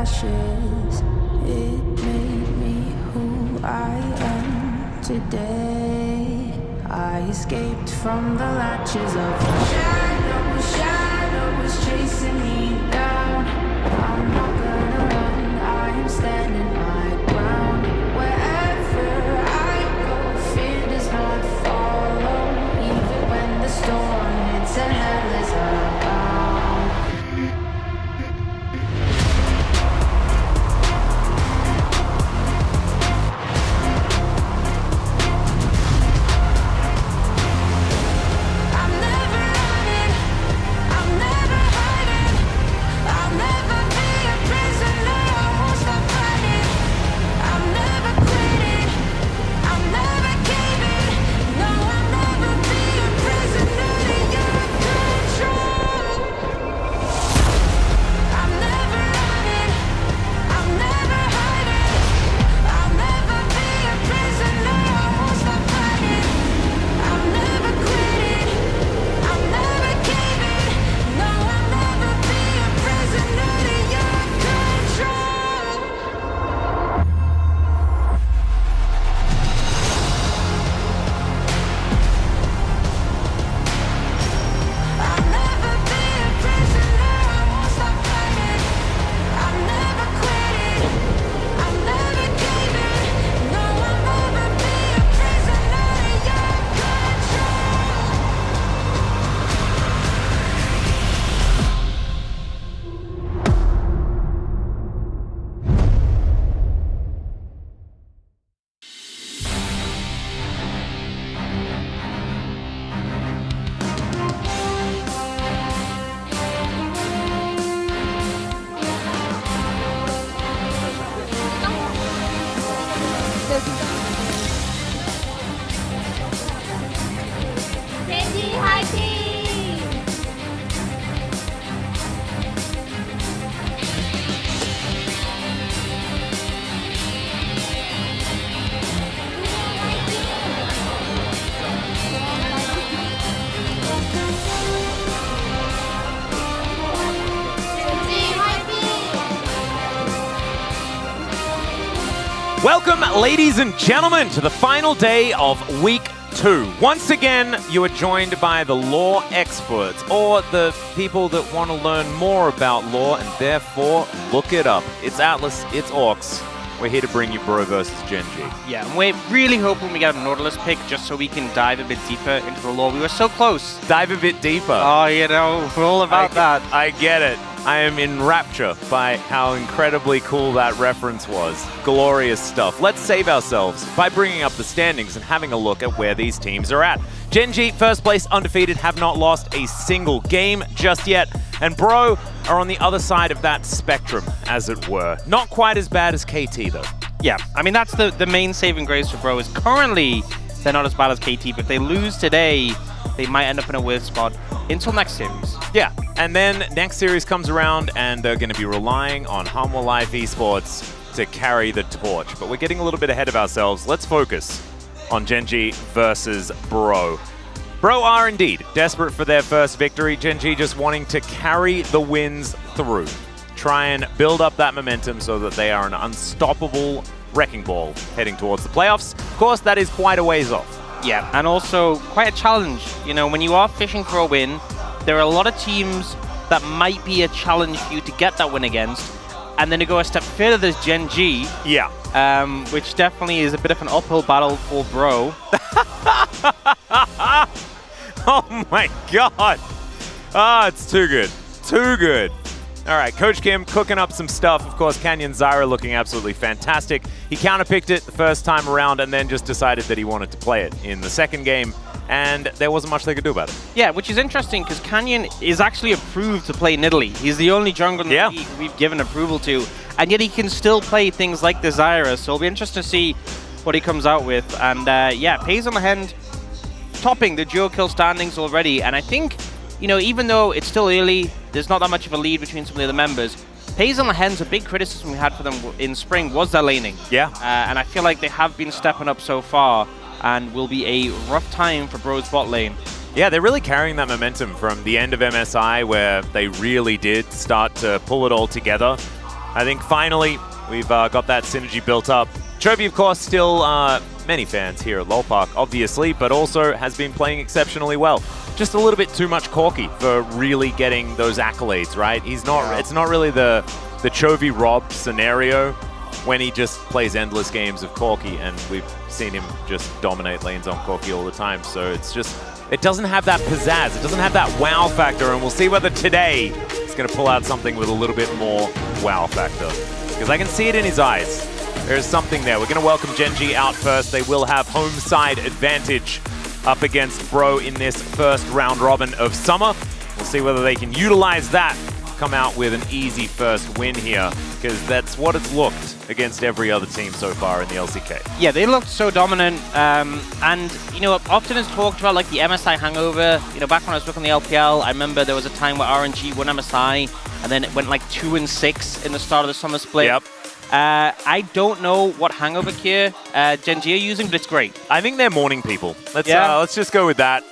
ashes. It made me who I am today. I escaped from the latches of shadows chasing me down. I'm not gonna run, I am standing my ground. Wherever I go, fear does not follow. Even when the storm hits and hell is abound. Welcome, ladies and gentlemen, to the final day of Week 2. Once again, you are joined by the lore experts, or the people that want to learn more about lore and therefore look it up. It's Atlas, it's Orcs. We're here to bring you Bro versus Gen G. Yeah, and we're really hoping we get a Nautilus pick just so we can dive a bit deeper into the lore. We were so close. Dive a bit deeper. Oh, you know, we're all about that. I get it. I am in rapture by how incredibly cool that reference was. Glorious stuff. Let's save ourselves by bringing up the standings and having a look at where these teams are at. Gen G, first place, undefeated, have not lost a single game just yet. And Bro are on the other side of that spectrum, as it were. Not quite as bad as KT, though. Yeah, I mean, that's the main saving grace for Bro is currently they're not as bad as KT, but if they lose today, they might end up in a weird spot until next series. Yeah, and then next series comes around and they're going to be relying on Humble Life Esports to carry the torch. But we're getting a little bit ahead of ourselves. Let's focus on Gen G versus Bro. Bro are indeed desperate for their first victory. Gen G just wanting to carry the wins through. Try and build up that momentum so that they are an unstoppable wrecking ball heading towards the playoffs. Of course, that is quite a ways off. Yeah, and also quite a challenge. You know, when you are fishing for a win, there are a lot of teams that might be a challenge for you to get that win against. And then to go a step further, there's Gen G. Yeah. Which definitely is a bit of an uphill battle for Bro. Oh my god. Ah, it's too good. Too good. All right, Coach Kim cooking up some stuff. Of course, Canyon Zyra looking absolutely fantastic. He counterpicked it the first time around and then just decided that he wanted to play it in the second game, and there wasn't much they could do about it. Yeah, which is interesting because Canyon is actually approved to play Nidalee. He's the only jungler in the league we've given approval to, and yet he can still play things like the Zyra, so it'll be interesting to see what he comes out with. And yeah, Pays on the Hand topping the duo kill standings already, and I think, you know, even though it's still early, there's not that much of a lead between some of the other members. Pays on the Hens, a big criticism we had for them in spring was their laning. Yeah. And I feel like they have been stepping up so far and will be a rough time for Bro's bot lane. Yeah, they're really carrying that momentum from the end of MSI where they really did start to pull it all together. I think finally we've got that synergy built up. Chovy, of course, still many fans here at LoL Park, obviously, but also has been playing exceptionally well. Just a little bit too much Corki for really getting those accolades, right? He's not. It's not really the Chovy Rob scenario when he just plays endless games of Corki, and we've seen him just dominate lanes on Corki all the time. So it's just, it doesn't have that pizzazz. It doesn't have that wow factor, and we'll see whether today it's going to pull out something with a little bit more wow factor. Because I can see it in his eyes. There's something there. We're going to welcome Gen.G out first. They will have home side advantage up against Bro in this first round robin of Summer. We'll see whether they can utilize that, come out with an easy first win here, because that's what it's looked against every other team so far in the LCK. Yeah, they looked so dominant, and you know, often is talked about like the MSI hangover. You know, back when I was working the LPL, I remember there was a time where RNG won MSI, and then it went like 2-6 in the start of the Summer Split. Yep. I don't know what hangover cure Gen.G are using, but it's great. I think they're morning people. Let's just go with that.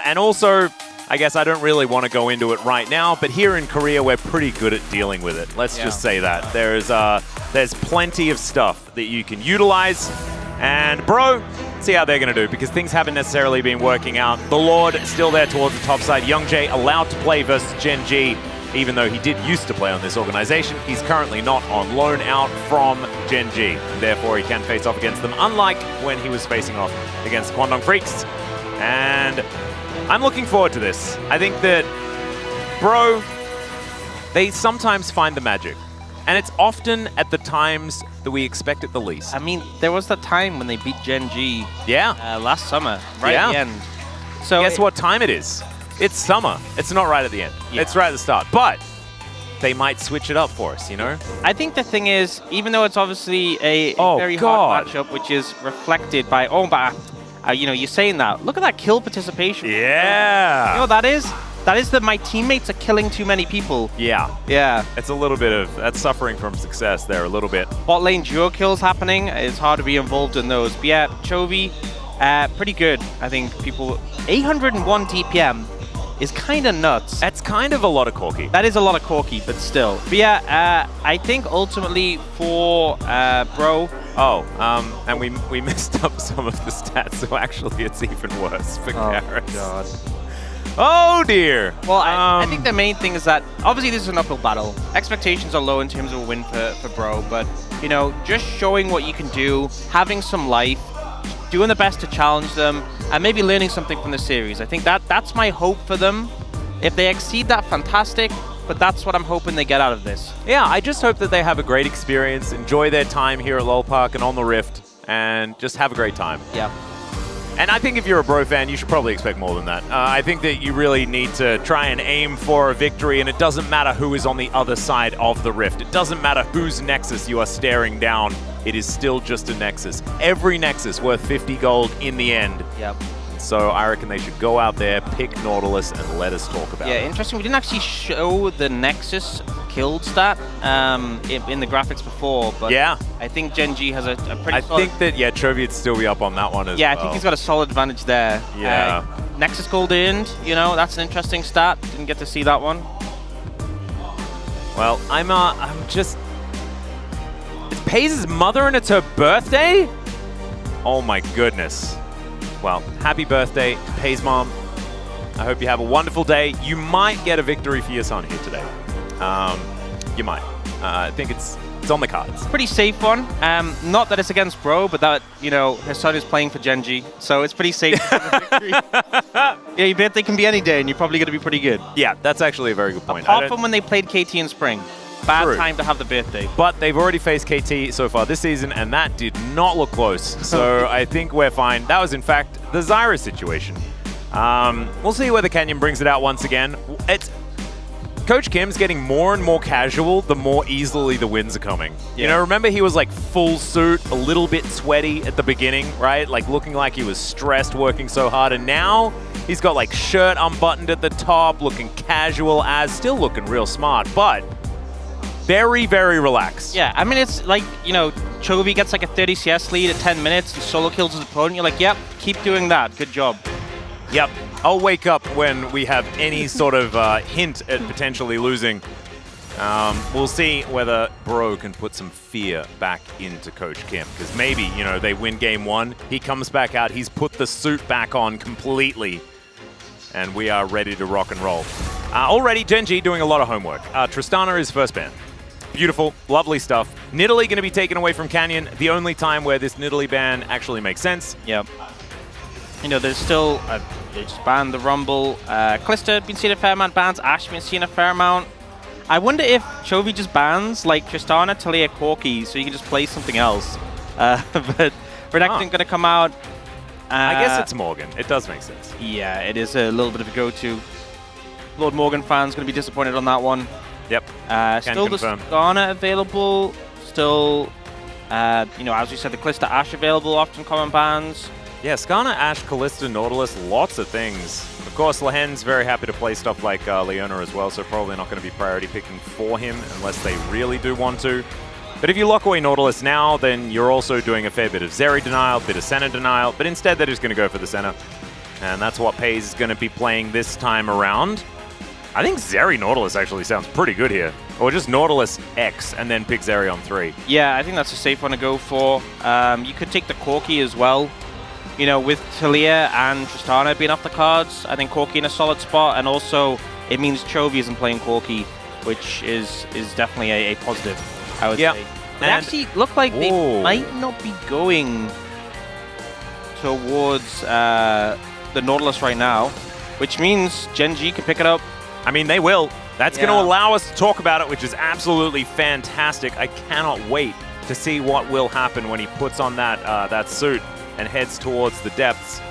And also, I guess I don't really want to go into it right now, but here in Korea, we're pretty good at dealing with it. Let's just say that. There's plenty of stuff that you can utilize. And Bro, see how they're going to do, because things haven't necessarily been working out. The Lord still there towards the top side. Youngjae allowed to play versus Gen.G, even though he did used to play on this organization. He's currently not on loan out from Gen.G, and therefore he can face off against them, unlike when he was facing off against Kwangdong Freaks. And I'm looking forward to this. I think that Bro, they sometimes find the magic, and it's often at the times that we expect it the least. I mean, there was that time when they beat Gen.G last summer, right at the end. So guess what time it is? It's summer. It's not right at the end. Yeah. It's right at the start. But they might switch it up for us, you know? I think the thing is, even though it's obviously a very God. hard matchup, which is reflected by, you know, you're saying that. Look at that kill participation. Yeah. You know what that is? That is that my teammates are killing too many people. Yeah. Yeah. It's a little bit of, that's suffering from success there a little bit. Bot lane duo kills happening. It's hard to be involved in those. But yeah, Chovy, pretty good. I think people, 801 DPM. Is kind of nuts. That's kind of a lot of Corki. That is a lot of Corki, but still. But yeah, I think ultimately for Bro. And we messed up some of the stats, so actually it's even worse for Garrus. God. Oh dear. Well, I think the main thing is that obviously this is an uphill battle. Expectations are low in terms of a win for Bro, but you know, just showing what you can do, having some life, doing the best to challenge them, and maybe learning something from the series. I think that's my hope for them. If they exceed that, fantastic, but that's what I'm hoping they get out of this. Yeah, I just hope that they have a great experience, enjoy their time here at LoL Park and on the Rift, and just have a great time. Yeah. And I think if you're a Bro fan, you should probably expect more than that. I think that you really need to try and aim for a victory, and it doesn't matter who is on the other side of the Rift. It doesn't matter whose Nexus you are staring down. It is still just a Nexus. Every Nexus worth 50 gold in the end. Yep. So I reckon they should go out there, pick Nautilus, and let us talk about it. Yeah, interesting. We didn't actually show the Nexus killed stat in the graphics before, but yeah. I think Gen.G has a pretty solid... I think that, Chovy would still be up on that one as well. Yeah, I think he's got a solid advantage there. Yeah. Nexus gold earned, you know, that's an interesting stat. Didn't get to see that one. Well, I'm just... It's Paze's mother and it's her birthday? Oh my goodness. Well, happy birthday, Paze mom. I hope you have a wonderful day. You might get a victory for your son here today. You might. I think it's on the cards. Pretty safe one. Not that it's against Bro, but that, you know, his son is playing for Gen.G, so it's pretty safe for the victory. Yeah, your birthday can be any day, and you're probably going to be pretty good. Yeah, that's actually a very good point. Apart from when they played KT in spring. Bad time to have the birthday. But they've already faced KT so far this season, and that did not look close. So I think we're fine. That was, in fact, the Zyra situation. We'll see whether Canyon brings it out once again. Coach Kim's getting more and more casual the more easily the wins are coming. Yeah. You know, remember he was like full suit, a little bit sweaty at the beginning, right? Like looking like he was stressed working so hard, and now he's got like shirt unbuttoned at the top, looking casual as, still looking real smart, but very, very relaxed. Yeah, I mean, it's like, you know, Chovy gets like a 30 CS lead at 10 minutes, and solo kills his opponent. You're like, yep, keep doing that. Good job. Yep. I'll wake up when we have any sort of hint at potentially losing. We'll see whether Bro can put some fear back into Coach Kim, because maybe, you know, they win game 1, he comes back out, he's put the suit back on completely, and we are ready to rock and roll. Already, Gen.G doing a lot of homework. Tristana is first ban. Beautiful, lovely stuff. Nidalee going to be taken away from Canyon, the only time where this Nidalee ban actually makes sense. Yep. You know, there's still, they just banned the Rumble. Kalista been seeing a fair amount of bans, Ash been seeing a fair amount. I wonder if Chovy just bans like Tristana, Talia, Corki, so you can just play something else. But Renekton going to come out. I guess it's Morgan. It does make sense. Yeah, it is a little bit of a go-to. Lord Morgan fans going to be disappointed on that one. Yep. Still confirm. the Skarner available. Still, you know, as we said, the Kalista Ash available, often common bans. Yeah, Skarner, Ash, Kalista, Nautilus, lots of things. Of course, Lehen's very happy to play stuff like Leona as well, so probably not going to be priority picking for him unless they really do want to. But if you lock away Nautilus now, then you're also doing a fair bit of Zeri denial, a bit of Senna denial, but instead they're just going to go for the Senna. And that's what Paze is going to be playing this time around. I think Zeri Nautilus actually sounds pretty good here. Or just Nautilus X and then pick Zeri on 3. Yeah, I think that's a safe one to go for. You could take the Corki as well. You know, with Talia and Tristana being off the cards, I think Corki in a solid spot, and also it means Chovy isn't playing Corki, which is definitely a positive, I would say. They actually look like they might not be going towards the Nautilus right now, which means Gen.G can pick it up. I mean, they will. That's going to allow us to talk about it, which is absolutely fantastic. I cannot wait to see what will happen when he puts on that suit and heads towards the depths.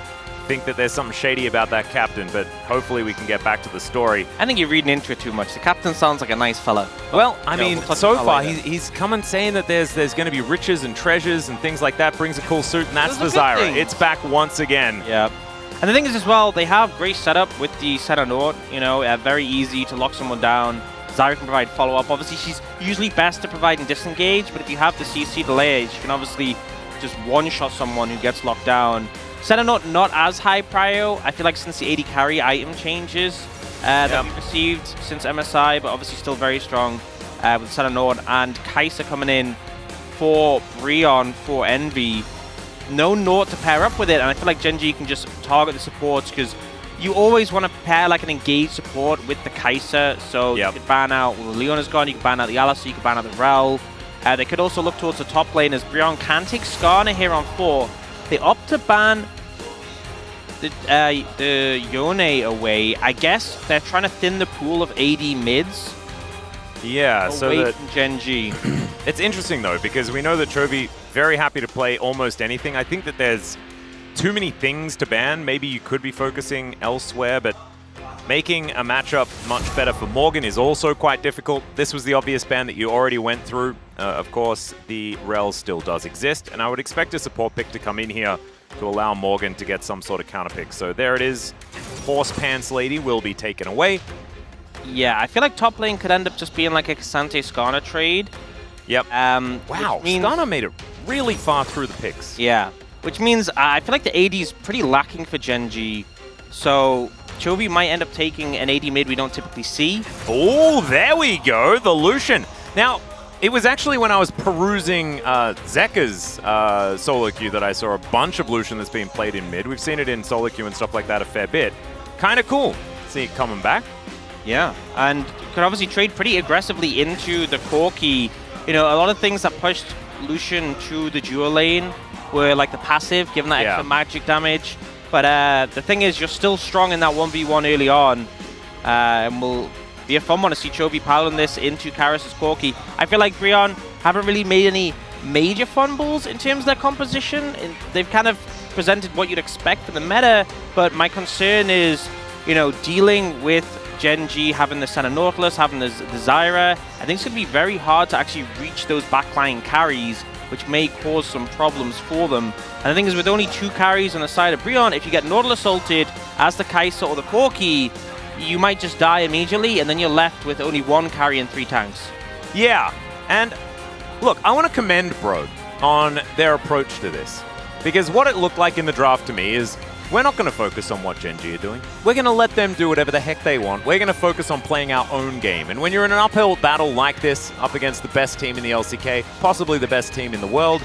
Think that there's something shady about that captain, but hopefully we can get back to the story. I think you're reading into it too much. The captain sounds like a nice fella. Well, I mean, so far he's come and saying that there's going to be riches and treasures and things like that. Brings a cool suit, and that's the Zyra. It's back once again. Yeah. And the thing is as well, they have great setup with the Senna Nord. You know, very easy to lock someone down. Zyra can provide follow-up. Obviously, she's usually best at providing disengage, but if you have the CC delay, she can obviously just one-shot someone who gets locked down. Senna Nord not as high prio. I feel like since the 80 carry item changes that we've received since MSI, but obviously still very strong with Senna Nord. And Kai'Sa coming in for Brionne for Envy. No Nord to pair up with it, and I feel like Gen.G can just target the supports, because you always want to pair like an engaged support with the Kai'Sa. So you could ban out, well, Leona's gone, you can ban out the Alice, you can ban out the Rel. They could also look towards the top lane as Brionne can take Skarner here on 4. They opt to ban the Yone away. I guess they're trying to thin the pool of AD mids. Yeah, so away that from Gen.G. It's interesting though, because we know that Chovy very happy to play almost anything. I think that there's too many things to ban. Maybe you could be focusing elsewhere, but making a matchup much better for Morgan is also quite difficult. This was the obvious ban that you already went through. Of course, the Rel still does exist, and I would expect a support pick to come in here to allow Morgan to get some sort of counter pick. So there it is. Horse Pants Lady will be taken away. Yeah, I feel like top lane could end up just being like a Kasante Skarner trade. Yep. Wow, Skarner made it really far through the picks. Yeah, which means I feel like the AD is pretty lacking for Gen.G. So Chovy might end up taking an AD mid we don't typically see. Oh, there we go, the Lucian. Now, it was actually when I was perusing Zekka's solo queue that I saw a bunch of Lucian that's being played in mid. We've seen it in solo queue and stuff like that a fair bit. Kind of cool. See it coming back. Yeah, and you could obviously trade pretty aggressively into the Corki. You know, a lot of things that pushed Lucian to the dual lane were like the passive, giving that extra magic damage. But the thing is, you're still strong in that 1v1 early on. And will be a fun one to see Chovy piling this into Karis' Corki. I feel like Brionne haven't really made any major fumbles in terms of their composition. They've kind of presented what you'd expect for the meta, but my concern is, you know, dealing with Gen.G having the Senna Nautilus, having the Zyra. I think it's going to be very hard to actually reach those backline carries, which may cause some problems for them. And the thing is, with only 2 carries on the side of Brionne, if you get Nautilus ulted as the Kai'Sa or the Corki, you might just die immediately, and then you're left with only 1 carry and 3 tanks. Yeah, and look, I want to commend Bro on their approach to this, because what it looked like in the draft to me is we're not going to focus on what Gen.G are doing. We're going to let them do whatever the heck they want. We're going to focus on playing our own game. And when you're in an uphill battle like this, up against the best team in the LCK, possibly the best team in the world,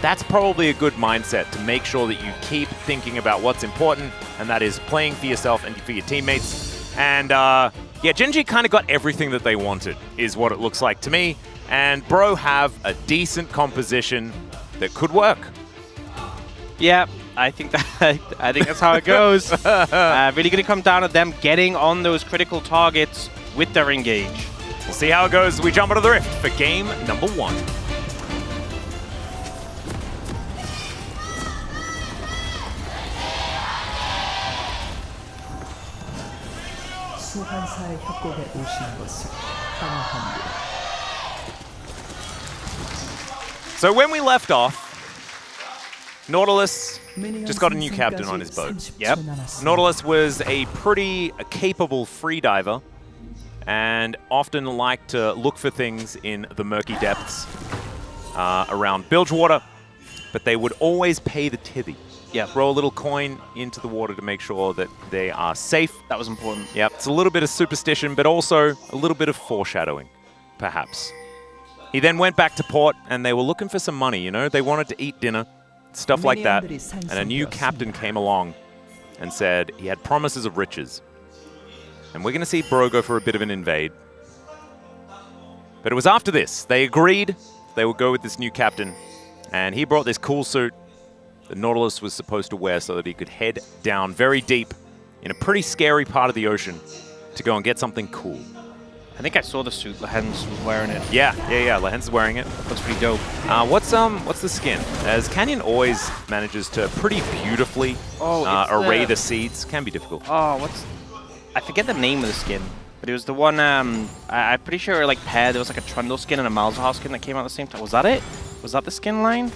that's probably a good mindset to make sure that you keep thinking about what's important, and that is playing for yourself and for your teammates. And yeah, Gen.G kind of got everything that they wanted, is what it looks like to me. And Bro have a decent composition that could work. Yeah, I think that's how it goes. Really going to come down to them getting on those critical targets with their engage. We'll see how it goes as we jump onto the Rift for game number 1. 소환사의 협곡에 오신 것을 환영합니다. So when we left off, Nautilus just got a new captain on his boat. Yep. Nautilus was a pretty capable free diver and often liked to look for things in the murky depths around Bilgewater, but they would always pay the tithy. Yeah. Throw a little coin into the water to make sure that they are safe. That was important. Yep. It's a little bit of superstition, but also a little bit of foreshadowing, perhaps. He then went back to port, and they were looking for some money, you know? They wanted to eat dinner, stuff like that. And a new captain came along and said he had promises of riches. And we're going to see Bro go for a bit of an invade. But it was after this. They agreed they would go with this new captain. And he brought this cool suit that Nautilus was supposed to wear so that he could head down very deep in a pretty scary part of the ocean to go and get something cool. I think I saw the suit. Lehens was wearing it. Yeah. Lehens is wearing it. Looks pretty dope. What's the skin? As Canyon always manages to pretty beautifully array the seeds. Can be difficult. Oh, I forget the name of the skin, but it was the one. I'm pretty sure like paired. There was like a Trundle skin and a Malzahar skin that came out at the same time. Was that it? Was that the skin line?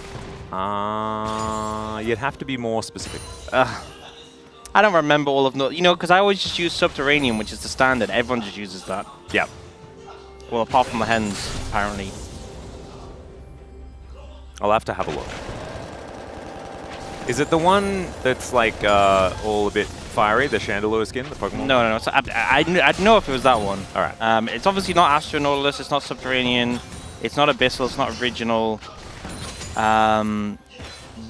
You'd have to be more specific. I don't remember all of because I always just use Subterranean, which is the standard. Everyone just uses that. Yeah. Well, apart from the hens, apparently. I'll have to have a look. Is it the one that's like all a bit fiery, the Chandelure skin, the Pokemon? No. So I'd know if it was that one. All right. It's obviously not Astro Nautilus. It's not Subterranean. It's not Abyssal. It's not Original.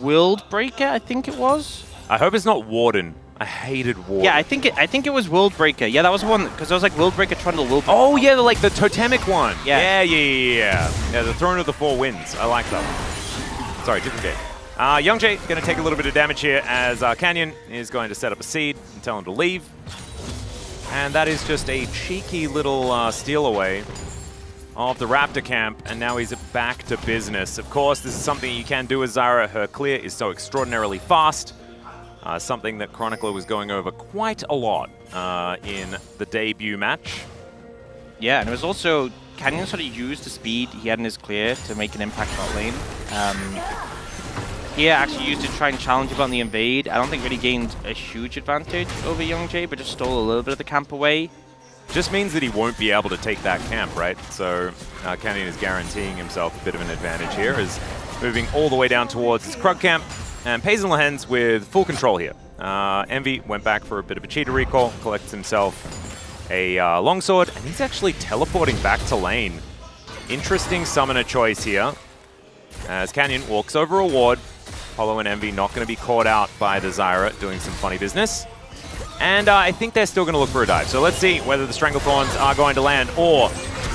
World Breaker, I think it was. I hope it's not Warden. I hated Warden. Yeah, I think it was World Breaker. Yeah, that was the one because there was like World Breaker, Trundle, World Breaker. Oh yeah, like the totemic one. Yeah. Yeah, the Throne of the Four Winds. I like that one. Sorry, different game. Youngjae going to take a little bit of damage here as Canyon is going to set up a seed and tell him to leave. And that is just a cheeky little steal away of the Raptor camp, and now he's back to business. Of course, this is something you can do with Zyra. Her clear is so extraordinarily fast. Something that Chronicler was going over quite a lot in the debut match. Yeah, and it was also Canyon sort of used the speed he had in his clear to make an impact bot lane. He actually used it to try and challenge him on the invade. I don't think really gained a huge advantage over Youngjae, but just stole a little bit of the camp away. Just means that he won't be able to take that camp, right? So Canyon is guaranteeing himself a bit of an advantage here, is moving all the way down towards his Krug camp. And Pays and Lehens with full control here. Envy went back for a bit of a cheater recall, collects himself a longsword, and he's actually teleporting back to lane. Interesting summoner choice here, as Canyon walks over a ward. Hollow and Envy not going to be caught out by the Zyra doing some funny business. And I think they're still going to look for a dive. So let's see whether the Stranglethorns are going to land or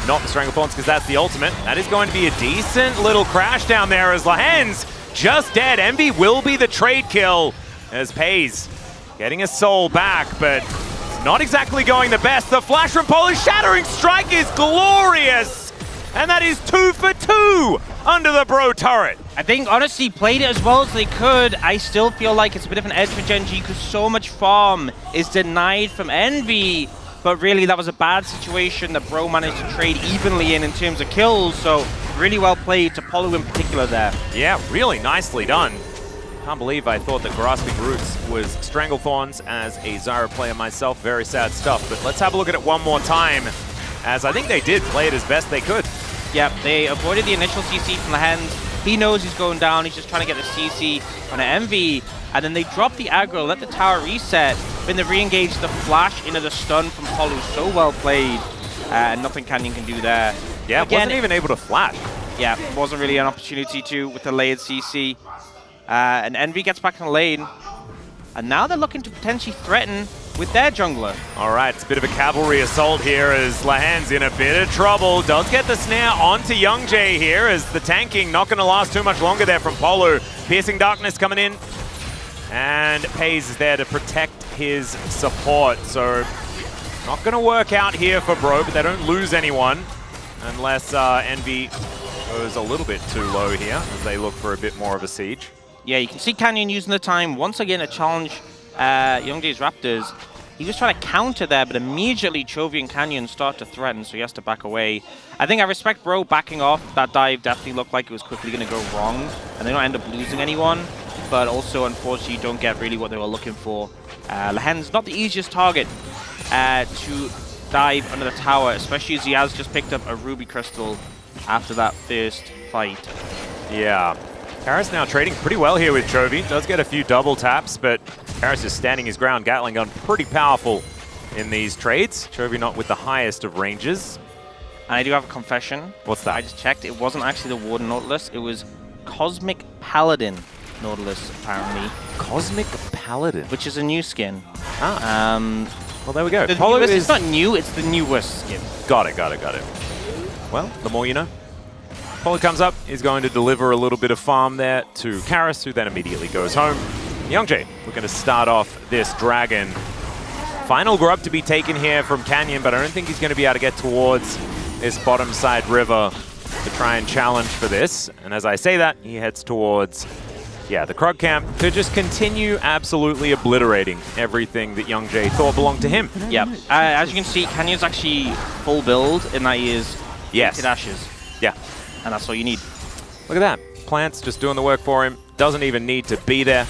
not the Stranglethorns, because that's the ultimate. That is going to be a decent little crash down there as Lehens just dead. Envy will be the trade kill as Pays getting a soul back, but it's not exactly going the best. The flash from Polish Shattering Strike is glorious. And that is 2 for 2 under the Bro turret. I think, honestly, played it as well as they could. I still feel like it's a bit of an edge for Gen.G because so much farm is denied from Envy. But really, that was a bad situation that Bro managed to trade evenly in terms of kills. So really well played to Polu in particular there. Yeah, really nicely done. Can't believe I thought that Grasping Roots was Stranglethorns as a Zyra player myself. Very sad stuff. But let's have a look at it one more time, as I think they did play it as best they could. Yeah, they avoided the initial CC from the Lehens. He knows he's going down. He's just trying to get the CC on an MV. And then they drop the aggro, let the tower reset. Then they re-engage the flash into the stun from Polu. So well played. Nothing Canyon can do there. Yeah, Again, wasn't even able to flash. Yeah, wasn't really an opportunity to with the layered CC. And Envy gets back in the lane. And now they're looking to potentially threaten with their jungler. All right, it's a bit of a cavalry assault here as Lahan's in a bit of trouble. Does get the snare onto Youngjae here as the tanking not going to last too much longer there from Polu. Piercing Darkness coming in. And Pays is there to protect his support. So not going to work out here for Bro, but they don't lose anyone. Unless Envy goes a little bit too low here as they look for a bit more of a siege. Yeah, you can see Canyon using the time once again to challenge Youngjae's Raptors. He was trying to counter there, but immediately Chovy and Canyon start to threaten, so he has to back away. I think I respect Bro backing off. That dive definitely looked like it was quickly going to go wrong, and they don't end up losing anyone. But also, unfortunately, you don't get really what they were looking for. Lahen's not the easiest target to dive under the tower, especially as he has just picked up a Ruby Crystal after that first fight. Yeah. Karis now trading pretty well here with Chovy. Does get a few double taps, but Karis is standing his ground. Gatling gun pretty powerful in these trades. Chovy not with the highest of ranges. And I do have a confession. What's that? I just checked. It wasn't actually the Warden Nautilus. It was Cosmic Paladin Nautilus, apparently. Cosmic Paladin? Which is a new skin. Ah. Well, there we go. It's not new, it's the newest skin. Got it. Well, the more you know. Polo comes up, he's going to deliver a little bit of farm there to Karis, who then immediately goes home. Youngjae, we're going to start off this dragon. Final grub to be taken here from Canyon, but I don't think he's going to be able to get towards this bottom side river to try and challenge for this. And as I say that, he heads towards, the Krug camp to just continue absolutely obliterating everything that Youngjae thought belonged to him. Yeah, as you can see, Canyon's actually full build, and that he is Painted Ashes. Yeah. And that's all you need. Look at that. Plants just doing the work for him. Doesn't even need to be there.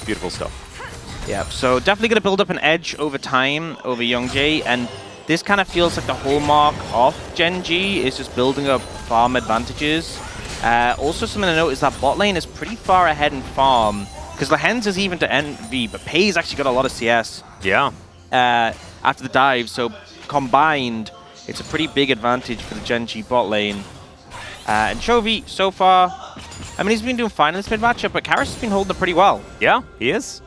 Beautiful stuff. Yeah, so definitely going to build up an edge over time over Youngjae, and this kind of feels like the hallmark of Gen G is just building up farm advantages. Also, something to note is that bot lane is pretty far ahead in farm, because Lahen's is even to Envy, but Pei's actually got a lot of CS. Yeah. After the dive, so combined, it's a pretty big advantage for the Gen G bot lane. And Chovy, so far, I mean, he's been doing fine in this mid matchup, but Karis has been holding it pretty well. Yeah, he is.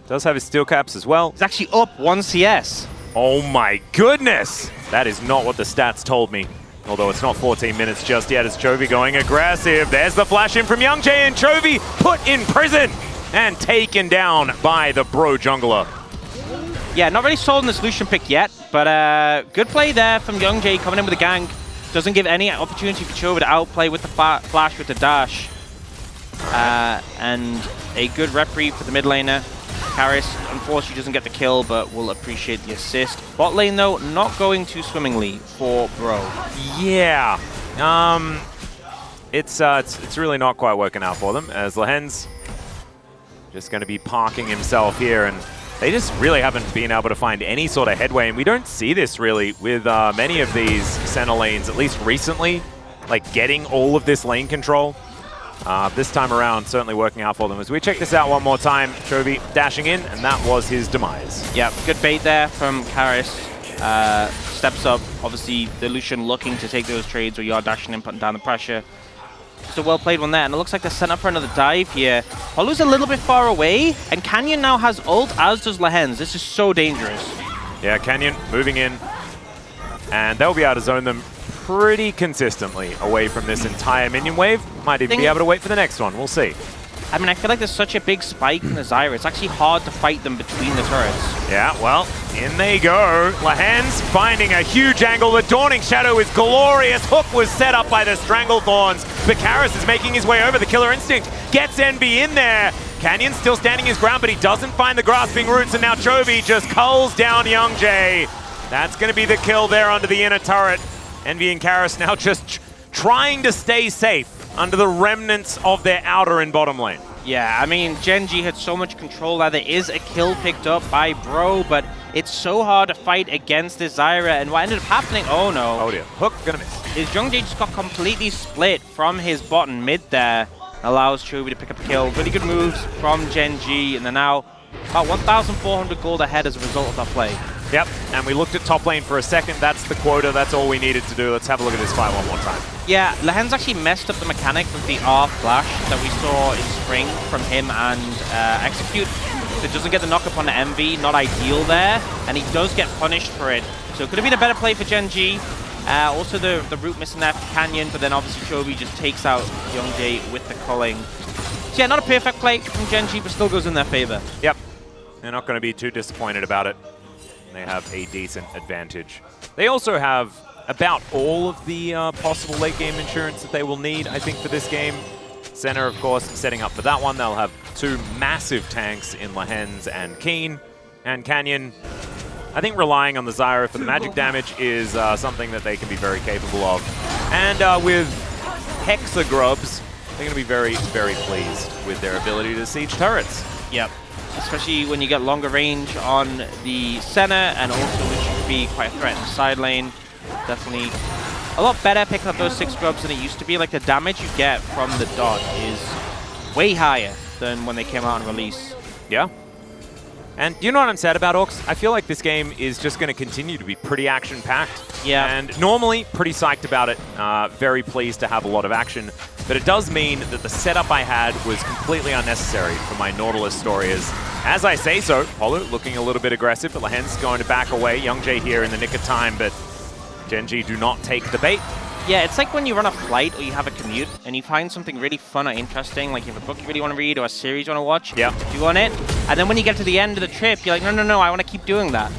Does have his steel caps as well. He's actually up 1 CS. Oh my goodness! That is not what the stats told me. Although it's not 14 minutes just yet as Chovy going aggressive. There's the flash in from Youngjae, and Chovy put in prison and taken down by the Bro jungler. Yeah, not really sold in the solution pick yet, but good play there from Youngjae coming in with a gank. Doesn't give any opportunity for Chovy to outplay with the flash with the dash. And a good reprieve for the mid laner. Karis, unfortunately, doesn't get the kill, but will appreciate the assist. Bot lane, though, not going too swimmingly for Bro. Yeah. It's really not quite working out for them, as Lahen's just going to be parking himself here, and they just really haven't been able to find any sort of headway, and we don't see this really with many of these center lanes, at least recently, like getting all of this lane control. This time around, certainly working out for them. As we check this out one more time, Chovy dashing in, and that was his demise. Yeah, good bait there from Karis. Steps up, obviously, the Lucian looking to take those trades where you are dashing in, putting down the pressure. Just a well-played one there, and it looks like they're set up for another dive here. Polu's a little bit far away, and Canyon now has ult, as does Lahen's. This is so dangerous. Yeah, Canyon moving in, and they'll be able to zone them pretty consistently away from this entire minion wave. Might even be able to wait for the next one. We'll see. I mean, I feel like there's such a big spike in the Zyra. It's actually hard to fight them between the turrets. Yeah, well, in they go. Lahen's finding a huge angle. The Dawning Shadow is glorious. Hook was set up by the Stranglethorns. But Karis is making his way over. The Killer Instinct gets Envy in there. Canyon's still standing his ground, but he doesn't find the Grasping Roots, and now Chovy just culls down Youngjae. That's going to be the kill there under the inner turret. Envy and Karis now just trying to stay safe under the remnants of their outer and bottom lane. Yeah, I mean, Genji had so much control there. There is a kill picked up by Bro, but it's so hard to fight against this Zyra. And what ended up happening, oh no. Oh dear, hook, gonna miss. Is Youngjae just got completely split from his bottom mid there. Allows Chovy to pick up a kill. Really good moves from Genji, and they're now about 1,400 gold ahead as a result of that play. Yep, and we looked at top lane for a second. That's the quota. That's all we needed to do. Let's have a look at this fight one more time. Yeah, Lehen's actually messed up the mechanic with the R flash that we saw in Spring from him and Execute. So it doesn't get the knock up on the MV, not ideal there, and he does get punished for it. So it could have been a better play for Genji. Also the root missing there for Canyon, but then obviously Chovy just takes out Youngjae with the culling. So yeah, not a perfect play from Genji, but still goes in their favor. Yep, they're not going to be too disappointed about it. They have a decent advantage. They also have about all of the possible late game insurance that they will need, I think, for this game. Center, of course, setting up for that one. They'll have two massive tanks in Lehens and Keen. And Canyon, I think relying on the Zyra for the magic damage is something that they can be very capable of. And with Hexagrubs, they're going to be very, very pleased with their ability to siege turrets. Yep. Especially when you get longer range on the center, and also which could be quite a threat in the side lane. Definitely a lot better picking up those 6 grubs than it used to be. Like, the damage you get from the dot is way higher than when they came out on release. Yeah. And you know what I'm sad about, Orcs? I feel like this game is just going to continue to be pretty action-packed. Yeah. And normally, pretty psyched about it. Very pleased to have a lot of action. But it does mean that the setup I had was completely unnecessary for my Nautilus story. As I say so, Polu looking a little bit aggressive, but Lehen's going to back away. Youngjae here in the nick of time, but Genji do not take the bait. Yeah, it's like when you run a flight or you have a commute and you find something really fun or interesting, like you have a book you really want to read or a series you want to watch. Yeah. You go on it, and then when you get to the end of the trip, you're like, no, I want to keep doing that.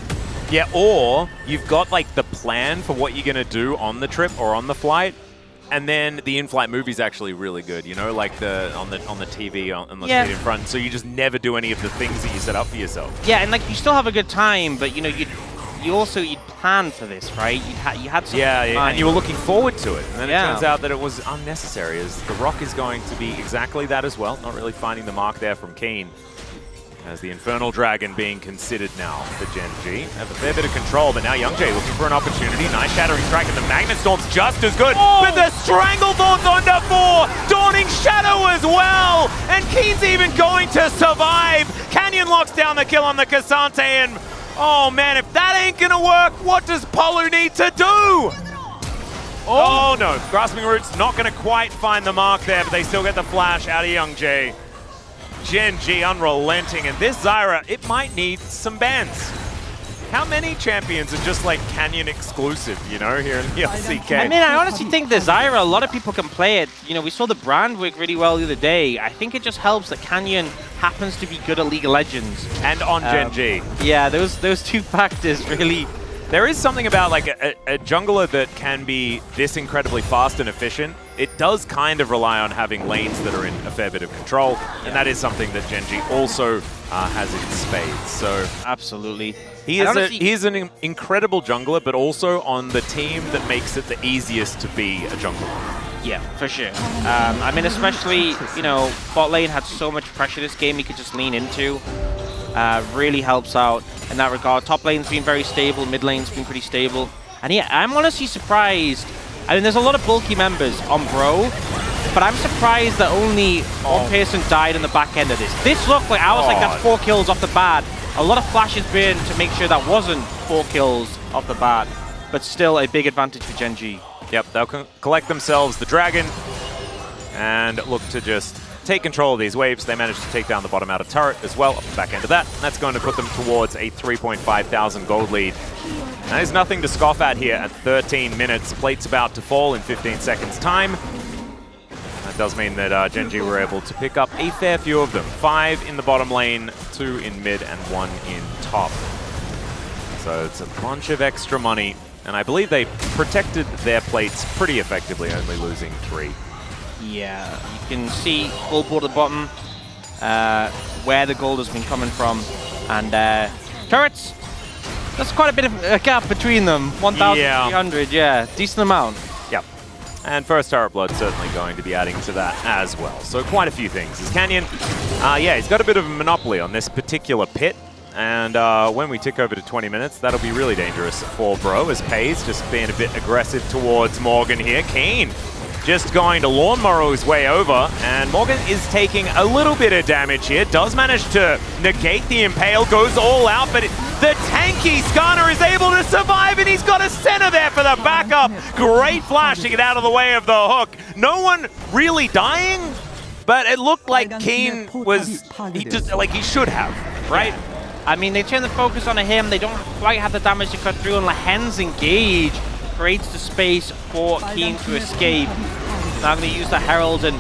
Yeah, or you've got like the plan for what you're going to do on the trip or on the flight, and then the in-flight movie's actually really good, you know, like on the TV on the screen in front. So you just never do any of the things that you set up for yourself. Yeah, and like you still have a good time, but you know, you'd planned for this, right? You had something in mind. And you were looking forward to it. And then it turns out that it was unnecessary, as the Rock is going to be exactly that as well. Not really finding the mark there from Keen. As the Infernal Dragon being considered now for Genji. Have a fair bit of control, but now Youngjae looking for an opportunity. Nice Shattering Strike, and the Magnet Storm's just as good. Oh! But the Stranglethorn's under 4! Dawning Shadow as well! And Keen's even going to survive! Canyon locks down the kill on the Cassante, and oh man, if that ain't gonna work, what does Polu need to do? Oh no, Grasping Roots not gonna quite find the mark there, but they still get the flash out of Youngjae. Genji unrelenting, and this Zyra, it might need some bans. How many champions are just like Canyon exclusive, you know, here in the LCK? I mean, I honestly think the Zyra, a lot of people can play it. You know, we saw the brand work really well the other day. I think it just helps that Canyon happens to be good at League of Legends. And on Genji. Yeah, those two factors really... There is something about like a jungler that can be this incredibly fast and efficient. It does kind of rely on having lanes that are in a fair bit of control, and that is something that Genji also has in spades. So absolutely, he is an incredible jungler, but also on the team that makes it the easiest to be a jungler. Yeah, for sure. I mean, especially, you know, bot lane had so much pressure this game he could just lean into. Really helps out in that regard. Top lane's been very stable, mid lane's been pretty stable. And yeah, I'm honestly surprised. I mean, there's a lot of bulky members on Bro, but I'm surprised that only one person died in the back end of this. This looked like, I was like, that's 4 kills off the bat. A lot of flashes burned to make sure that wasn't 4 kills off the bat, but still a big advantage for Genji. Yep, they'll collect themselves the dragon and look to just take control of these waves. They managed to take down the bottom outer turret as well, up the back end of that. And that's going to put them towards a 3.5 thousand gold lead. That is nothing to scoff at here at 13 minutes. Plate's about to fall in 15 seconds time. That does mean that Genji were able to pick up a fair few of them. 5 in the bottom lane, 2 in mid, and 1 in top. So it's a bunch of extra money. And I believe they protected their plates pretty effectively, only losing 3. Yeah, you can see full board at the bottom, where the gold has been coming from. And turrets, that's quite a bit of a gap between them. 1,300, yeah, decent amount. Yep. And first turret blood certainly going to be adding to that as well. So quite a few things. As Canyon, yeah, he's got a bit of a monopoly on this particular pit. And when we tick over to 20 minutes, that'll be really dangerous for Bro, as Pays just being a bit aggressive towards Morgan here. Keen just going to lawnmower his way over, and Morgan is taking a little bit of damage here. Does manage to negate the Impale, goes all out, but the tanky Skarner is able to survive, and he's got a center there for the backup. Great flash to get out of the way of the hook. No one really dying, but it looked like Keen was, he just, like he should have, right? I mean, they turn the focus on him. They don't quite have the damage to cut through, and Lehen's engage creates the space for Keen to escape. Now going to use the Herald, and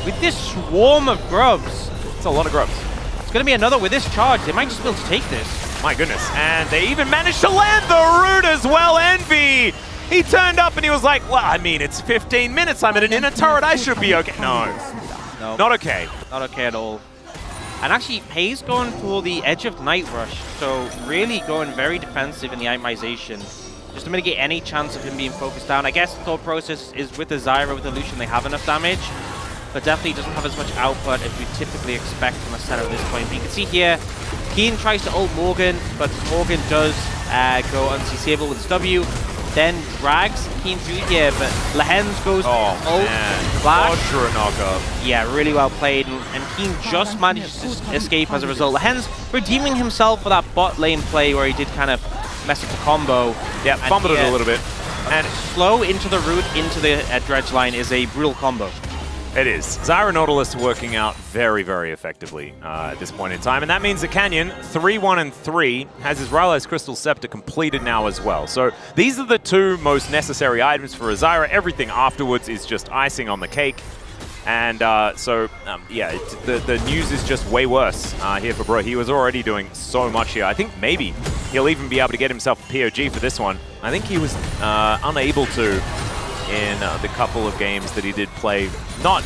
with this swarm of grubs, it's a lot of grubs. It's going to be another with this charge. They might just be able to take this. My goodness, and they even managed to land the root as well. Envy, he turned up and he was like, well, I mean, it's 15 minutes. I'm at an inner turret. I should be okay. No, not okay. Not okay at all. And actually, Pays going for the edge of Night Rush, so really going very defensive in the itemization, just to mitigate any chance of him being focused down. I guess the thought process is with the Zyra, with the Lucian, they have enough damage, but definitely doesn't have as much output as we typically expect from a center at this point. But you can see here, Keen tries to ult Morgan, but Morgan does go unCCable with his W, then drags Keen through here, but Lehen's goes ult, flash. Yeah, really well played, and Keen just manages to escape as a result. Lehen's redeeming himself for that bot lane play where he did kind of mess up the combo. Yeah, fumbled it a little bit. And slow into the root, into the dredge line is a brutal combo. It is. Zyra Nautilus working out very, very effectively at this point in time. And that means that Canyon, 3-1-3, has his Rylai's Crystal Scepter completed now as well. So these are the two most necessary items for Zyra. Everything afterwards is just icing on the cake. And yeah, the news is just way worse here for Bro. He was already doing so much here. I think maybe he'll even be able to get himself a POG for this one. I think he was unable to in the couple of games that he did play. Not,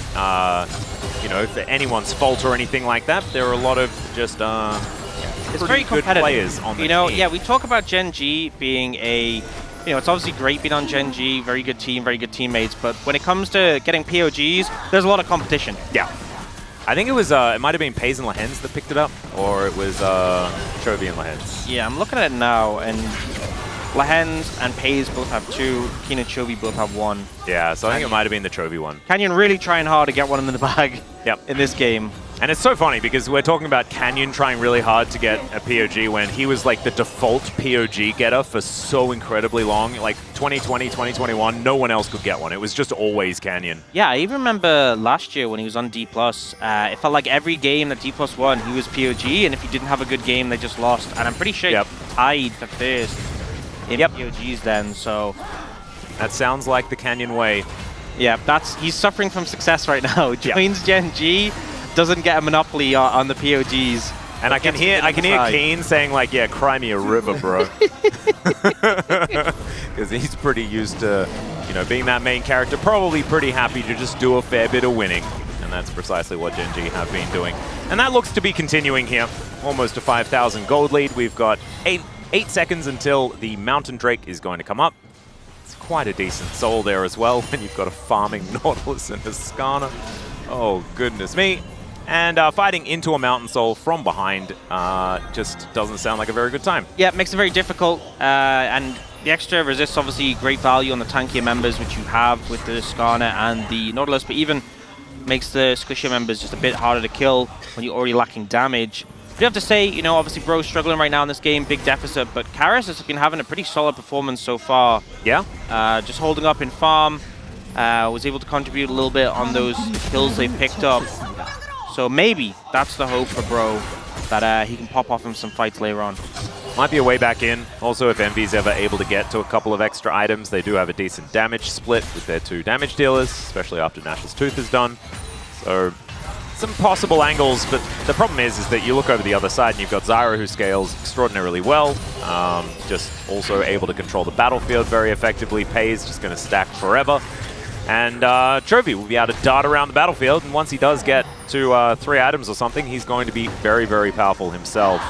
you know, for anyone's fault or anything like that. There are a lot of just it's very good players on the team. Yeah, we talk about Gen G being a, you know, it's obviously great being on Gen G, very good team, very good teammates, but when it comes to getting POGs, there's a lot of competition. Yeah. I think it was, it might have been Pays and Lehen's that picked it up, or it was Chovy and Lehen's. Yeah, I'm looking at it now, and Lehen's and Pays both have 2, Keen and Chovy both have 1. Yeah, so I think it might have been the Chovy one. Canyon really trying hard to get one in the bag in this game. And it's so funny because we're talking about Canyon trying really hard to get a POG when he was like the default POG getter for so incredibly long. Like 2020, 2021, no one else could get one. It was just always Canyon. Yeah, I even remember last year when he was on D+, it felt like every game that D+ won, he was POG, and if he didn't have a good game, they just lost. And I'm pretty sure he tied for first in POGs then, so... That sounds like the Canyon way. Yeah, he's suffering from success right now. Joins Gen G, doesn't get a monopoly on the POGs. And I can hear Keen saying like, yeah, cry me a river, bro. Because he's pretty used to, you know, being that main character, probably pretty happy to just do a fair bit of winning. And that's precisely what Gen G have been doing. And that looks to be continuing here. Almost a 5,000 gold lead. We've got 8 seconds until the Mountain Drake is going to come up. It's quite a decent soul there as well when you've got a farming Nautilus and a Skarner. Oh, goodness me. And fighting into a Mountain Soul from behind just doesn't sound like a very good time. Yeah, it makes it very difficult. And the extra resist, obviously, great value on the tankier members, which you have with the Skarner and the Nautilus, but even makes the squishier members just a bit harder to kill when you're already lacking damage. You have to say, you know, obviously Bro's struggling right now in this game, big deficit, but Karis has been having a pretty solid performance so far. Yeah. Just holding up in farm, was able to contribute a little bit on those kills they picked up. So maybe that's the hope for Bro, that he can pop off in some fights later on. Might be a way back in. Also, if Envy's ever able to get to a couple of extra items, they do have a decent damage split with their 2 damage dealers, especially after Nash's Tooth is done. So some possible angles, but the problem is that you look over the other side and you've got Zyra, who scales extraordinarily well, just also able to control the battlefield very effectively. Pays just going to stack forever. And Chovy will be able to dart around the battlefield, and once he does get to 3 items or something, he's going to be very, very powerful himself.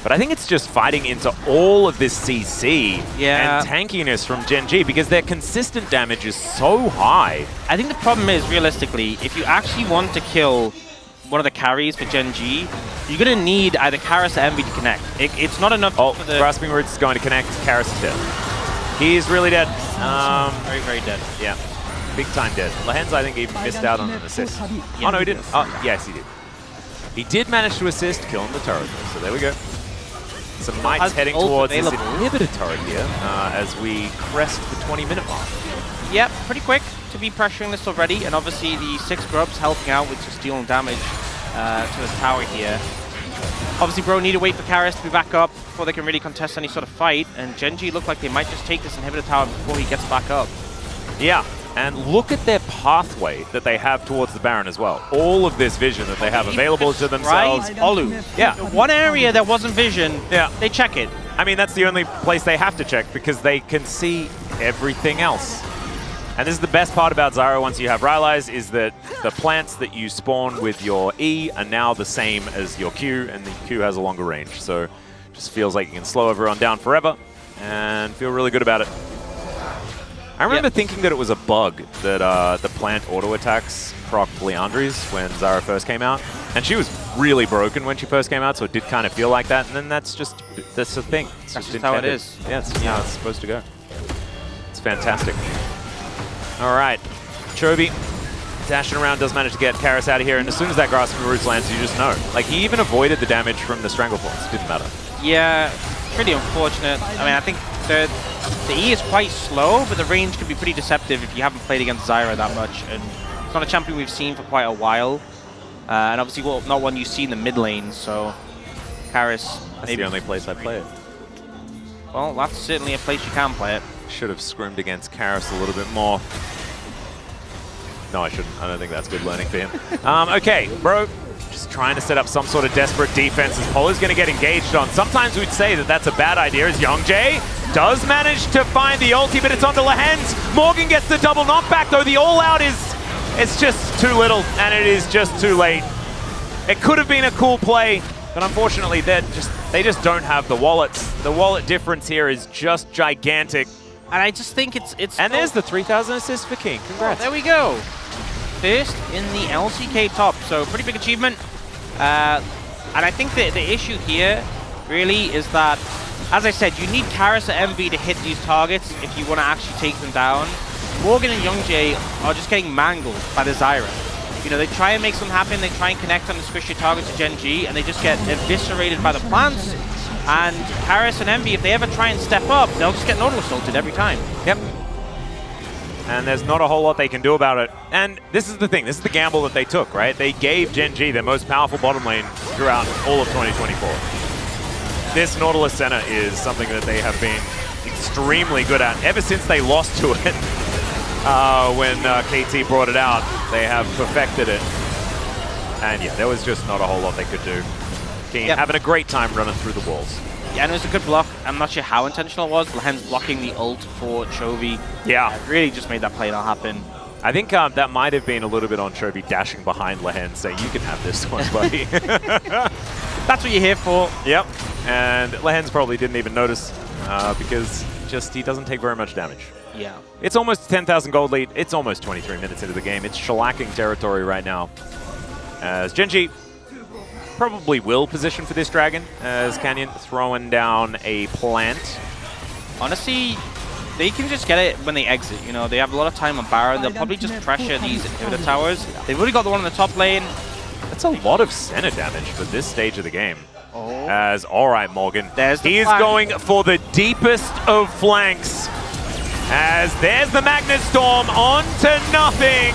But I think it's just fighting into all of this CC Yeah. and tankiness from Gen G because their consistent damage is so high. I think the problem is, realistically, if you actually want to kill one of the carries for Gen G, you're going to need either Karis or Envy to connect. It's not enough Oh, for the... Grasping Roots is going to connect. Karis is dead. He's really dead. Very, very dead. Yeah, big time dead. Lehens, I think, even missed out on an assist. Oh, no, he didn't. Oh, yes, he did. He did manage to assist, killing the turret, though, so there we go. Some mites heading towards this inhibitor turret here as we crest the 20-minute mark. Yep, pretty quick to be pressuring this already, and obviously the 6 grubs helping out with just dealing damage to the tower here. Obviously, bro need to wait for Karis to be back up before they can really contest any sort of fight, and Gen G look like they might just take this inhibitor tower before he gets back up. Yeah, and look at their pathway that they have towards the Baron as well. All of this vision that they have available to themselves. Olu. Yeah. One area that wasn't vision, Yeah. they check it. I mean, that's the only place they have to check because they can see everything else. And this is the best part about Zyra once you have Rylai's, is that the plants that you spawn with your E are now the same as your Q, and the Q has a longer range. So just feels like you can slow everyone down forever and feel really good about it. I remember thinking that it was a bug that the plant auto attacks proc Leandri's when Zyra first came out. And she was really broken when she first came out, so it did kind of feel like that. And then that's the thing. It's That's just how it intended. is. Yeah, it's how it's supposed to go. It's fantastic. All right, Chovy dashing around, does manage to get Karis out of here, and as soon as that Grasping Roots lands, you just know. Like, he even avoided the damage from the Stranglethorns. Didn't matter. Yeah, pretty unfortunate. I mean, I think the E is quite slow, but the range can be pretty deceptive if you haven't played against Zyra that much, and it's not a champion we've seen for quite a while. And obviously, well, not one you see in the mid lane, so Karis... That's the only place I play it. Well, that's certainly a place you can play it. Should have scrimmed against Karis a little bit more. No, I shouldn't. I don't think that's good learning for him. Okay, bro, just trying to set up some sort of desperate defense as Polo's going to get engaged on. Sometimes we'd say that that's a bad idea, as Youngjae does manage to find the ulti, but it's onto Lehens. Morgan gets the double knockback, though. The all-out it's just too little, and it is just too late. It could have been a cool play, but unfortunately, they just don't have the wallets. The wallet difference here is just gigantic. And I just think it's And there's the 3,000 assists for King. Congrats. Oh, there we go. First in the LCK top, so pretty big achievement. And I think the issue here really is that, as I said, you need Karis or MV to hit these targets if you want to actually take them down. Morgan and Youngjae are just getting mangled by the Zyra. You know, they try and make something happen, they try and connect on the squishy target to Gen G, and they just get eviscerated by the plants. And Karis and Envy, if they ever try and step up, they'll just get Nautilus ulted every time. Yep. And there's not a whole lot they can do about it. And this is the thing, this is the gamble that they took, right? They gave Gen G their most powerful bottom lane throughout all of 2024. This Nautilus center is something that they have been extremely good at ever since they lost to it. When KT brought it out, they have perfected it. And yeah, there was just not a whole lot they could do. Keen having a great time running through the walls. Yeah, and it was a good block. I'm not sure how intentional it was. Lehens blocking the ult for Chovy. Yeah. Really just made that play not happen. I think that might have been a little bit on Chovy dashing behind Lehens, saying, you can have this one, buddy. That's what you're here for. Yep. And Lehens probably didn't even notice because he doesn't take very much damage. Yeah. It's almost 10,000 gold lead. It's almost 23 minutes into the game. It's shellacking territory right now. As Gen G probably will position for this dragon, as Canyon throwing down a plant. Honestly, they can just get it when they exit. You know, they have a lot of time on Baron. They'll probably just pressure these inhibitor towers. They've already got the one in the top lane. That's a lot of center damage for this stage of the game. Oh. As, all right, Morgan. He is going for the deepest of flanks. As there's the Magnet Storm onto nothing.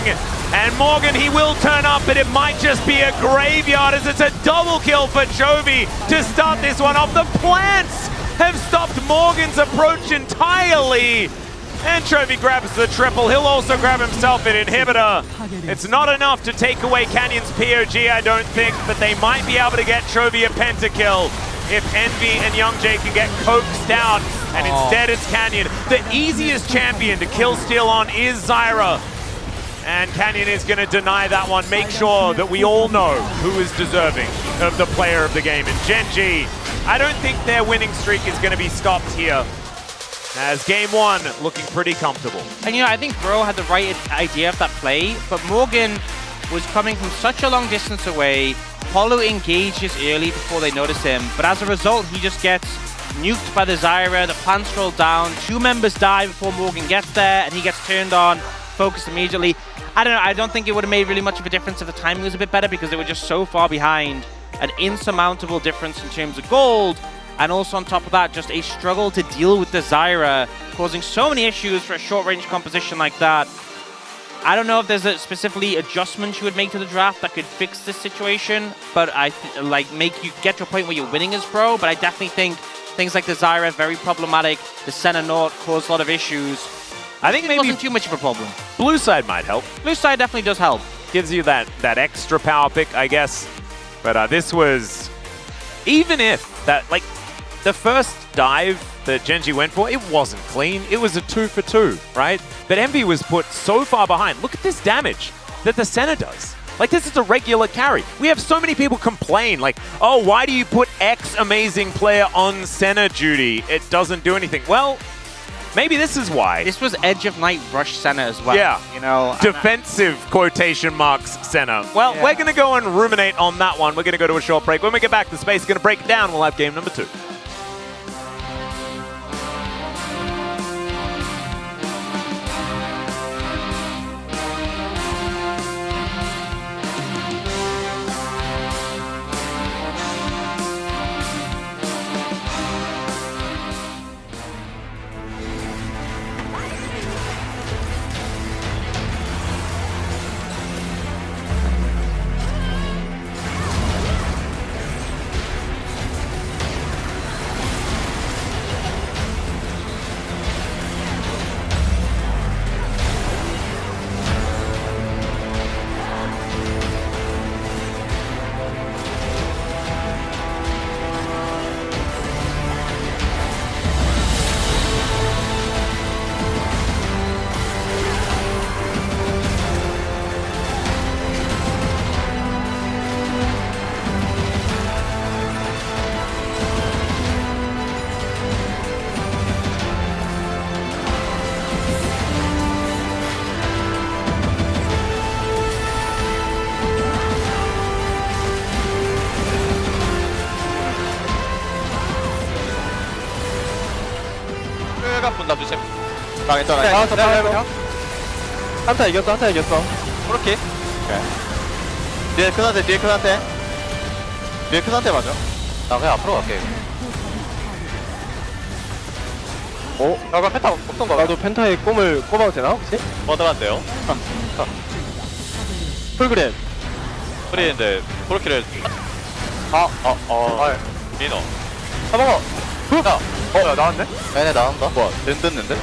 And Morgan, he will turn up, but it might just be a graveyard as it's a double kill for Chovy to start this one off. The plants have stopped Morgan's approach entirely. And Chovy grabs the triple. He'll also grab himself an inhibitor. It's not enough to take away Canyon's POG, I don't think, but they might be able to get Chovy a pentakill if Envy and Youngjae can get coaxed out. And instead it's Canyon. The easiest champion to kill steal on is Zyra. And Canyon is going to deny that one. Make sure that we all know who is deserving of the player of the game. And Gen G I don't think their winning streak is going to be stopped here. As game one looking pretty comfortable. And you know, I think Bro had the right idea of that play, but Morgan was coming from such a long distance away. Apollo engages early before they notice him, but as a result, he just gets nuked by the Zyra, the plants roll down, 2 members die before Morgan gets there, and he gets turned on, focused immediately. I don't know, I don't think it would have made really much of a difference if the timing was a bit better because they were just so far behind. An insurmountable difference in terms of gold, and also on top of that, just a struggle to deal with the Zyra, causing so many issues for a short-range composition like that. I don't know if there's a specifically adjustment you would make to the draft that could fix this situation, but like make you get to a point where you're winning as Pro, but I definitely think things like the Zyra very problematic, the center Nort caused a lot of issues. I think maybe wasn't too much of a problem. Blue side might help. Blue side definitely does help. Gives you that extra power pick, I guess. But this was, even if that, like, the first dive that Genji went for, it wasn't clean. It was a 2 for 2, right? But Envy was put so far behind. Look at this damage that the center does. Like, this is a regular carry. We have so many people complain, like, oh, why do you put X amazing player on center duty? It doesn't do anything. Well, maybe this is why. This was Edge of Night rush center as well. Yeah. You know, defensive quotation marks center. Well, we're going to go and ruminate on that one. We're going to go to a short break. When we get back, the space is going to break down. We'll have game number 2. 나 조심. 당했다. 한타 이겼어. 그렇게. 뒤에 큰 한테. 뒤에 큰 한테 맞아. 나 그냥 앞으로 갈게. 나가 펜타 없던 거. 나도 펜타의 꿈을 꼽아도 되나 혹시? 뭐 들어간대요? 풀그램. 프리인데 그렇게를. 리노. 먹어. 야 나왔네? 얘네 나온다. 뭐야? 랜드는데?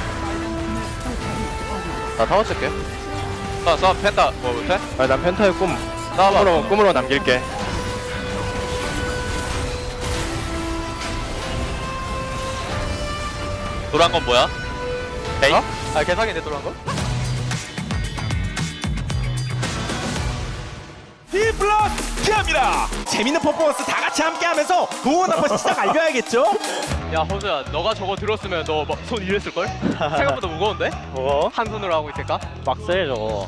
나 타워 칠게. 나 펜타 뭐 못해? 아니 난 펜타의 꿈으로 남길게. 노란 건 뭐야? 에이? 아 개사기인데 돌아간 거? D+ 기합니다. 재밌는 퍼포먼스 다 같이 함께하면서 좋은 한번 시작 알려야겠죠? 야 호수야, 너가 저거 들었으면 너 손 이랬을 걸? 생각보다 무거운데? 뭐? 한 손으로 하고 있을까? 막세 저거.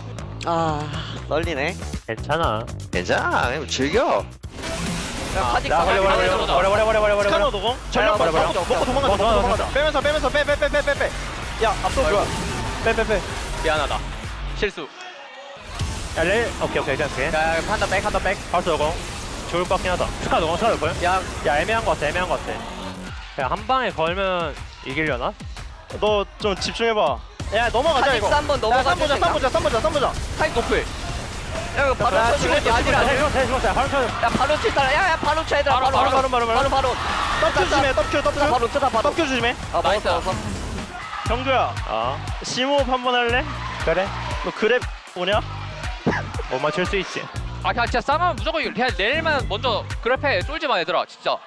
떨리네. 괜찮아. 괜찮아. 그냥 즐겨. 카디 야 버려. 스카너 노공. 전력 버려. 먹고 도망가자. 빼면서 빼. 야 앞서 좋아. 빼. 미안하다. 실수. 야 레일. 오케이 괜찮게. 야 한다 백. 바스 노공. 좋을 것 같긴 하다. 스카 노공 스카 넣을 거야? 야 애매한 거 같아. 그냥 한 방에 걸면 이기려나? 너 좀 집중해봐. 야 넘어가자 이거. 3번 넘어가자. 쌈 보자. 타임 노플. 야 이거 바로 쳐주면 돼. 아니라. 바로 쳐. 야 바로 칠다. 야 바로 쳐 얘들아. 바로. 떡 조심해. 바로 쳐다 바로. 떡 조심해. 나이스. 경주야. 심호흡 한번 할래? 그래. 너 그랩 오냐? 못 맞출 수 있지. 아 그냥 진짜 싸면 무조건 그냥 내일만 먼저 그래프에 쫄지 마 얘들아 진짜.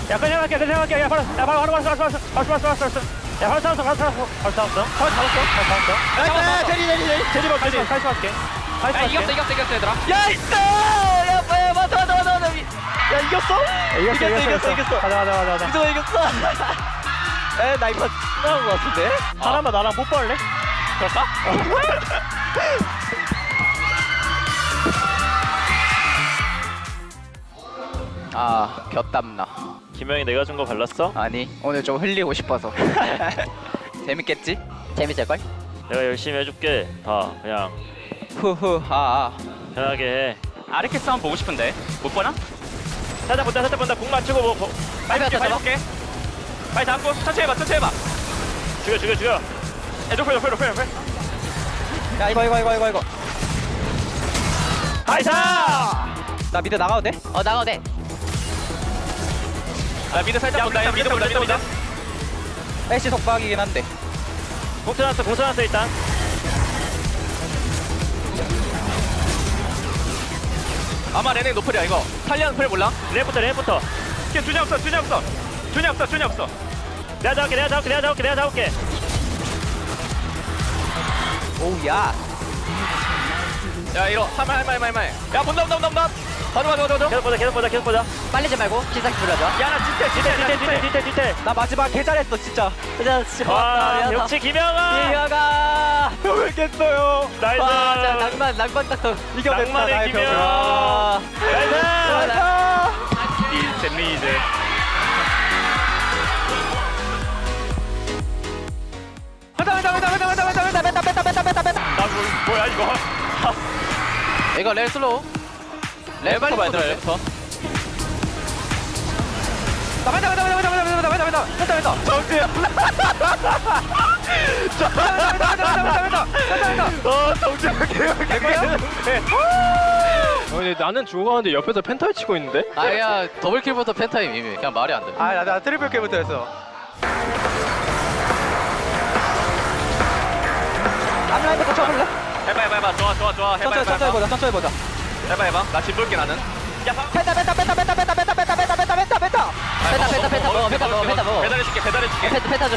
야 그냥 할게. 야 바로. 야 바로 잡았어. 제리 봐. 다시 할게. 야 이겼어 얘들아. 야 있어. 야 뭐야 맞아. 야 이겼어. 가자. 민서가 이겼어. 나 이거 끝나는 것 같은데? 하나만 나랑 뽀뽀할래? 그럴까? 아, 곁땀나. 김영이 내가 준 거 발랐어? 아니, 오늘 좀 흘리고 싶어서. 재밌겠지? 재밌을걸? 내가 열심히 해줄게. 다 그냥 후후하. 편하게 해. 아르케 싸움 보고 싶은데 못 보나? 살짝 본다. 공 맞추고 뭐. 빨리 볼게. 빨리 잡고 천천히 해봐. 죽여. 에조표. 야 이거. 나이스! 나 미드 나가도 돼? 나가도 돼. 나 미드 살짝 본다. 미드 본다. 애쉬 속박이긴 한데. 공쳐놨어 일단. 아마 레넥 노플이야 이거. 탈리안 플 몰라? 레부터. 준이 없어. 내가 잡을게. 오우야. 야 이거 할말. 야 본다. 바로. 계속 보자. 빨리지 말고 기사기 불러줘. 야나 뒤태. 나 마지막 개 잘했어 진짜. 진짜 와, 역시 김영아. 이겨가. 벽을 깼어요. 나이스. 와, 진짜 낭만 딱터 이겨냈다. 낭만의 나의 김영. 벽을. 나이스. 리즈. 뺐다. 나 뭐야 이거? 이거 레 슬로우. 레부터 봐야 돼. 레부터. 뺐다. 정지야. 정지야 개혁이야. 아니 나는 죽어가는데 옆에서 펜타를 치고 있는데? 아야 더블킬부터 펜타임 이미 그냥 말이 안 돼. 나 트리플 킬부터 했어. 앞라인부터 쳐볼래? 해봐. 좋아. 천천히 보자. 해봐. 나 집 볼게 나는. 야, 펜타 먹어. 배달해줄게. 펜타 줘.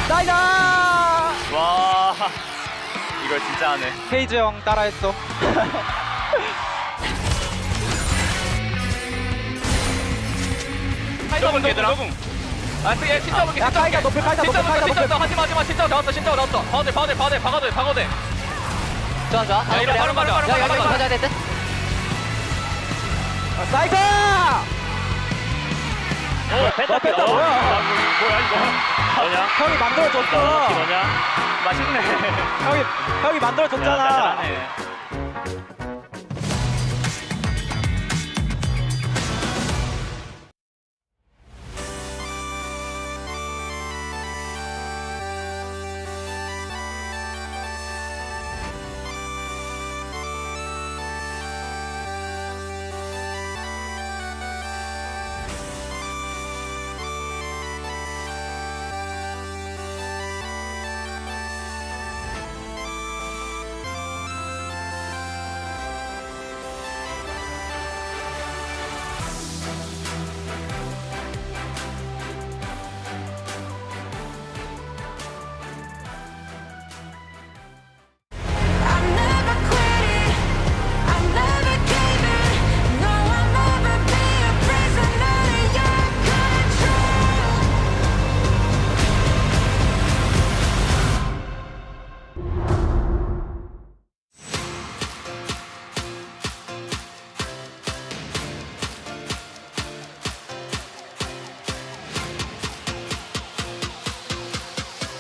나이스. 와, 이걸 진짜 하네. 페이즈 형 따라했어. 조금 얘들아. 아, 진짜 볼게. 야, 카이가 높을. 하지마. 진짜 나왔어. 방어대. 좋아. 야, 이리 바로 가자. 야, 가져야 될 듯. 사이드! 펜타 뭐야 이거? 뭐냐? 형이 만들어줬어. 너냐? 맛있네. 형이 만들어줬잖아. 잘하네.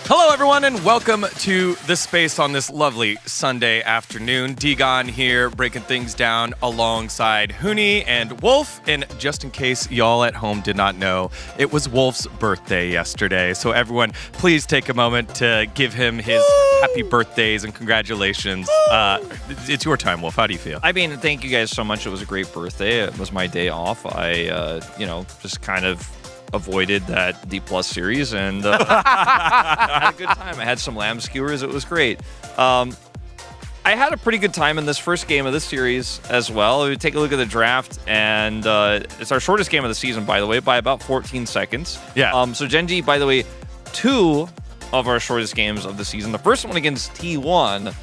Hello, everyone, and welcome to the space on this lovely Sunday afternoon. Digon here, breaking things down alongside Huni and Wolf. And just in case y'all at home did not know, it was Wolf's birthday yesterday. So everyone, please take a moment to give him his happy birthdays and congratulations. It's your time, Wolf. How do you feel? I mean, thank you guys so much. It was a great birthday. It was my day off. I, just kind of avoided that D+ series and I had a good time. I had some lamb skewers. It was great. I had a pretty good time in this first game of this series as well. We take a look at the draft, and it's our shortest game of the season, by the way, by about 14 seconds. Yeah. So Genji, by the way, 2 of our shortest games of the season. The first one against T1.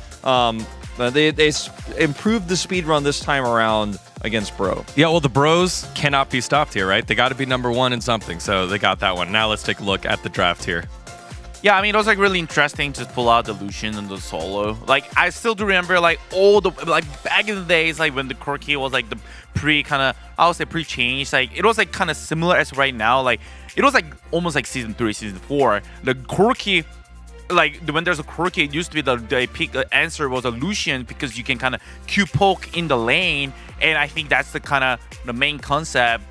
They improved the speed run this time around against Bro. Yeah, well, the Bros cannot be stopped here, right? They got to be number one in something, so they got that one. Now let's take a look at the draft here. Yeah, I mean, it was like really interesting to pull out the Lucian and the solo. Like, I still do remember like all the like back in the days, like when the Corki was like the I would say pre-change. Like it was like kind of similar as right now. Like it was like almost like season 3, season 4. The Corki, like when there's a Corki, it used to be the pick answer was a Lucian because you can kind of Q poke in the lane, and I think that's the kind of the main concept.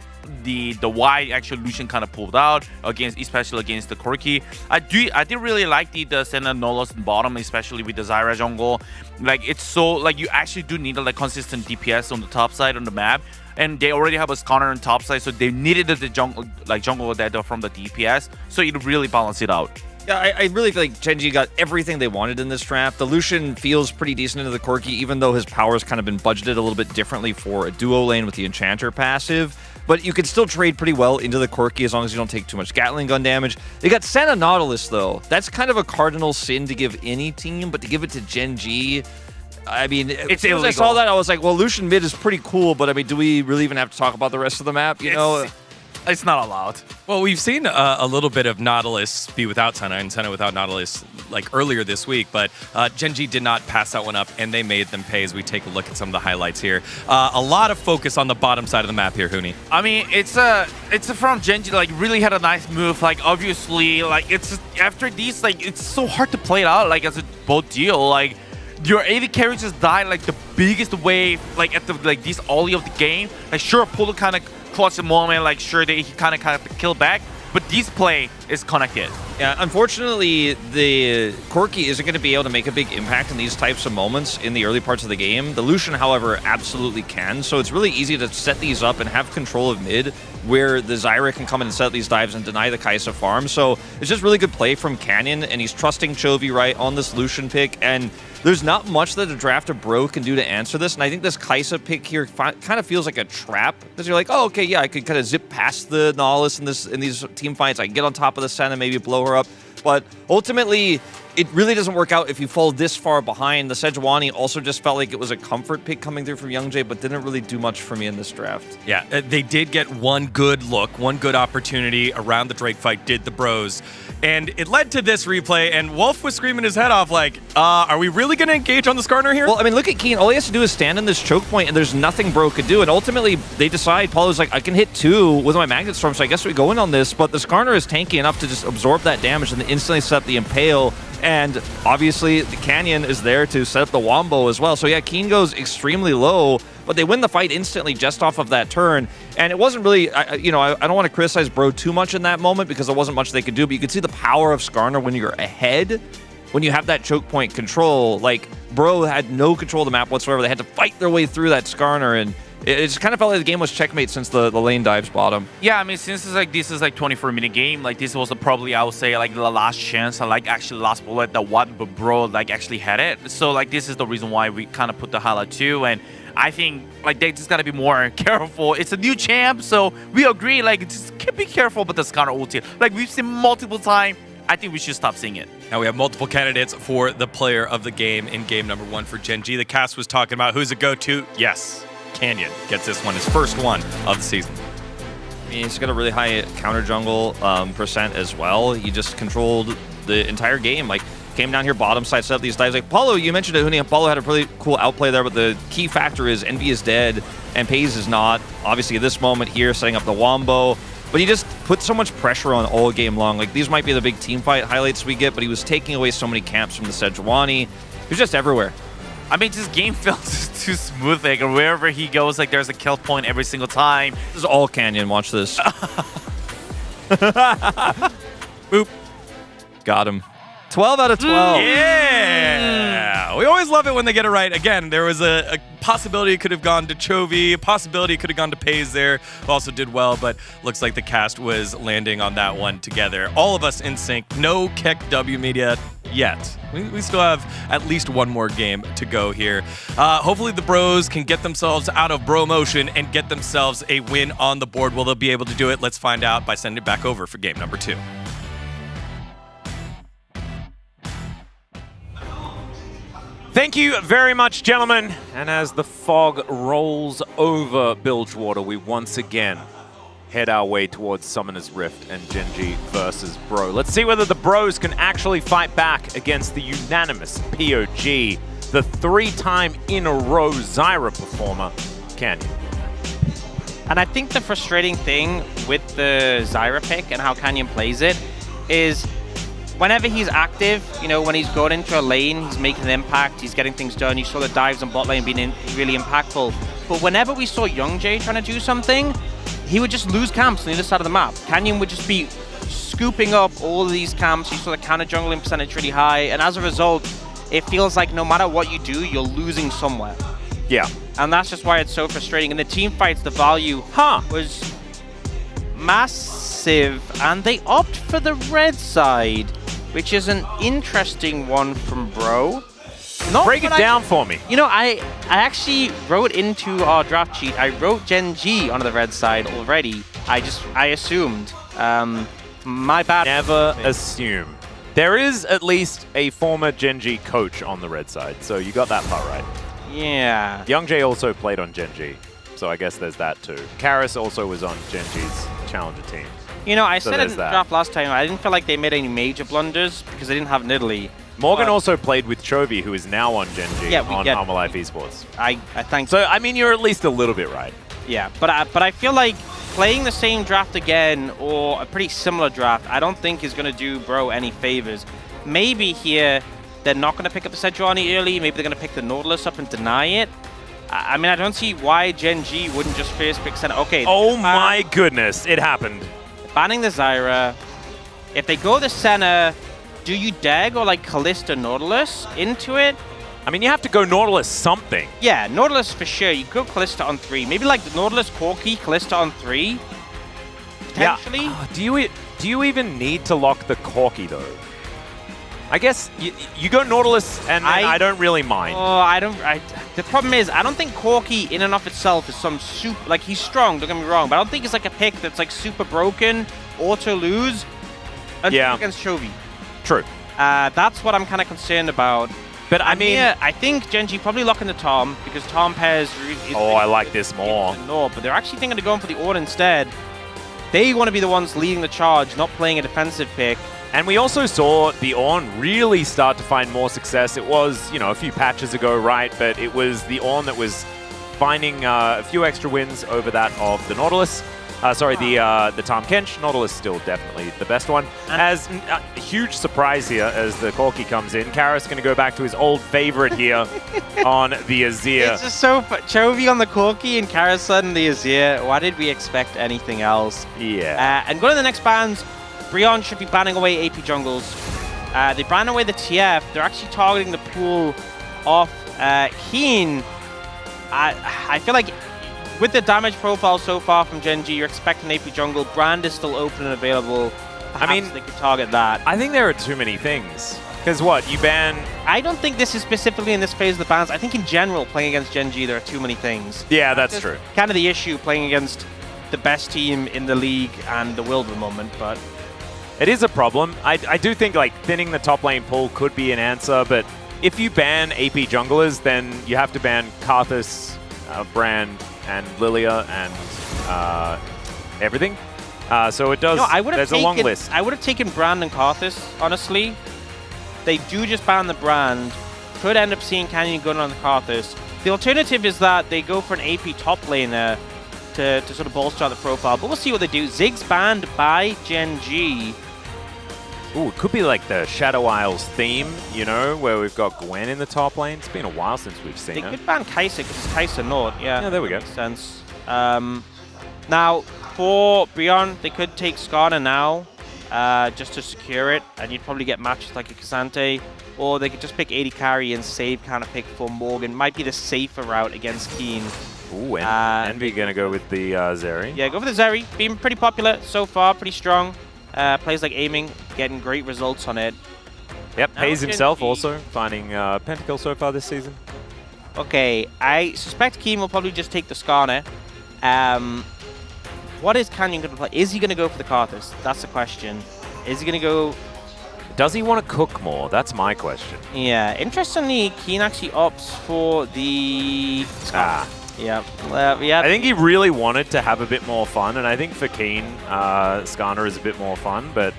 The why actually Lucian kind of pulled out against, especially against the Corki. I did really like the Senna Nolos in bottom, especially with the Zyra jungle. Like it's so like you actually do need a like consistent DPS on the top side on the map, and they already have a Skarner on top side, so they needed the jungle data from the DPS, so it really balanced it out. Yeah, I really feel like Gen.G got everything they wanted in this draft. The Lucian feels pretty decent into the Corki, even though his power's kind of been budgeted a little bit differently for a duo lane with the Enchanter passive. But you can still trade pretty well into the Corki as long as you don't take too much Gatling gun damage. They got Senna Nautilus, though. That's kind of a cardinal sin to give any team, but to give it to Gen.G, I mean, it's as I saw that, I was like, well, Lucian mid is pretty cool, but I mean, do we really even have to talk about the rest of the map, you know? It's not allowed. Well, we've seen a little bit of Nautilus be without Senna and Senna without Nautilus like earlier this week, but Gen.G did not pass that one up, and they made them pay as we take a look at some of the highlights here. A lot of focus on the bottom side of the map here, Huni. I mean, it's from Gen.G, like really had a nice move. Like obviously, like it's after these, like it's so hard to play it out like as a both deal. Like your AD carry just died like the biggest wave, like at the like this early of the game. Like sure, Polo kind of clutch the moment, like sure that he kind of kill back, but this play is connected. Yeah, unfortunately, the Corki isn't going to be able to make a big impact in these types of moments in the early parts of the game. The Lucian, however, absolutely can, so it's really easy to set these up and have control of mid, where the Zyra can come in and set these dives and deny the Kai'Sa farm. So it's just really good play from Canyon, and he's trusting Chovy right on this Lucian pick, and there's not much that a draft of Bro can do to answer this, and I think this Kai'Sa pick here kind of feels like a trap, because you're like, oh, okay, yeah, I could kind of zip past the Nautilus in these team fights, I can get on top of the Senna, maybe blow her up, but ultimately, it really doesn't work out if you fall this far behind. The Sejuani also just felt like it was a comfort pick coming through from Youngjae, but didn't really do much for me in this draft. Yeah, they did get one good look, one good opportunity around the Drake fight, did the Bros. And it led to this replay, and Wolf was screaming his head off like, are we really going to engage on the Skarner here? Well, I mean, look at Keen. All he has to do is stand in this choke point, and there's nothing Bro could do. And ultimately, they decide, Paulo's like, I can hit 2 with my Magnet Storm, so I guess we go in on this. But the Skarner is tanky enough to just absorb that damage and then instantly set up the Impale. And obviously, the Canyon is there to set up the Wombo as well. So yeah, Keen goes extremely low, but they win the fight instantly just off of that turn. And it wasn't really, I don't want to criticize Bro too much in that moment because there wasn't much they could do, but you could see the power of Skarner when you're ahead, when you have that choke point control. Like, Bro had no control of the map whatsoever. They had to fight their way through that Skarner, and it just kind of felt like the game was checkmate since the lane dives bottom. Yeah, I mean, since this is like 24-minute game, like this was probably, I would say, like the last chance, like actually last bullet that what Bro like actually had it. So like this is the reason why we kind of put the highlight too, and I think like they just gotta be more careful. It's a new champ, so we agree. Like just be careful about the Skarner ulti. Like we've seen multiple times. I think we should stop seeing it. Now we have multiple candidates for the player of the game in game number 1 for Gen.G. The cast was talking about who's a go-to. Yes, Canyon gets this one, his first one of the season. I mean, he's got a really high counter jungle percent as well. He just controlled the entire game. Like, came down here bottom side, set up these dives. Like, Paulo, you mentioned it, Huni. Paulo had a pretty cool outplay there, but the key factor is Envy is dead and Pays is not. Obviously, at this moment here, setting up the Wombo. But he just put so much pressure on all game long. Like, these might be the big team fight highlights we get, but he was taking away so many camps from the Sejuani. He was just everywhere. I mean, this game feels too smooth. Like, wherever he goes, like, there's a kill point every single time. This is all Canyon. Watch this. Boop. Got him. 12 out of 12. Yeah! We always love it when they get it right. Again, there was a possibility it could have gone to Chovy, a possibility it could have gone to Pays there, who also did well, but looks like the cast was landing on that one together. All of us in sync. No Keck W media yet. We still have at least one more game to go here. Hopefully the Bros can get themselves out of Bro motion and get themselves a win on the board. Will they be able to do it? Let's find out by sending it back over for game number 2. Thank you very much, gentlemen. And as the fog rolls over Bilgewater, we once again head our way towards Summoner's Rift and Genji versus Bro. Let's see whether the Bros can actually fight back against the unanimous POG, the 3-time in a row Zyra performer, Canyon. And I think the frustrating thing with the Zyra pick and how Canyon plays it is whenever he's active, you know, when he's going into a lane, he's making an impact, he's getting things done. You saw the dives on bot lane being really impactful. But whenever we saw Young Jay trying to do something, he would just lose camps on the other side of the map. Canyon would just be scooping up all of these camps. You saw the counter jungling percentage really high. And as a result, it feels like no matter what you do, you're losing somewhere. Yeah. And that's just why it's so frustrating. In the team fights, the value was massive. And they opt for the red side, which is an interesting one from Bro. Break it down for me. You know, I actually wrote into our draft sheet, I wrote Genji onto the red side already. I assumed. My bad. Never assume. There is at least a former Genji coach on the red side, so you got that part right. Yeah. Young Jay also played on Genji, so I guess there's that too. Karis also was on Genji's challenger team. You know, I said in the draft last time, I didn't feel like they made any major blunders because they didn't have Nidalee. Morgan also played with Chovy, who is now on Genji on Harma Life Esports. I think so. I mean, you're at least a little bit right. Yeah, but I feel like playing the same draft again or a pretty similar draft, I don't think is going to do Bro any favors. Maybe here they're not going to pick up the Sejuani early. Maybe they're going to pick the Nautilus up and deny it. I mean, I don't see why Genji wouldn't just first pick center. Okay. Oh my goodness, it happened. Banning the Zyra. If they go the center, do you dare go like Kalista Nautilus into it? I mean, you have to go Nautilus something. Yeah, Nautilus for sure. You go Kalista on 3. Maybe like Nautilus, Corki, Kalista on 3. Potentially. Yeah. Do you even need to lock the Corki though? I guess you go Nautilus, and I don't really mind. Oh, the problem is, I don't think Corki in and of itself is some super... Like, he's strong, don't get me wrong, but I don't think it's like a pick that's like super broken, auto-lose, against Chovy. True. That's what I'm kind of concerned about. But I mean... I think Genji probably locking the Tom, because Tom pairs... I like this more. But they're actually thinking of going for the Ornn instead. They want to be the ones leading the charge, not playing a defensive pick. And we also saw the Ornn really start to find more success. It was, you know, a few patches ago, right? But it was the Ornn that was finding a few extra wins over that of the Nautilus. The Tahm Kench. Nautilus still definitely the best one. As a huge surprise here as the Corki comes in. Karis going to go back to his old favorite here on the Azir. It's just so Chovy on the Corki and Karis on the Azir. Why did we expect anything else? Yeah. And going to the next bans, Brion should be banning away AP jungles. They ban away the TF. They're actually targeting the pool off Keen. I feel like with the damage profile so far from Genji, you're expecting AP jungle. Brand is still open and available. Perhaps they could target that. I think there are too many things. Because what, you ban... I don't think this is specifically in this phase of the bans. I think in general, playing against Genji, there are too many things. Yeah, that's true. Kind of the issue, playing against the best team in the league and the world at the moment, but... It is a problem. I do think like thinning the top lane pool could be an answer, but if you ban AP junglers, then you have to ban Karthus, Brand, and Lilia, and everything. So it does. No, there's a long list. I would have taken Brand and Karthus, honestly. They do just ban the Brand. Could end up seeing Canyon going on the Karthus. The alternative is that they go for an AP top laner to sort of bolster out the profile, but we'll see what they do. Ziggs banned by Genji. Ooh, it could be like the Shadow Isles theme, you know, where we've got Gwen in the top lane. It's been a while since we've seen her. They could ban Kai'Sa because it's Kai'Sa Nord. Yeah, there we go. Makes sense. Now, for Brion, they could take Skarner now just to secure it, and you'd probably get matches like a K'Sante, or they could just pick AD carry and save kind of pick for Morgan. Might be the safer route against Keen. Ooh, Envy going to go with the Zeri. Yeah, go for the Zeri. Been pretty popular so far, pretty strong. Plays like aiming, getting great results on it. Yep, Hayes himself also finding Pentakill so far this season. Okay, I suspect Keen will probably just take the Skarner. What is Canyon going to play? Is he going to go for the Karthus? That's the question. Is he going to go Does he want to cook more? That's my question. Yeah, interestingly, Keen actually opts for the... Yeah. Yeah. I think he really wanted to have a bit more fun, and I think for Keen, Skarner is a bit more fun, but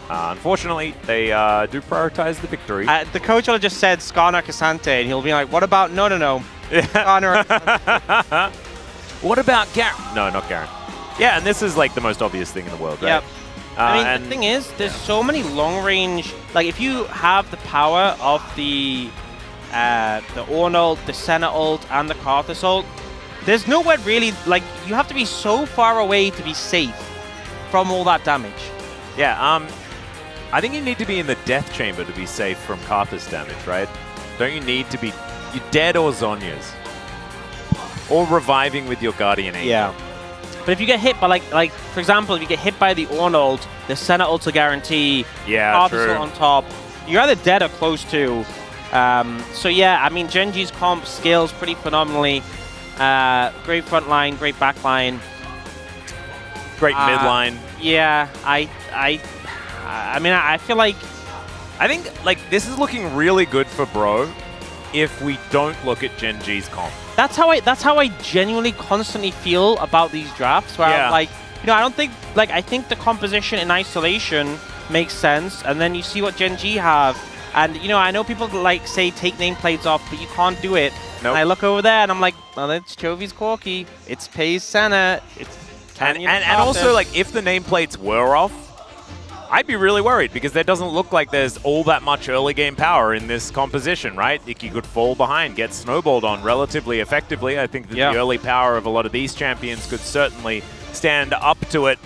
unfortunately, they do prioritize the victory. The coach will have just said Skarner Cassante, and he'll be like, what about... No. Skarner. What about Garen? No, not Garen. Yeah, and this is like the most obvious thing in the world, right? Yep. I mean, the thing is, there's so many long-range... Like, if you have the power of the Ornn ult, the Senna ult, and the Karthus ult, there's nowhere really... Like, you have to be so far away to be safe from all that damage. Yeah, I think you need to be in the death chamber to be safe from Karthus damage, right? Don't you need to be... You're dead or Zhonya's. Or reviving with your Guardian Angel. Yeah. But if you get hit by, like for example, if you get hit by the Ornn ult, the Senna ult's a guarantee, Karthus ult on top, you're either dead or close to. So yeah, I mean, Genji's comp scales pretty phenomenally. Great front line, great back line. Great mid line. Yeah, I mean, I feel like... I think, like, this is looking really good for Bro if we don't look at Genji's comp. That's how I genuinely constantly feel about these drafts, where I'm like, you know, I don't think, like, I think the composition in isolation makes sense, and then you see what Genji have, and, you know, I know people, like, say take nameplates off, but you can't do it. Nope. And I look over there, and I'm like, well, it's Chovy's Corki, it's Pei's Senna, it's Canyon and also, like, if the nameplates were off, I'd be really worried, because there doesn't look like there's all that much early game power in this composition, right? You could fall behind, get snowballed on relatively effectively. I think that the early power of a lot of these champions could certainly stand up to it.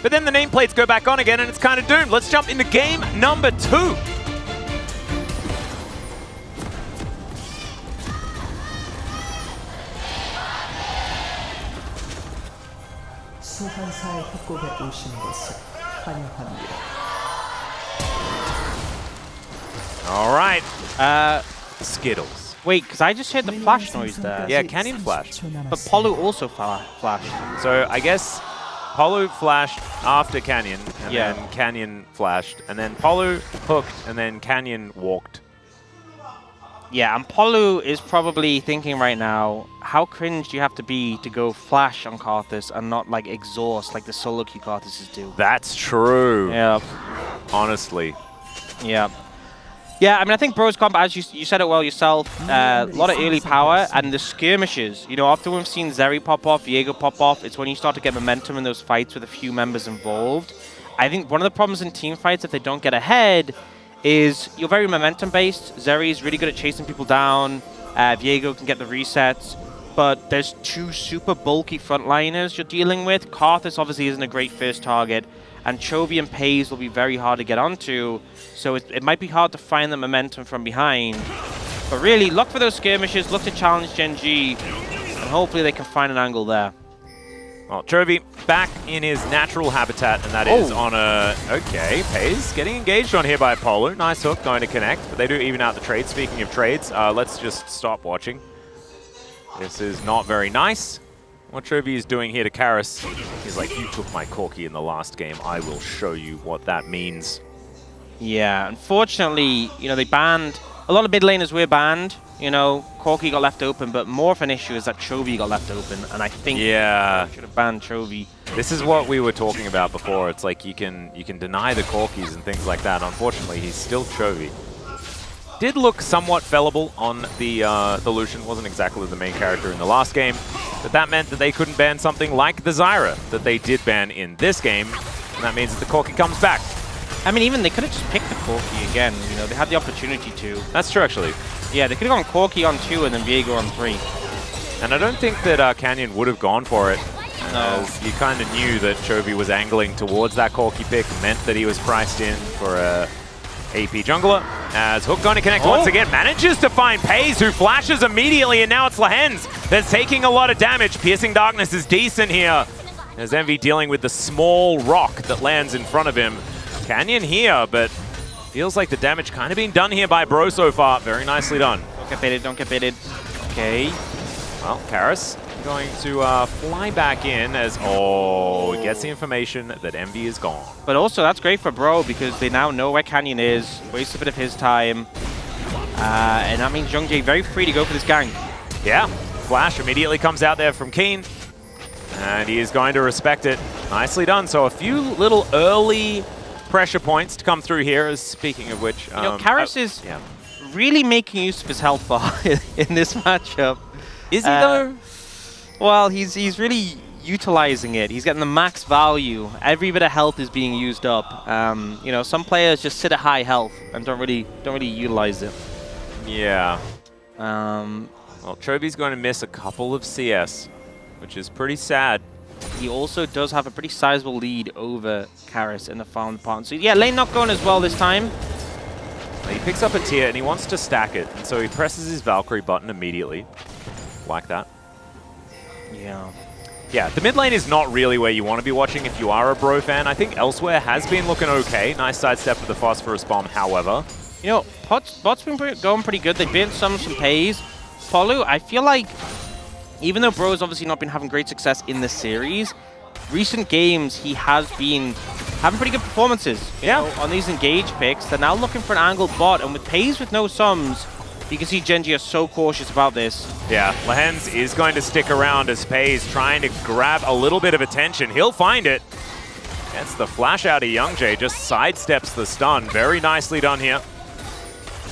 But then the nameplates go back on again, and it's kind of doomed. Let's jump into game number 2. 소환사의 협곡에 오신 것을 환영합니다. All right. Skittles. Wait, because I just heard the flash noise there. Yeah, Canyon flashed. But Polu also flashed. So I guess Polu flashed after Canyon, and then Canyon flashed, and then Polu hooked, and then Canyon walked. Yeah, and Polu is probably thinking right now, how cringe do you have to be to go flash on Karthus and not, like, exhaust like the solo queue Karthuses do? That's true. Yeah. Honestly. Yeah. Yeah, I mean, I think Bro's comp, as you said it well yourself, a lot of early power, and the skirmishes. You know, often we've seen Zeri pop off, Viego pop off. It's when you start to get momentum in those fights with a few members involved. I think one of the problems in team fights, if they don't get ahead, is you're very momentum-based. Zeri is really good at chasing people down. Viego can get the resets. But there's two super bulky frontliners you're dealing with. Karthus obviously isn't a great first target. And Chovy and Pei's will be very hard to get onto. So it might be hard to find the momentum from behind. But really, look for those skirmishes. Look to challenge Genji. And hopefully they can find an angle there. Well, Chovy back in his natural habitat, and that is on a... Okay, Pei's getting engaged on here by Polu. Nice hook, going to connect, but they do even out the trade. Speaking of trades, let's just stop watching. This is not very nice. What Chovy is doing here to Karis, he's like, you took my Corki in the last game. I will show you what that means. Yeah, unfortunately, you know, they banned... A lot of mid laners were banned. You know, Corki got left open, but more of an issue is that Chovy got left open, and I think should have banned Chovy. This is what we were talking about before. It's like you can deny the Corkis and things like that. Unfortunately, he's still Chovy. Did look somewhat fellable on the Lucian. Wasn't exactly the main character in the last game, but that meant that they couldn't ban something like the Zyra that they did ban in this game, and that means that the Corki comes back. I mean, even they could have just picked the Corki again. You know, they had the opportunity to. That's true, actually. Yeah, they could have gone Corki on 2 and then Viego on 3. And I don't think that Canyon would have gone for it. No. You kind of knew that Chovy was angling towards that Corki pick, meant that he was priced in for a AP jungler. As Hook going to connect once again, manages to find Pei's, who flashes immediately, and now it's Lehens that's taking a lot of damage. Piercing Darkness is decent here. As Envy dealing with the small rock that lands in front of him. Canyon here, but feels like the damage kind of being done here by Bro so far. Very nicely done. Don't get baited, don't get baited. Okay. Well, Karis going to fly back in as, oh, he gets the information that Envy is gone. But also, that's great for Bro because they now know where Canyon is, waste a bit of his time. And that means Youngjae very free to go for this gank. Yeah, Flash immediately comes out there from Keen. And he is going to respect it. Nicely done. So a few little early pressure points to come through here. As speaking of which, you know, Karis is really making use of his health bar in this matchup. Is he though? Well, he's really utilizing it. He's getting the max value. Every bit of health is being used up. You know, some players just sit at high health and don't really utilize it. Yeah. Well, Chobi's going to miss a couple of CS, which is pretty sad. He also does have a pretty sizable lead over Karis in the farm department. So yeah, lane not going as well this time. He picks up a tier and he wants to stack it. And so he presses his Valkyrie button immediately. Like that. Yeah. Yeah, the mid lane is not really where you want to be watching if you are a Bro fan. I think elsewhere has been looking okay. Nice sidestep with the phosphorus bomb, however. You know, bot's been going pretty good. They've been some pays. Polu, I feel like, even though Bro's obviously not been having great success in the series, recent games he has been having pretty good performances. You know, on these engage picks. They're now looking for an angled bot, and with pays with no sums, you can see Genji are so cautious about this. Yeah, Lehens is going to stick around as Pays trying to grab a little bit of attention. He'll find it. Gets the flash out of Youngjae, just sidesteps the stun. Very nicely done here.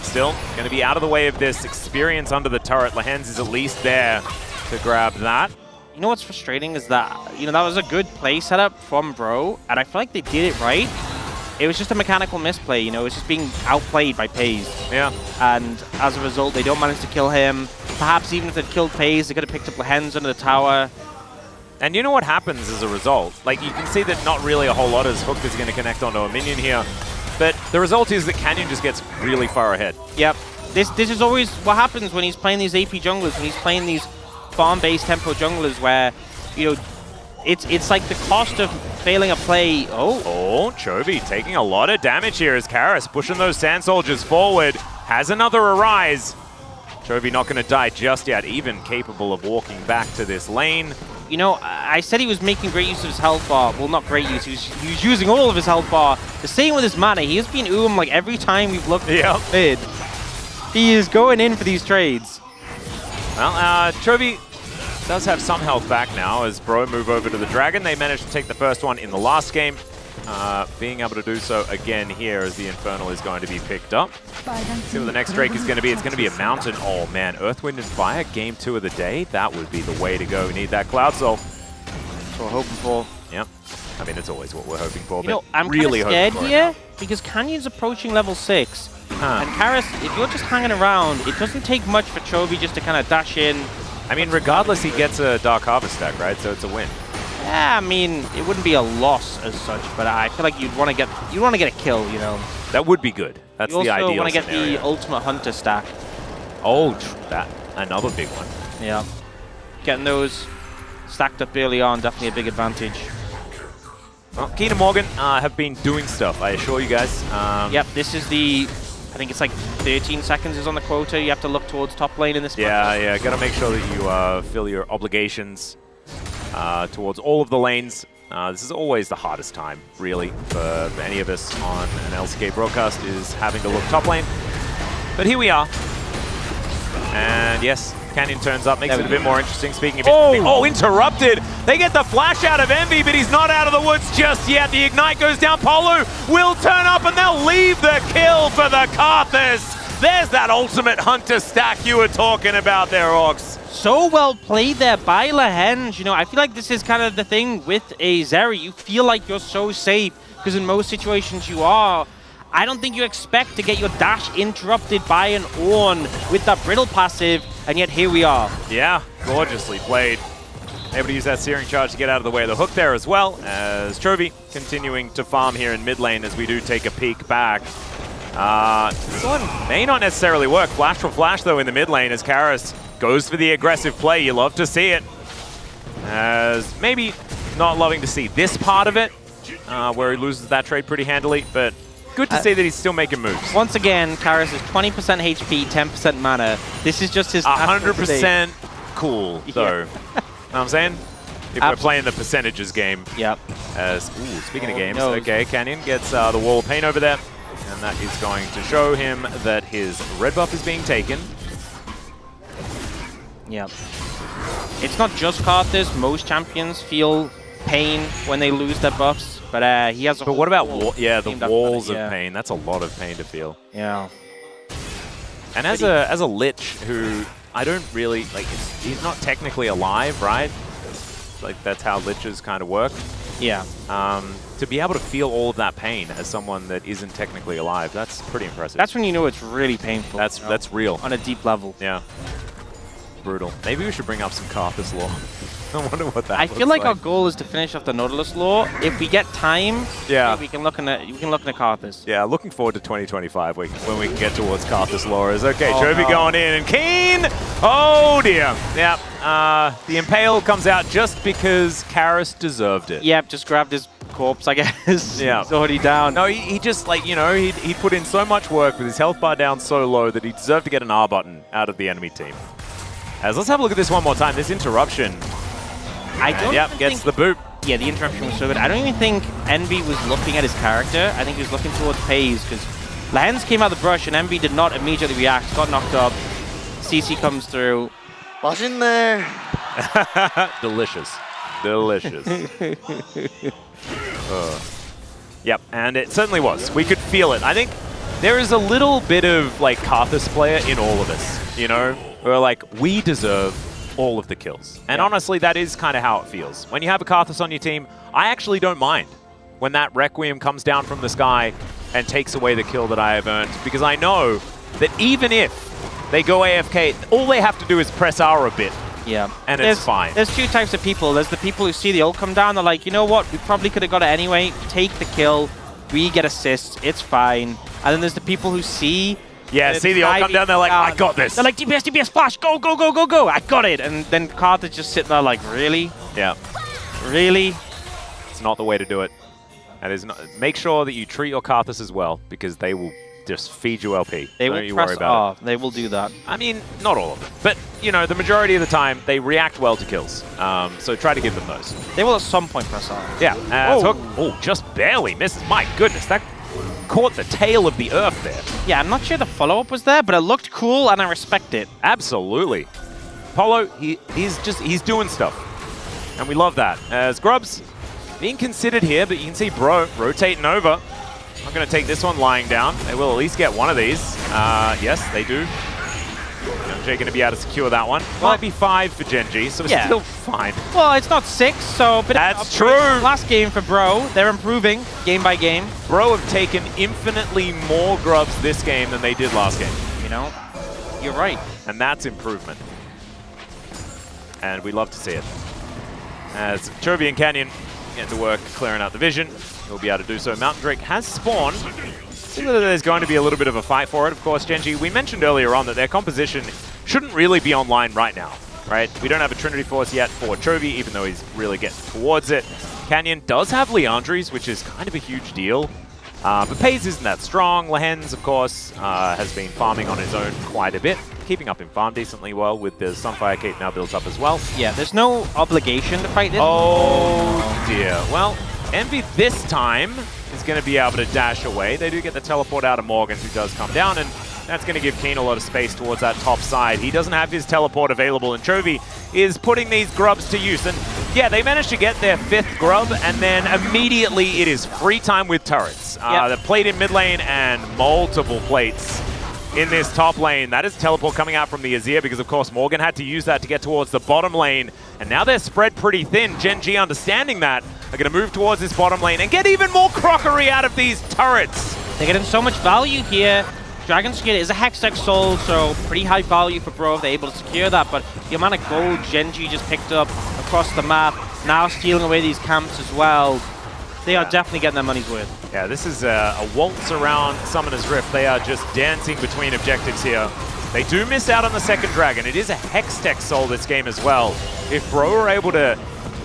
Still going to be out of the way of this experience under the turret. Lehens is at least there to grab that. You know what's frustrating is that, you know, that was a good play setup from Bro, and I feel like they did it right. It was just a mechanical misplay, you know, it's just being outplayed by Pays. Yeah. And as a result, they don't manage to kill him. Perhaps even if they'd killed Pays, they could have picked up Lehens under the tower. And you know what happens as a result? Like, you can see that not really a whole lot as Hook is going to connect onto a minion here. But the result is that Canyon just gets really far ahead. Yep. This is always what happens when he's playing these AP junglers, when he's playing these farm-based tempo junglers where, you know, it's like the cost of failing a play. Oh, Chovy taking a lot of damage here as Karis pushing those Sand Soldiers forward. Has another Arise. Chovy not going to die just yet, even capable of walking back to this lane. You know, I said he was making great use of his health bar. Well, not great use. He was using all of his health bar. The same with his mana. He has been like every time we've looked at mid. He is going in for these trades. Well, Chovy does have some health back now as Bro move over to the Dragon. They managed to take the first one in the last game. Being able to do so again here as the Infernal is going to be picked up. See what the next Drake is going to be. It's going to be a Mountain. Oh man, Earth, Wind, and Fire, game 2 of the day. That would be the way to go. We need that Cloud Soul. That's what we're hoping for. Yep. I mean, it's always what we're hoping for. You know, I'm really scared here because Canyon's approaching level 6. And Karis, if you're just hanging around, it doesn't take much for Chovy just to kind of dash in. I mean, regardless, he gets a Dark Harvest stack, right? So it's a win. Yeah, I mean, it wouldn't be a loss as such, but I feel like you'd want to get a kill, you know. That would be good. That's the ideal. You also want to get the ultimate hunter stack. Oh, that another big one. Yeah, getting those stacked up early on definitely a big advantage. Well, Keen and Morgan have been doing stuff, I assure you guys. Yep, this is the. I think it's like 13 seconds is on the quota. You have to look towards top lane in this. Yeah, got to make sure that you fill your obligations towards all of the lanes. This is always the hardest time, really, for any of us on an LCK broadcast, is having to look top lane. But here we are. And yes, Canyon turns up, makes it a bit more interesting. Speaking of interrupted! They get the flash out of Envy, but he's not out of the woods just yet. The Ignite goes down. Polu will turn up, and they'll leave the kill for the Karthus. There's that ultimate hunter stack you were talking about there, Orcs. So well played there by Lehens. You know, I feel like this is kind of the thing with a Zeri. You feel like you're so safe, because in most situations you are. I don't think you expect to get your dash interrupted by an Ornn with that brittle passive, and yet here we are. Yeah, gorgeously played. Able to use that Searing Charge to get out of the way of the hook there as well, as Chovy continuing to farm here in mid lane as we do take a peek back. This one may not necessarily work. Flash for flash, though, in the mid lane as Karis goes for the aggressive play. You love to see it. As maybe not loving to see this part of it, where he loses that trade pretty handily, but good to see that he's still making moves. Once again, Karis is 20% HP, 10% mana. This is just his 100% cool, though. what I'm saying? If we're playing the percentages game. Yep. Speaking of games, no. okay, Canyon gets the wall of pain over there. And that is going to show him that his red buff is being taken. Yep. It's not just Karthus. Most champions feel pain when they lose their buffs. But he has a But what about the walls of yeah. pain? That's a lot of pain to feel. Yeah. And as a Lich who I don't really like, he's not technically alive, right? Like that's how Liches kind of work. Yeah. To be able to feel all of that pain as someone that isn't technically alive, that's pretty impressive. That's when you know it's really painful. That's real. On a deep level. Yeah. Brutal. Maybe we should bring up some Karthus lore. I wonder what that I feel like looks our goal is to finish off the Nautilus lore. If we get time, yeah, we can look into Karthus. Yeah, looking forward to 2025 when we can get towards Karthus lores. Okay, Oh, Trophy no. going in, and Keen! Oh dear. Yep. The Impale comes out just because Karis deserved it. Yep, just grabbed his corpse, I guess. Yeah. He's already down. No, he just, like, you know, he put in so much work with his health bar down so low that he deserved to get an R button out of the enemy team. As let's have a look at this one more time. This interruption. I don't Yep, even gets think, the boot. Yeah, the interruption was so good. I don't even think Envy was looking at his character. I think he was looking towards FaZe because Lens came out of the brush and Envy did not immediately react. Got knocked up. CC comes through. 맛있네. Delicious. Delicious. Yep, and it certainly was. We could feel it. I think there is a little bit of, like, Karthus player in all of us, you know? We're like, we deserve all of the kills. And honestly, that is kind of how it feels. When you have a Karthus on your team, I actually don't mind when that Requiem comes down from the sky and takes away the kill that I have earned, because I know that even if they go AFK, all they have to do is press R a bit. Yeah. And it's fine. There's two types of people. There's the people who see the ult come down. They're like, you know what? We probably could have got it anyway. Take the kill. We get assists. It's fine. And then there's the people who see... Yeah, see the ult come down. They're like, I got this. They're like, DPS, DPS, flash. Go, go, go, go, go. I got it. And then Karthus just sitting there like, really? Yeah. Really? It's not the way to do it. That is not. Make sure that you treat your Karthus as well, because they will just feed you LP. They Don't will you press worry about R. They will do that. I mean, not all of them. But, you know, the majority of the time, they react well to kills. So try to give them those. They will at some point press R. Yeah. Hook. Oh, just barely misses. My goodness, that caught the tail of the earth there. Yeah, I'm not sure the follow-up was there, but it looked cool, and I respect it. Absolutely. Polo, he's doing stuff. And we love that. As Grubs being considered here, but you can see Bro rotating over. I'm going to take this one lying down. They will at least get one of these. Yes, they do. Genji going to be able to secure that one. Might be 5 for Genji, so it's still fine. Well, it's not 6, so... But that's true. Last game for Bro. They're improving game by game. Bro have taken infinitely more grubs this game than they did last game. You know, you're right. And that's improvement. And we love to see it. As Chovy and Canyon get to work clearing out the vision, he'll be able to do so. Mountain Drake has spawned. Seems that there's going to be a little bit of a fight for it. Of course, Genji, we mentioned earlier on that their composition shouldn't really be online right now, right? We don't have a Trinity Force yet for Chovy, even though he's really getting towards it. Canyon does have Leandries, which is kind of a huge deal. But FaZe isn't that strong. Lehens, of course, has been farming on his own quite a bit, keeping up in farm decently well with the Sunfire Cape now built up as well. Yeah, there's no obligation to fight this. Oh, dear. Well, Envy this time is going to be able to dash away. They do get the teleport out of Morgan, who does come down, and that's going to give Keen a lot of space towards that top side. He doesn't have his teleport available, and Chovy is putting these grubs to use. And yeah, they managed to get their 5th grub, and then immediately it is free time with turrets. The plate in mid lane and multiple plates in this top lane. That is teleport coming out from the Azir, because of course Morgan had to use that to get towards the bottom lane. And now they're spread pretty thin. Genji, understanding that, are going to move towards this bottom lane and get even more crockery out of these turrets. They're getting so much value here. Dragon Skin is a Hextech Soul, so pretty high value for Bro if they're able to secure that. But the amount of gold Genji just picked up across the map, now stealing away these camps as well, they are definitely getting their money's worth. Yeah, this is a waltz around Summoner's Rift. They are just dancing between objectives here. They do miss out on the second dragon. It is a Hextech Soul this game as well. If Bro are able to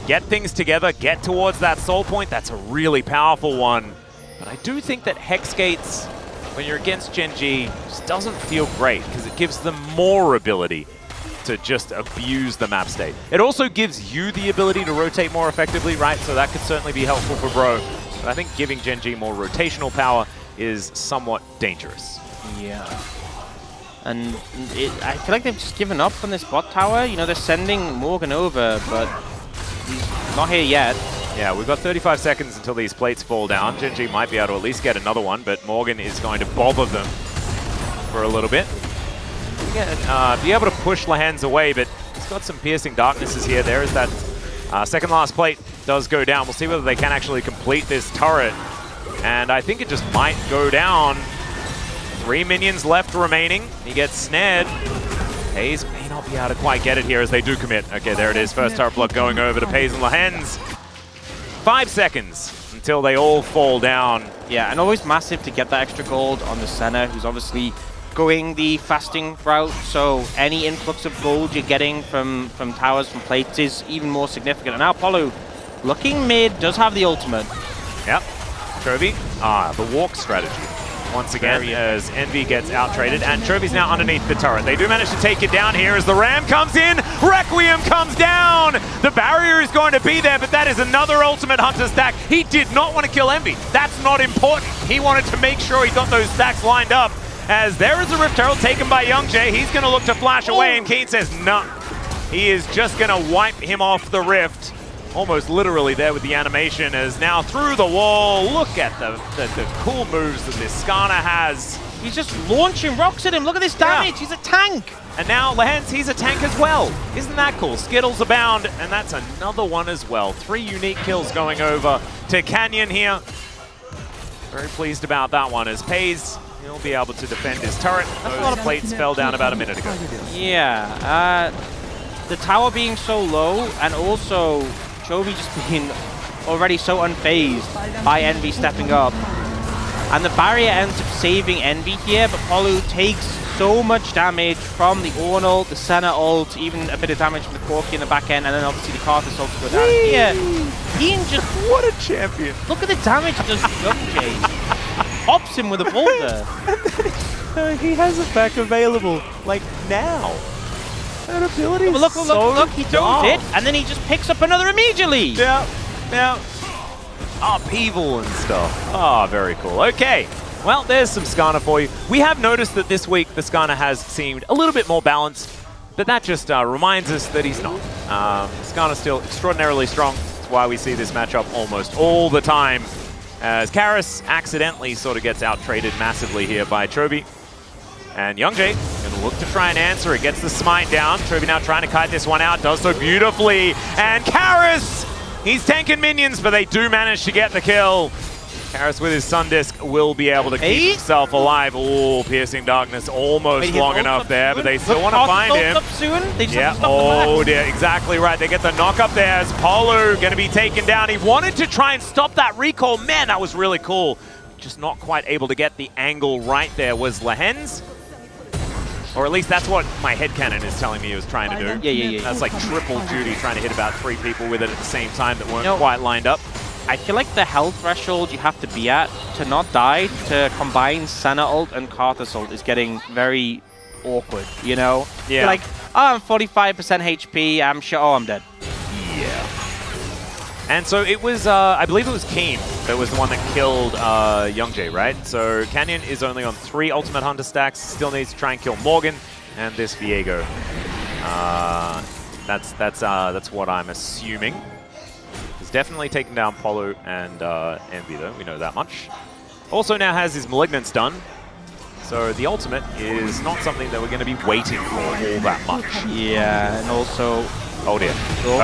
get things together, get towards that soul point, that's a really powerful one. But I do think that Hex Gates, when you're against Genji, just doesn't feel great, because it gives them more ability to just abuse the map state. It also gives you the ability to rotate more effectively, right? So that could certainly be helpful for Bro. But I think giving Gen G more rotational power is somewhat dangerous. Yeah. And I feel like they've just given up on this bot tower. You know, they're sending Morgan over, but he's not here yet. Yeah, we've got 35 seconds until these plates fall down. Gen G might be able to at least get another one, but Morgan is going to bother them for a little bit. Be able to push Lehens away, but he's got some piercing darknesses here. There is that second last plate does go down. We'll see whether they can actually complete this turret. And I think it just might go down. 3 minions left remaining. He gets snared. Hayes may not be able to quite get it here as they do commit. Okay, there it is. First turret block going over to Pays and Lehens. 5 seconds until they all fall down. Yeah, and always massive to get that extra gold on the Senna, who's obviously going the fasting route. So any influx of gold you're getting from towers, from plates is even more significant. And now Apollo, looking mid, does have the ultimate. Yep. Chovy, the walk strategy. Once again, as Envy gets out-traded, and Chovy's now underneath the turret. They do manage to take it down here as the Ram comes in, Requiem comes down! The barrier is going to be there, but that is another ultimate Hunter stack. He did not want to kill Envy. That's not important. He wanted to make sure he got those stacks lined up, as there is a Rift Herald taken by Youngjae. He's going to look to flash away, and Keen says, no. He is just going to wipe him off the Rift. Almost literally there with the animation, as now through the wall. Look at the cool moves that this Skarner has. He's just launching rocks at him. Look at this damage. Yeah. He's a tank. And now Lehens, he's a tank as well. Isn't that cool? Skittles abound, and that's another one as well. 3 unique kills going over to Canyon here. Very pleased about that one, as Pays, he'll be able to defend his turret. Those plates fell down about a minute ago. Yeah, the tower being so low, and also Chovy just being already so unfazed by Envy stepping up. And the barrier ends up saving Envy here, but Polu takes so much damage from the Ornn ult, the Senna ult, even a bit of damage from the Corki in the back end, and then obviously the Karthus ult to go down here. Ian just... What a champion! Look at the damage he does to Youngjae. Pops him with a boulder. He has it back available, like now. That ability is look, he throws it, and then he just picks up another immediately. Yeah. Upheaval and stuff. Oh, very cool. Okay, well, there's some Skarner for you. We have noticed that this week the Skarner has seemed a little bit more balanced, but that just reminds us that he's not. Skarner's still extraordinarily strong. That's why we see this matchup almost all the time, as Karis accidentally sort of gets out-traded massively here by Chovy. And Youngjae gonna look to try and answer it, gets the smite down. Chovy now trying to kite this one out, does so beautifully. And Karis, he's tanking minions, but they do manage to get the kill. Karis with his Sun Disc will be able to keep himself alive. Oh, piercing darkness almost long enough there, but they still want to find him. Yeah, oh dear, exactly right. They get the knock up there as Polu gonna be taken down. He wanted to try and stop that recall. Man, that was really cool. Just not quite able to get the angle right there. Was Lehens? Or at least that's what my headcanon is telling me he was trying to do. Yeah. That's like triple duty, trying to hit about 3 people with it at the same time that weren't quite lined up. I feel like the health threshold you have to be at to not die, to combine Senna ult and Karthus ult is getting very awkward, you know? Yeah. You're like, oh, I'm 45% HP, I'm sure, oh, I'm dead. Yeah. And so it was, I believe it was Keen that was the one that killed Youngjae, right? So Canyon is only on 3 Ultimate Hunter stacks, still needs to try and kill Morgan and this Viego. That's what I'm assuming. He's definitely taken down Polu and Envy though, we know that much. Also now has his Malignance done. So the ultimate is not something that we're going to be waiting for all that much. Yeah, and also... Oh dear.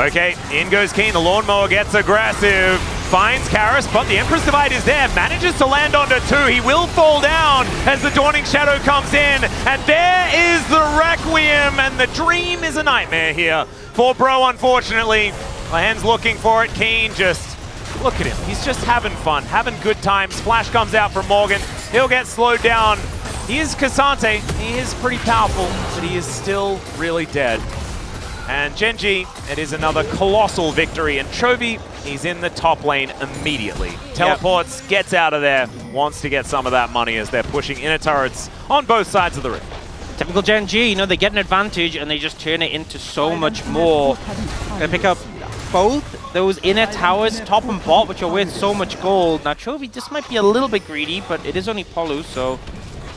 Okay, in goes Keen. The Lawnmower gets aggressive. Finds Karis, but the Empress Divide is there. Manages to land onto 2. He will fall down as the Dawning Shadow comes in. And there is the Requiem. And the dream is a nightmare here for Bro, unfortunately. Lehens looking for it. Keen just... Look at him. He's just having fun, having good times. Flash comes out from Morgan. He'll get slowed down. He is Cassante. He is pretty powerful, but he is still really dead. And Gen G, it is another colossal victory. And Chovy, he's in the top lane immediately. Teleports, gets out of there, wants to get some of that money as they're pushing inner turrets on both sides of the ring. Typical Gen G, you know, they get an advantage and they just turn it into so much more. Gonna pick up both those inner towers, top and bot, which are worth so much gold. Now, Chovy, this might be a little bit greedy, but it is only Polu, so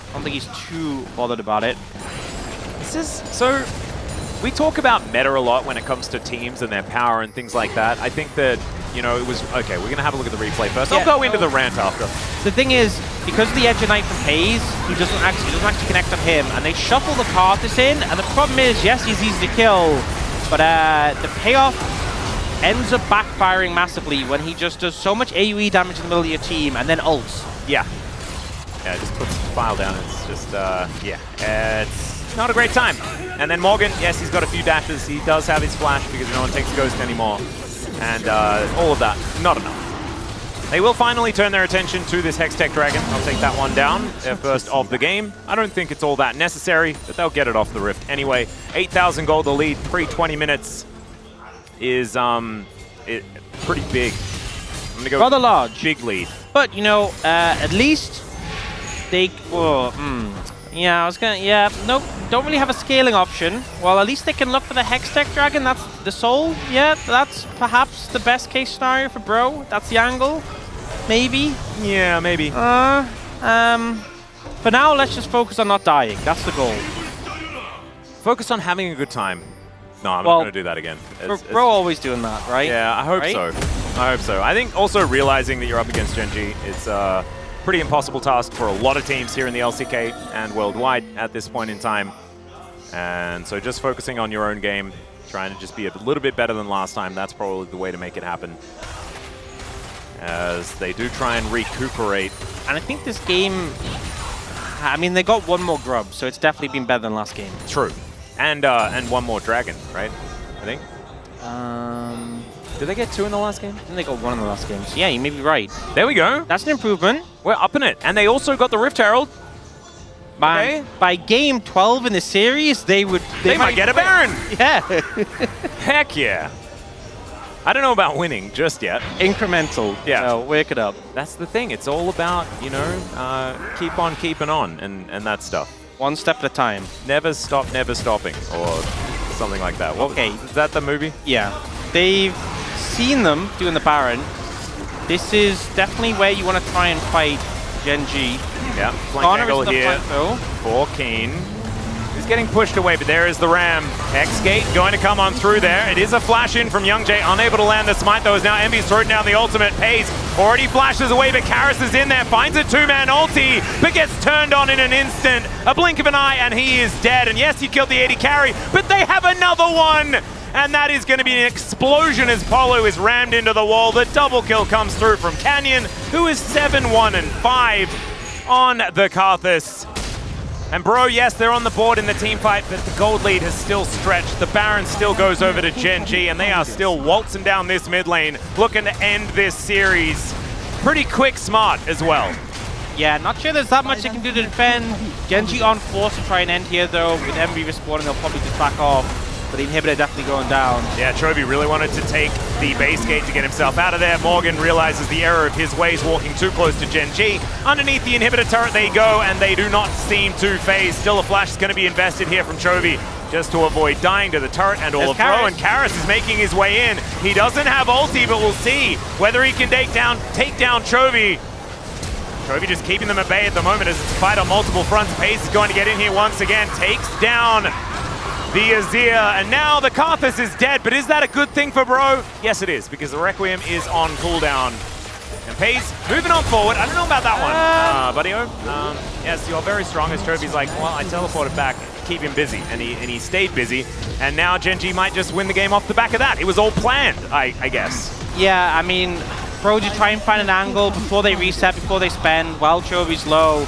I don't think he's too bothered about it. This is so. We talk about meta a lot when it comes to teams and their power and things like that. I think that, you know, it was okay. We're gonna have a look at the replay first. I'll go into the rant after. The thing is, because of the Edge of Night from Hayes, he doesn't actually connect on him, and they shuffle the Karthus in. And the problem is, yes, he's easy to kill, but the payoff ends up backfiring massively when he just does so much AoE damage in the middle of your team and then ults. Yeah, just puts the file down. It's just it's not a great time. And then Morgan, yes, he's got a few dashes. He does have his flash because no one takes Ghost anymore. And all of that, not enough. They will finally turn their attention to this Hextech Dragon. I'll take that one down, their first of the game. I don't think it's all that necessary, but they'll get it off the Rift anyway. 8,000 gold, the lead, pre-20 minutes is pretty big. I'm gonna go rather large. Big lead. But, you know, at least they... yeah, I was gonna... Yeah, nope, don't really have a scaling option. Well, at least they can look for the Hextech Dragon. That's the soul. Yeah, that's perhaps the best case scenario for Bro. That's the angle. Maybe. Yeah, maybe. For now, let's just focus on not dying. That's the goal. Focus on having a good time. No, I'm not going to do that again. Bro always doing that, right? Yeah, I hope so. I hope so. I think also realizing that you're up against Gen G, it's a pretty impossible task for a lot of teams here in the LCK and worldwide at this point in time. And so just focusing on your own game, trying to just be a little bit better than last time, that's probably the way to make it happen. As they do try and recuperate. And I think this game, I mean, they got one more grub, so it's definitely been better than last game. True. And one more dragon, right? I think. Did they get 2 in the last game? I think they got 1 in the last game. So yeah, you may be right. There we go. That's an improvement. We're upping it. And they also got the Rift Herald. By game 12 in the series, they might get a Baron. Yeah. Heck yeah. I don't know about winning just yet. Incremental. Yeah. So work it up. That's the thing. It's all about, you know, keep on keeping on and that stuff. One step at a time. Never stop, never stopping, or something like that. Is that the movie? Yeah. They've seen them doing the Baron. This is definitely where you want to try and fight Gen G. Yeah, flank angle here for Keen. He's getting pushed away, but there is the Ram. X-Gate going to come on through there. It is a flash in from Young Jay, unable to land the smite though, as now Envy's throwing down the ultimate. Pays already flashes away, but Karis is in there, finds a 2-man ulti, but gets turned on in an instant. A blink of an eye, and he is dead. And yes, he killed the 80 carry, but they have another one! And that is going to be an explosion as Polo is rammed into the wall. The double kill comes through from Canyon, who is 7-1-5 on the Karthus. And Bro, yes, they're on the board in the team fight, but the gold lead has still stretched. The Baron still goes over to Gen G, and they are still waltzing down this mid lane, looking to end this series. Pretty quick smart as well. Yeah, not sure there's that much they can do to defend. Gen G on force to try and end here, though. With Envy respawning, they'll probably just back off. But the inhibitor definitely going down. Yeah, Chovy really wanted to take the base gate to get himself out of there. Morgan realizes the error of his ways, walking too close to Gen G. Underneath the inhibitor turret they go, and they do not seem to phase. Still a flash is going to be invested here from Chovy, just to avoid dying to the turret and all of Bro. And Karis is making his way in. He doesn't have ulti, but we'll see whether he can take down Chovy. Chovy just keeping them at bay at the moment as it's a fight on multiple fronts. Pace is going to get in here once again, takes down the Azir, and now the Karthus is dead, but is that a good thing for Bro? Yes, it is, because the Requiem is on cooldown. And Pace moving on forward. I don't know about that one, buddy-o. Yes, you're very strong, as Chovy's like, well, I teleported back, keep him busy, and he stayed busy. And now Gen G might just win the game off the back of that. It was all planned, I guess. Yeah, I mean, Bro just try and find an angle before they reset, before they spend, while Chovy's low.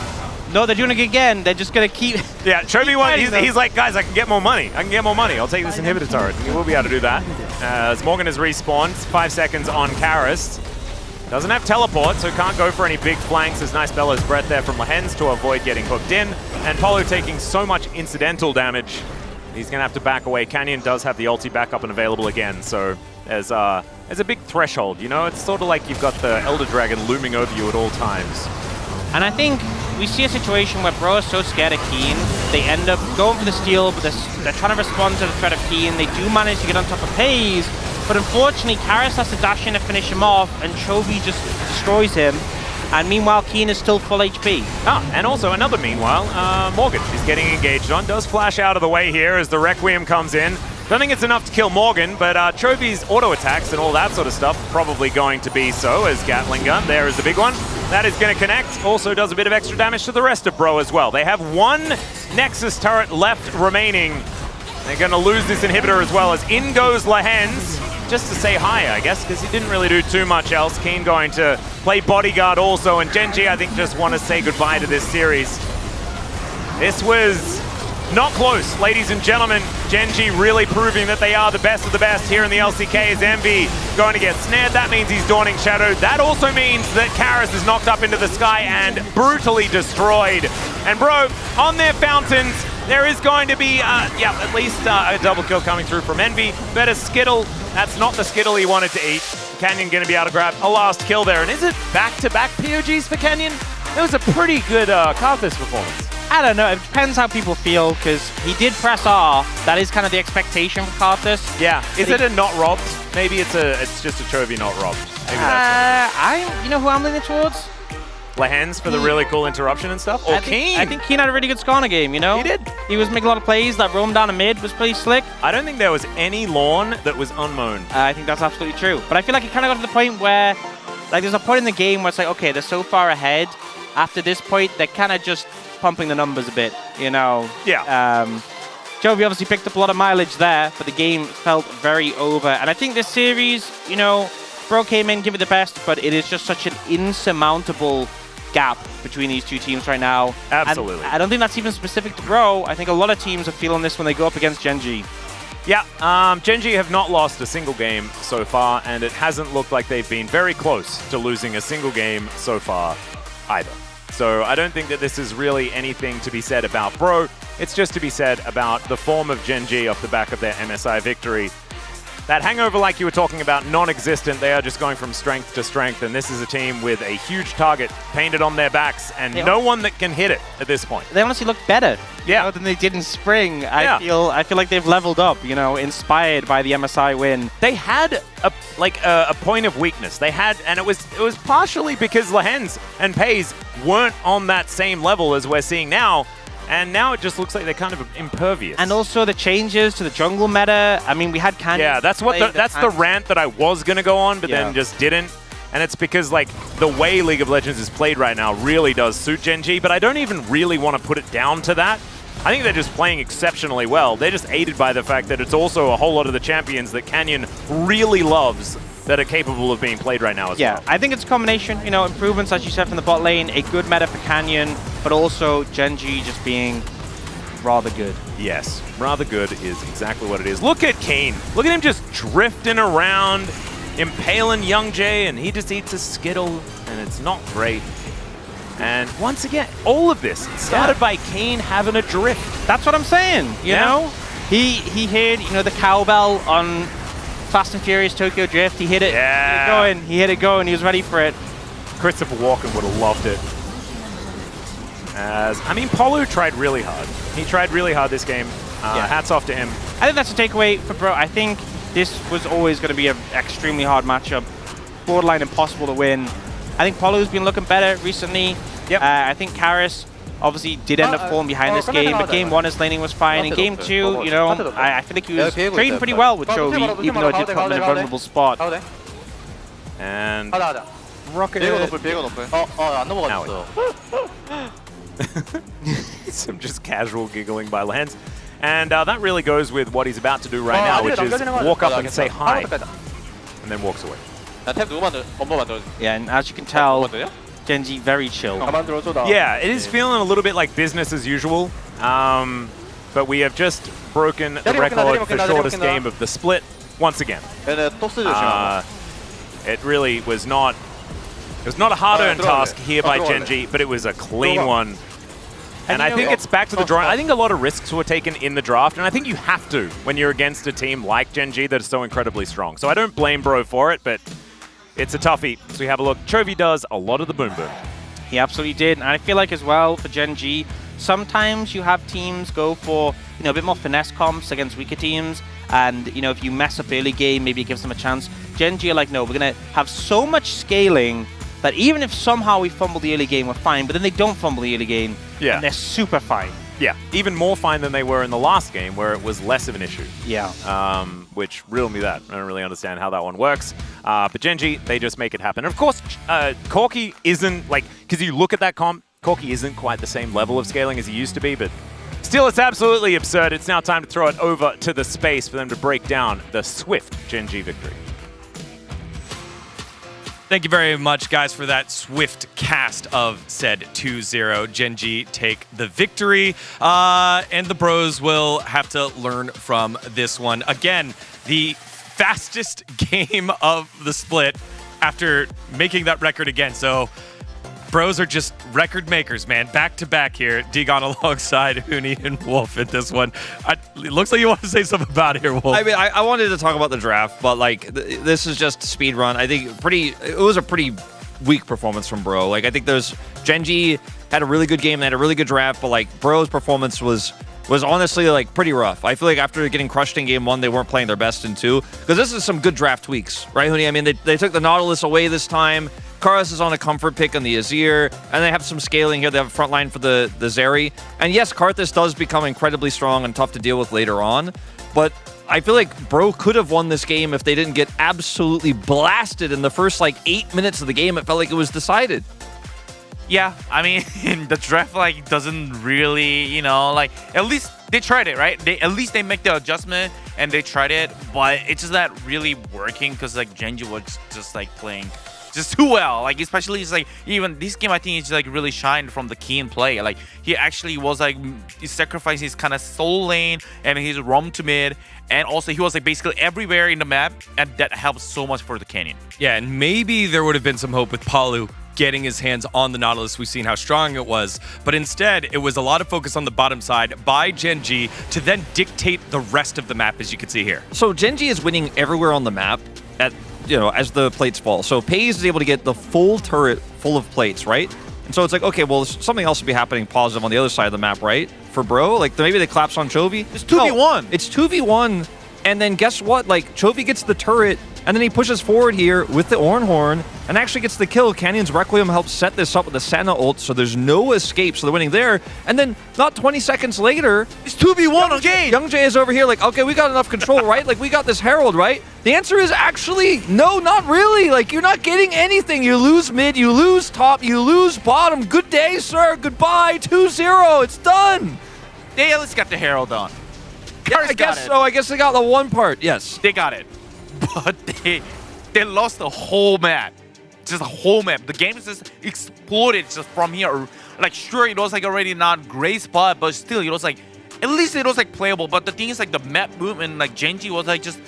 No, they're doing it again. They're just going to keep... Yeah, Chovy, he's like, guys, I can get more money. I'll take this inhibitor turret. He will be able to do that. As Morgan has respawned, 5 seconds on Karis. Doesn't have teleport, so can't go for any big flanks. There's nice Bella's Breath there from Lehens to avoid getting hooked in. And Polo taking so much incidental damage, he's going to have to back away. Canyon does have the ulti back up and available again, so there's a big threshold, you know? It's sort of like you've got the Elder Dragon looming over you at all times. And I think we see a situation where Bro is so scared of Keen, they end up going for the steal, but they're trying to respond to the threat of Keen. They do manage to get on top of Pays, but unfortunately, Karis has to dash in to finish him off, and Chovy just destroys him. And meanwhile, Keen is still full HP. And also another meanwhile, Morgan is getting engaged on. Does flash out of the way here as the Requiem comes in. Don't think it's enough to kill Morgan, but Chovy's auto attacks and all that sort of stuff probably going to be so, as Gatling gun there is the big one. That is going to connect. Also does a bit of extra damage to the rest of Bro as well. They have one Nexus turret left remaining. They're going to lose this inhibitor as well, as in goes Lehens. Just to say hi, I guess, because he didn't really do too much else. Keen going to play bodyguard also, and Genji, I think, just want to say goodbye to this series. This was not close, ladies and gentlemen. Genji really proving that they are the best of the best here in the LCK. Is Envy going to get snared? That means he's Dawning Shadow. That also means that Karis is knocked up into the sky and brutally destroyed. And Bro, on their fountains, there is going to be, at least a double kill coming through from Envy. Better Skittle. That's not the Skittle he wanted to eat. Canyon going to be able to grab a last kill there. And is it back-to-back POGs for Canyon? It was a pretty good Karthus performance. I don't know. It depends how people feel, because he did press R. That is kind of the expectation for Karthus. Yeah. Is it a not robbed? Maybe it's just a Chovy not robbed. Maybe that's you know who I'm leaning towards? Lehens for the really cool interruption and stuff? Or Keen? I think Keen had a really good score in the game, you know? He did. He was making a lot of plays. That roam down the mid was pretty slick. I don't think there was any lawn that was unmown. I think that's absolutely true. But I feel like it kind of got to the point where, like, there's a point in the game where it's like, okay, they're so far ahead. After this point, they're kind of just pumping the numbers a bit, you know? Yeah. Chovy obviously picked up a lot of mileage there, but the game felt very over. And I think this series, you know, Bro came in, give it the best, but it is just such an insurmountable gap between these two teams right now. Absolutely. And I don't think that's even specific to Bro. I think a lot of teams are feeling this when they go up against Genji. Yeah, Genji have not lost a single game so far, and it hasn't looked like they've been very close to losing a single game so far either. So I don't think that this is really anything to be said about Bro. It's just to be said about the form of Genji off the back of their MSI victory. That hangover, like you were talking about, non-existent. They are just going from strength to strength, and this is a team with a huge target painted on their backs and no one that can hit it at this point. They honestly look better, yeah, than they did in spring. I feel like they've leveled up, you know, inspired by the MSI win. They had a point of weakness. They had, and it was partially because Lehens and Pays weren't on that same level as we're seeing now. And now it just looks like they're kind of impervious. And also the changes to the jungle meta. I mean, we had Canyon. Yeah, that's the rant that I was going to go on, but then just didn't. And it's because, like, the way League of Legends is played right now really does suit Genji, but I don't even really want to put it down to that. I think they're just playing exceptionally well. They're just aided by the fact that it's also a whole lot of the champions that Canyon really loves that are capable of being played right now as well. Yeah, I think it's a combination, you know, improvements, as you said, from the bot lane, a good meta for Canyon, but also Genji just being rather good. Yes, rather good is exactly what it is. Look at Kane. Look at him just drifting around, impaling Young Jay, and he just eats a Skittle, and it's not great. And once again, all of this started by Kane having a drift. That's what I'm saying, you know? He heard, you know, the cowbell on Fast and Furious Tokyo Drift. He hit it. Yeah. He hit it going. He was ready for it. Christopher Walken would have loved it. I mean, Polu tried really hard. He tried really hard this game. Hats off to him. I think that's a takeaway for Bro. I think this was always going to be an extremely hard matchup. Borderline impossible to win. I think Polu's been looking better recently. Yep. I think Karis obviously did end up falling behind this game, but game 1 his laning was fine. In game 2, you know, I feel like he was trading pretty well with Chovy, even though it did put him in a vulnerable spot. And Rocket. Some just casual giggling by Lehens. And that really goes with what he's about to do right now, which is walk up and say hi, and then walks away. Yeah, and as you can tell, Genji very chill. Yeah, it is feeling a little bit like business as usual, but we have just broken the record for shortest game of the split once again. It really was not. It was not a hard-earned task here by Genji, but it was a clean one. And I think it's back to the drawing. I think a lot of risks were taken in the draft, and I think you have to when you're against a team like Genji that is so incredibly strong. So I don't blame Bro for it, but it's a toughie. So we have a look. Chovy does a lot of the boom boom. He absolutely did. And I feel like as well for Gen G, sometimes you have teams go for, a bit more finesse comps against weaker teams. And, if you mess up early game, maybe it gives them a chance. Gen G are like, no, we're going to have so much scaling that even if somehow we fumble the early game, we're fine. But then they don't fumble the early game, and they're super fine. Yeah, even more fine than they were in the last game, where it was less of an issue. Yeah. Which riddled me that. I don't really understand how that one works. But Gen G, they just make it happen. And of course, Corki isn't, because you look at that comp, Corki isn't quite the same level of scaling as he used to be, but still, it's absolutely absurd. It's now time to throw it over to the space for them to break down the swift Gen G victory. Thank you very much, guys, for that swift cast of said 2-0. Gen G take the victory, and the bros will have to learn from this one. Again, the fastest game of the split after making that record again. So bros are just record makers, man. Back to back here. Digon alongside Huni and Wolf in this one. It looks like you want to say something about it here, Wolf. I mean, I wanted to talk about the draft, but this is just speed run. I think it was a pretty weak performance from Bro. I think Gen G had a really good game. They had a really good draft, but Bro's performance was honestly pretty rough. I feel like after getting crushed in game 1, they weren't playing their best in 2. Because this is some good draft tweaks, right, Huni? I mean, they took the Nautilus away this time. Karas is on a comfort pick on the Azir, and they have some scaling here. They have a front line for the Zeri. And yes, Karthus does become incredibly strong and tough to deal with later on, but I feel like Bro could have won this game if they didn't get absolutely blasted in the first 8 minutes of the game. It felt like it was decided. Yeah, I mean, the draft doesn't really, at least they tried it, right? At least they make the adjustment and they tried it, but it's just not really working because Gen G was just playing just too well. Especially even this game, I think it's really shined from the key in play. He actually was he sacrificed his kind of soul lane and his roam to mid, and also he was basically everywhere in the map, and that helps so much for the Canyon. Yeah, and maybe there would have been some hope with Palu getting his hands on the Nautilus. We've seen how strong it was, but instead it was a lot of focus on the bottom side by Gen G to then dictate the rest of the map, as you can see here. So Gen G is winning everywhere on the map as the plates fall. So Pays is able to get the full turret full of plates, right? And so it's okay, well, something else would be happening positive on the other side of the map, right? For Bro, maybe they collapse on Chovy. It's 2v1. No, it's 2v1, and then guess what? Chovy gets the turret, and then he pushes forward here with the Ornhorn and actually gets the kill. Canyon's Requiem helps set this up with the Senna ult, so there's no escape, so they're winning there. And then not 20 seconds later, it's 2v1 again. Young Jay is over here okay, we got enough control, right? We got this Herald, right? The answer is actually, no, not really. You're not getting anything. You lose mid, you lose top, you lose bottom. Good day, sir. Goodbye. 2-0. It's done. They at least got the Herald on. Yeah, I guess so. I guess they got the one part. Yes. They got it. But they lost the whole map. Just the whole map. The game just exploded just from here. Sure, it was already not great spot, but still, it was at least it was playable. But the thing is the map movement, Gen G was just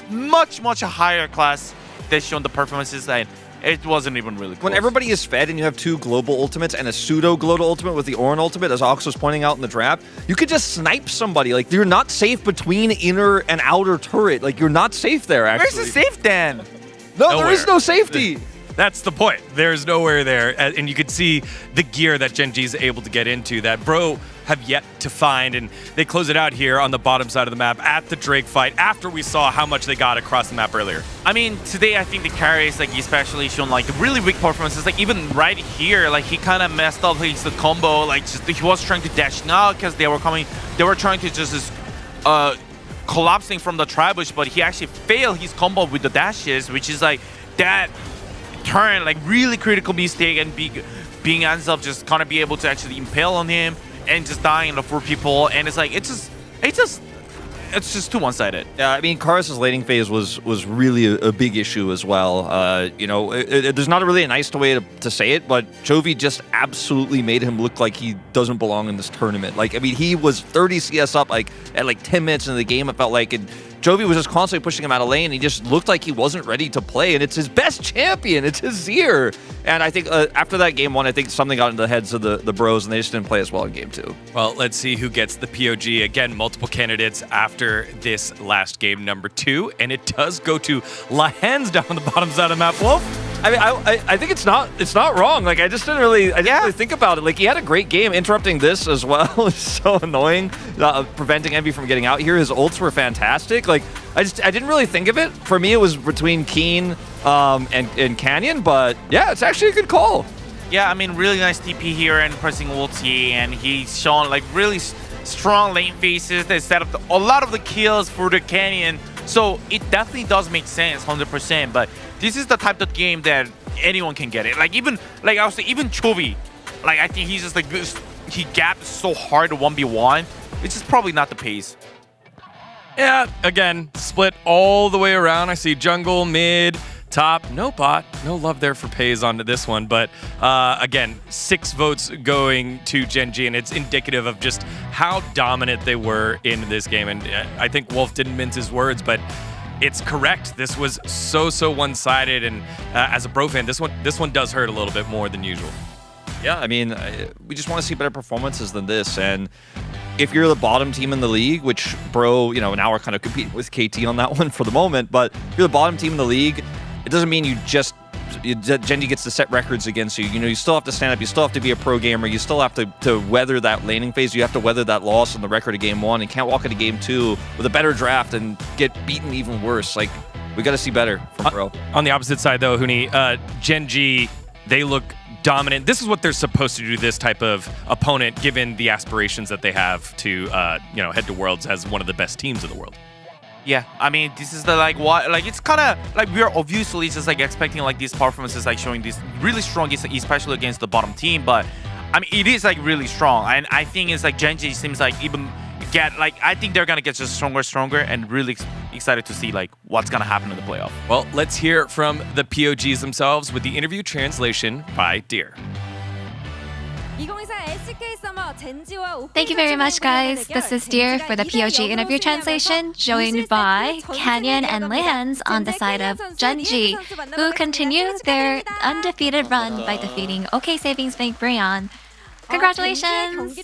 much higher class. They shown the performances and it wasn't even really close. When everybody is fed and you have 2 global ultimates and a pseudo global ultimate with the Ornn ultimate, as Ox was pointing out in the draft, you could just snipe somebody. You're not safe between inner and outer turret. You're not safe there, actually. Where's the safe then? No, Nowhere. there is no safety. That's the point. There's nowhere there. And you can see the gear that Gen G is able to get into that Bro have yet to find. And they close it out here on the bottom side of the map at the Drake fight after we saw how much they got across the map earlier. I mean, today I think the carries especially shown the really weak performances. Even right here, he kind of messed up the combo. He was trying to dash now because they were trying to just collapsing from the Tribush, but he actually failed his combo with the dashes, which is that turn really critical mistake, and being ends up just gonna be able to actually impale on him and just dying in the 4 people, and it's just too one-sided. Yeah, I mean, Karas' laning phase was really a big issue as well. There's not really a nice way to say it, but Chovy just absolutely made him look like he doesn't belong in this tournament. I mean, he was 30 CS up at 10 minutes into the game, it felt like, and Chovy was just constantly pushing him out of lane. He just looked like he wasn't ready to play, and it's his best champion. It's his Azir. And I think after that game 1, I think something got into the heads of the bros, and they just didn't play as well in game 2. Well, let's see who gets the POG. Again, multiple candidates after this last game, number 2, and it does go to La Hands down on the bottom side of the map. Wolf? I mean, I think it's not wrong. Like I didn't really think about it. Like he had a great game. Interrupting this as well is so annoying. Preventing Envy from getting out here. His ults were fantastic. Like I didn't really think of it. For me, it was between Keen and Canyon. But yeah, it's actually a good call. Yeah, I mean, really nice TP here and pressing ulti, and he's shown like really strong lane phases that set up a lot of the kills for the Canyon. So it definitely does make sense, 100%. But this is the type of game that anyone can get it. Like even I would say even Chovy, like I think he's just like he gapped so hard to 1v1. It's just probably not the pace. Yeah, again, split all the way around. I see jungle, mid, top, no bot, no love there for Pays onto this one. But again, 6 votes going to Gen G, and it's indicative of just how dominant they were in this game. And I think Wolf didn't mince his words, but it's correct. This was so one-sided, and as a Bro fan, this one does hurt a little bit more than usual. Yeah, I mean, we just want to see better performances than this. And if you're the bottom team in the league, which Bro, now we're kind of competing with KT on that one for the moment, but if you're the bottom team in the league, it doesn't mean Gen G gets to set records against you. You still have to stand up. You still have to be a pro gamer. You still have to weather that laning phase. You have to weather that loss on the record of game 1. And can't walk into game 2 with a better draft and get beaten even worse. Like, we got to see better from Bro. On the opposite side, though, Huni, Gen G, they look dominant. This is what they're supposed to do, this type of opponent, given the aspirations that they have to, head to Worlds as one of the best teams in the world. Yeah, I mean, this is the it's kind of like we're obviously just like expecting like these performances, like showing this really strong, especially against the bottom team. But I mean, it is like really strong, and I think it's like Gen G seems like I think they're gonna get just stronger, and really excited to see like what's gonna happen in the playoff. Well, let's hear from the POGs themselves with the interview translation by Deer. Thank you very much, guys. This is Deer for the POG interview translation, joined by Canyon and Lans on the side of Gen G, who continue their undefeated run by defeating OK Savings Bank Breon. Congratulations!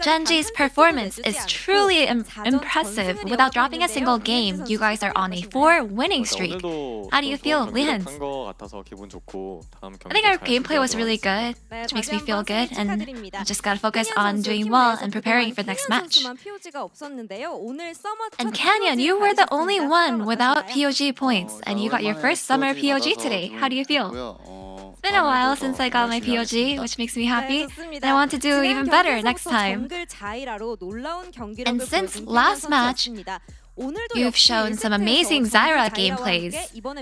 Gen G's performance is truly impressive. Without dropping a single game, you guys are on a 4-winning streak. How do you feel, Lihans? I think our gameplay was really good, which makes me feel good, and I just gotta focus on doing well and preparing for the next match. And Canyon, you were the only one without POG points, and you got your first summer POG today. How do you feel? It's been a while since I got my POG, which makes me happy, and I want to do even better next time. And since last match, you've shown some amazing Zyra gameplays,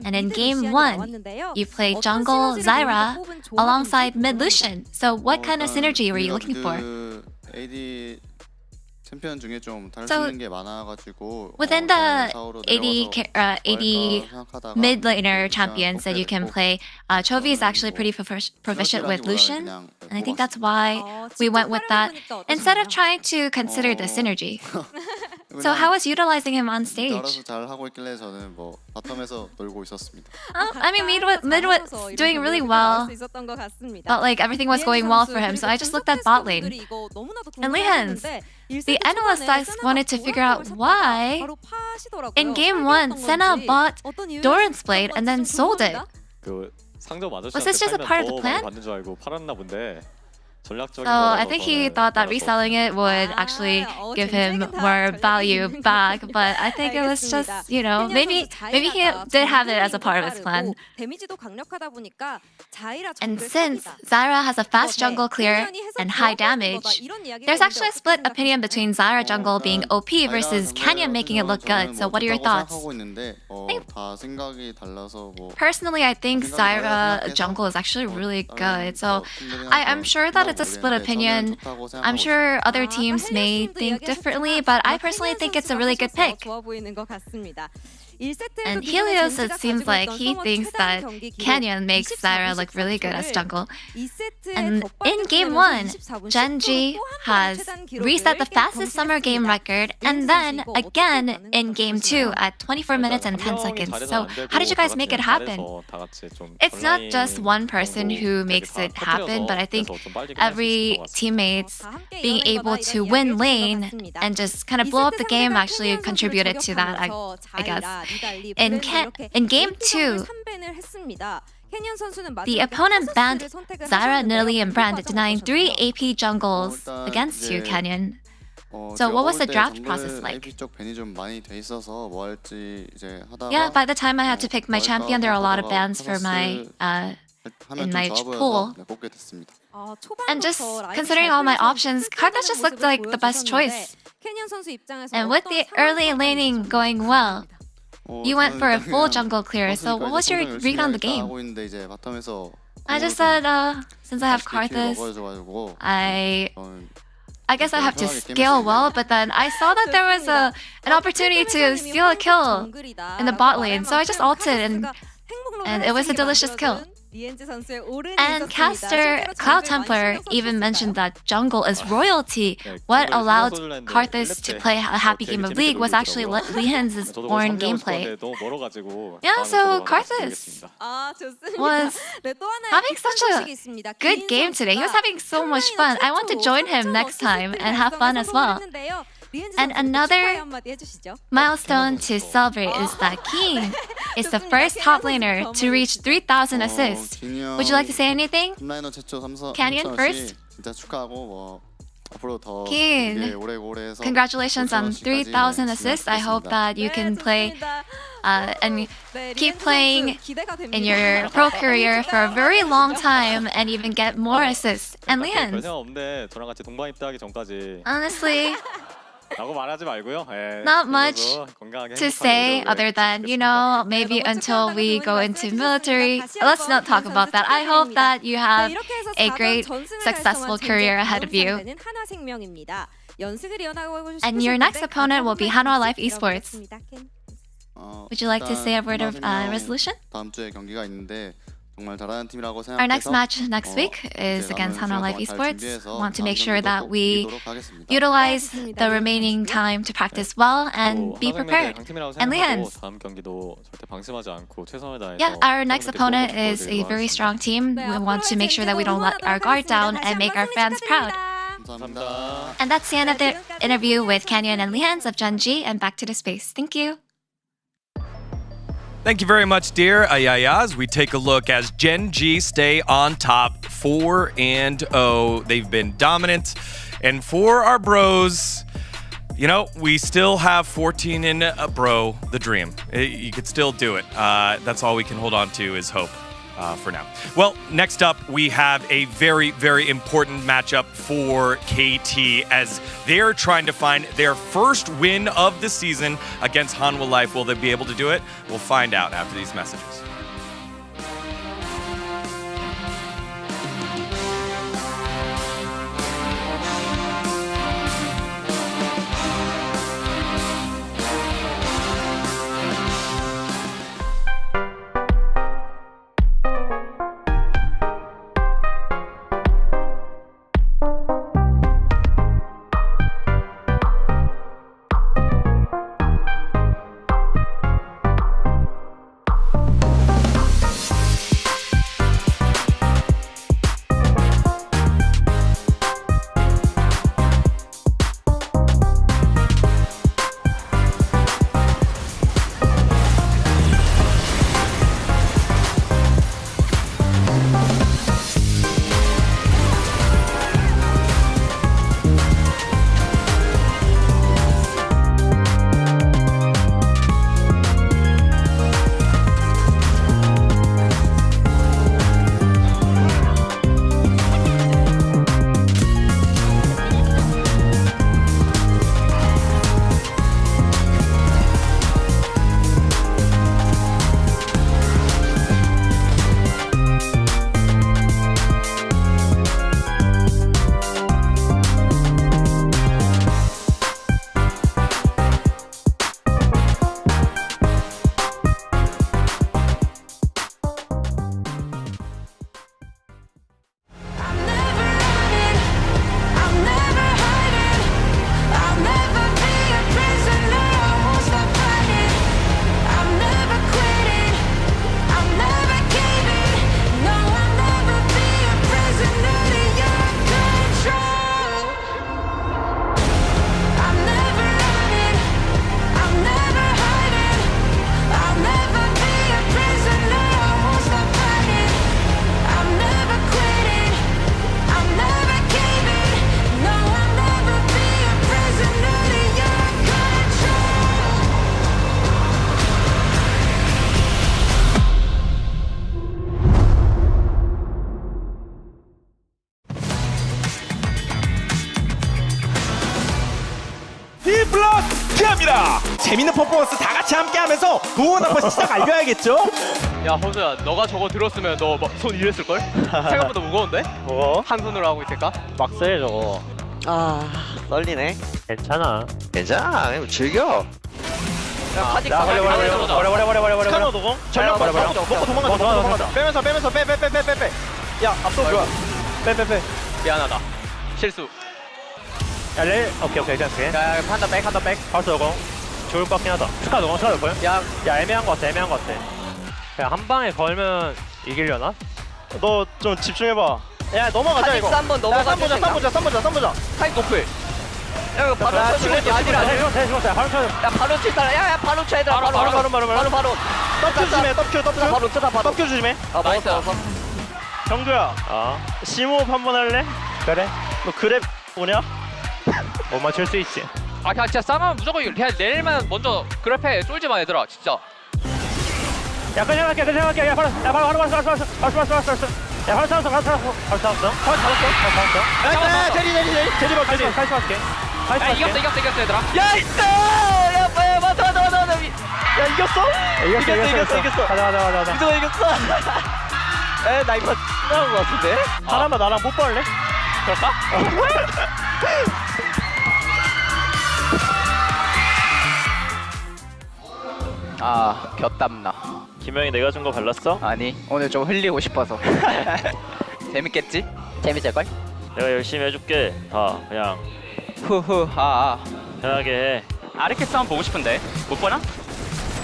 and in game 1, you played jungle Zyra alongside mid Lucian. So what kind of synergy were you looking for? So within the AD mid laner champions that you can play, Chovy is actually pretty proficient with Lucian, and I think that's why we went with that instead of trying to consider the synergy. So how was utilizing him on stage? I mean, mid was doing really well. Felt like everything was going well for him, so I just looked at bot lane. And Lihans, the analysts wanted to figure out why in game 1, Senna bought Doran's Blade and then sold it. Was this just a part of the plan? So I think he thought that reselling it would actually give him more value back, but I think it was just, maybe he did have it as a part of his plan. And since Zyra has a fast jungle clear and high damage, there's actually a split opinion between Zyra jungle being OP versus Canyon making it look good. So what are your thoughts? Personally, I think Zyra jungle is actually really good. So I'm sure that it's a split opinion. I'm sure other teams may think differently, but I personally think it's a really good pick. And Helios, it seems like he thinks that Canyon makes Zyra look really good as jungle. And in game 1, Gen G has reset the fastest summer game record, and then again in game 2 at 24 minutes and 10 seconds. So how did you guys make it happen? It's not just one person who makes it happen, but I think every teammates being able to win lane and just kind of blow up the game actually contributed to that, I guess. In game 2, the opponent banned Zyra, Nidalee, and Brand, denying 3 AP jungles against you, Canyon. So what was the draft process like? Yeah, by the time I had to pick my champion, there are a lot of bans for my in my pool. And just considering all my options, Karthus just looked like the best choice. And with the early laning going well, you went for a full jungle clear, so what was your read on the game? I just said, since I have Karthus, I guess I have to scale well, but then I saw that there was an opportunity to steal a kill in the bot lane, so I just ulted and it was a delicious kill. And caster Cloud Templar even mentioned that jungle is royalty. What allowed Karthus to play a happy game of League was actually Leehan's born gameplay. Yeah, so Karthus was having such a good game today. He was having so much fun. I want to join him next time and have fun as well. And another milestone to celebrate is that King is the first top laner to reach 3,000 assists. Would you like to say anything? Canyon first? King, congratulations on 3,000 assists. I hope that you can play and keep playing in your pro career for a very long time and even get more assists. And Leehan, honestly, not much to say other than, you know, maybe until we go into military. Let's not talk about that. I hope that you have a great, successful career ahead of you. And your next opponent will be Hanwha Life Esports. Would you like to say a word of resolution? Our next match next week is against Hanwha Life Esports. Want to make sure that we utilize the remaining time to practice well and be prepared. And Leehan, yeah, our next opponent is a very strong team. We want to make sure that we don't let our guard down and make our fans proud. And that's the end of the interview with Canyon and Leehan of Genji, and back to the space. Thank you. Thank you very much, dear Ayaya. As we take a look as Gen G stay on top 4-0. They've been dominant. And for our bros, you know, we still have 14 in bro, the dream. You could still do it. That's all we can hold on to is hope for now. Well, next up, we have a very, very important matchup for KT as they're trying to find their first win of the season against Hanwha Life. Will they be able to do it? We'll find out after these messages. 재밌는 퍼포먼스 다 같이 함께하면서 도원 한번 시작 알려야겠죠? 야 호수야 너가 저거 들었으면 너 손 이랬을걸? 생각보다 무거운데? 뭐? 한 손으로 하고 있을까? 막세 저거. 아 떨리네. 괜찮아. 괜찮아. 즐겨. 야 카디 야 버려. 스카노 노공. 전력 버려. 먹고 도망가자. 빼면서 빼. 야 앞서 좋아. 빼. 미안하다. 실수. 야 레일. 오케이 괜찮게. 야 한다 백. 파스 노공. 좋을 것 같긴 하다. 스카 노공 스카 거야? 야 애매한 것 같아. 야 한 방에 걸면 이기려나? 너 좀 집중해봐. 야 넘어가자 카직스 이거. 한번 넘어가 주세요. 쌈 보자. 카이 노플. 야 이거 바로 쳐주는 게 아니라. 대충 바로 쳐. 야 바로 칠다. 야 바로 쳐 얘들아. 바로. 떡 조심해. 바로 쳐다 바로. 떡 조심해. 아 나이스. 먹었어. 정규야. 심호흡 한번 할래? 그래. 너 그랩 뭐냐? 못 맞출 수 있지. 아 그냥 진짜 싸면 무조건 이겨. 그냥 내일만 먼저 그래프에 쫄지 마 얘들아 진짜. 야 그냥 할게. 야 바로. 야 바로. 야 바로 잡았어. 제리 카이스 할게. 야 이겼어 얘들아. 야 있어. 야 맞아. 야 이겼어. 가자. 민서가 이겼어. 나 이거 끝나는 거 같은데? 하나만 나랑 뽀뽀할래? 그럴까? 아 곁담나. 김영이 내가 준 거 발랐어? 아니 오늘 좀 흘리고 싶어서. 재밌겠지? 재밌을걸? 내가 열심히 해줄게. 다 그냥 후후 편하게 해. 아르케스 한번 보고 싶은데 못 보나?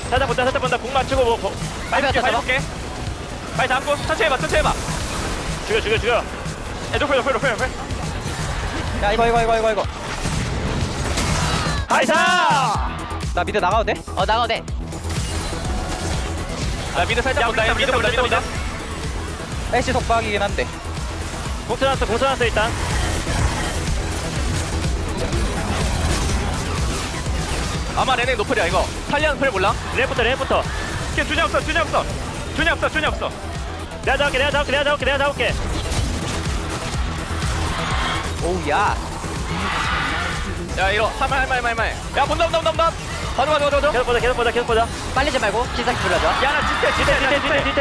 살짝 본다. 공 맞추고 뭐. 빨리 볼게. 빨리 잡고 천천히 해봐. 죽여. 야 높여. 야 이거. 나이스! 나 미드 나가도 돼? 나가도 돼. 나 미드 살짝 본다. 미드 본다. 애쉬 속박이긴 한데. 공천났어 일단. 아마 레넥 노플이야 이거. 탈리안 플 몰라? 레부터. 준이 없어. 내가 잡을게. 오우 야. 야 이거 할말. 야 본다. 계속 보자. 빨리지 말고 기사기 불러줘. 야나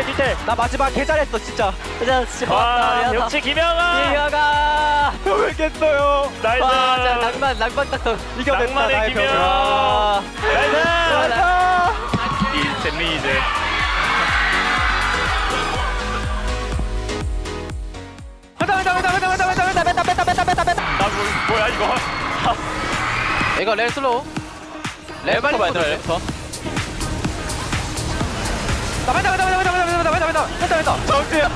뒤태. 나 마지막 개잘했어 진짜. 진짜 와, 역시 김영아. 이겨가. 겠어요. 나이스. 와 진짜 낭만 딱터 이겨냈다. 낭만의 나의 김영아. 병. 나이스. 이 젠리이즈. 뺐다. 뭐야 이거? 이거 레 슬로우. 레발리 만들어 레부터. 뺐다. 정지야.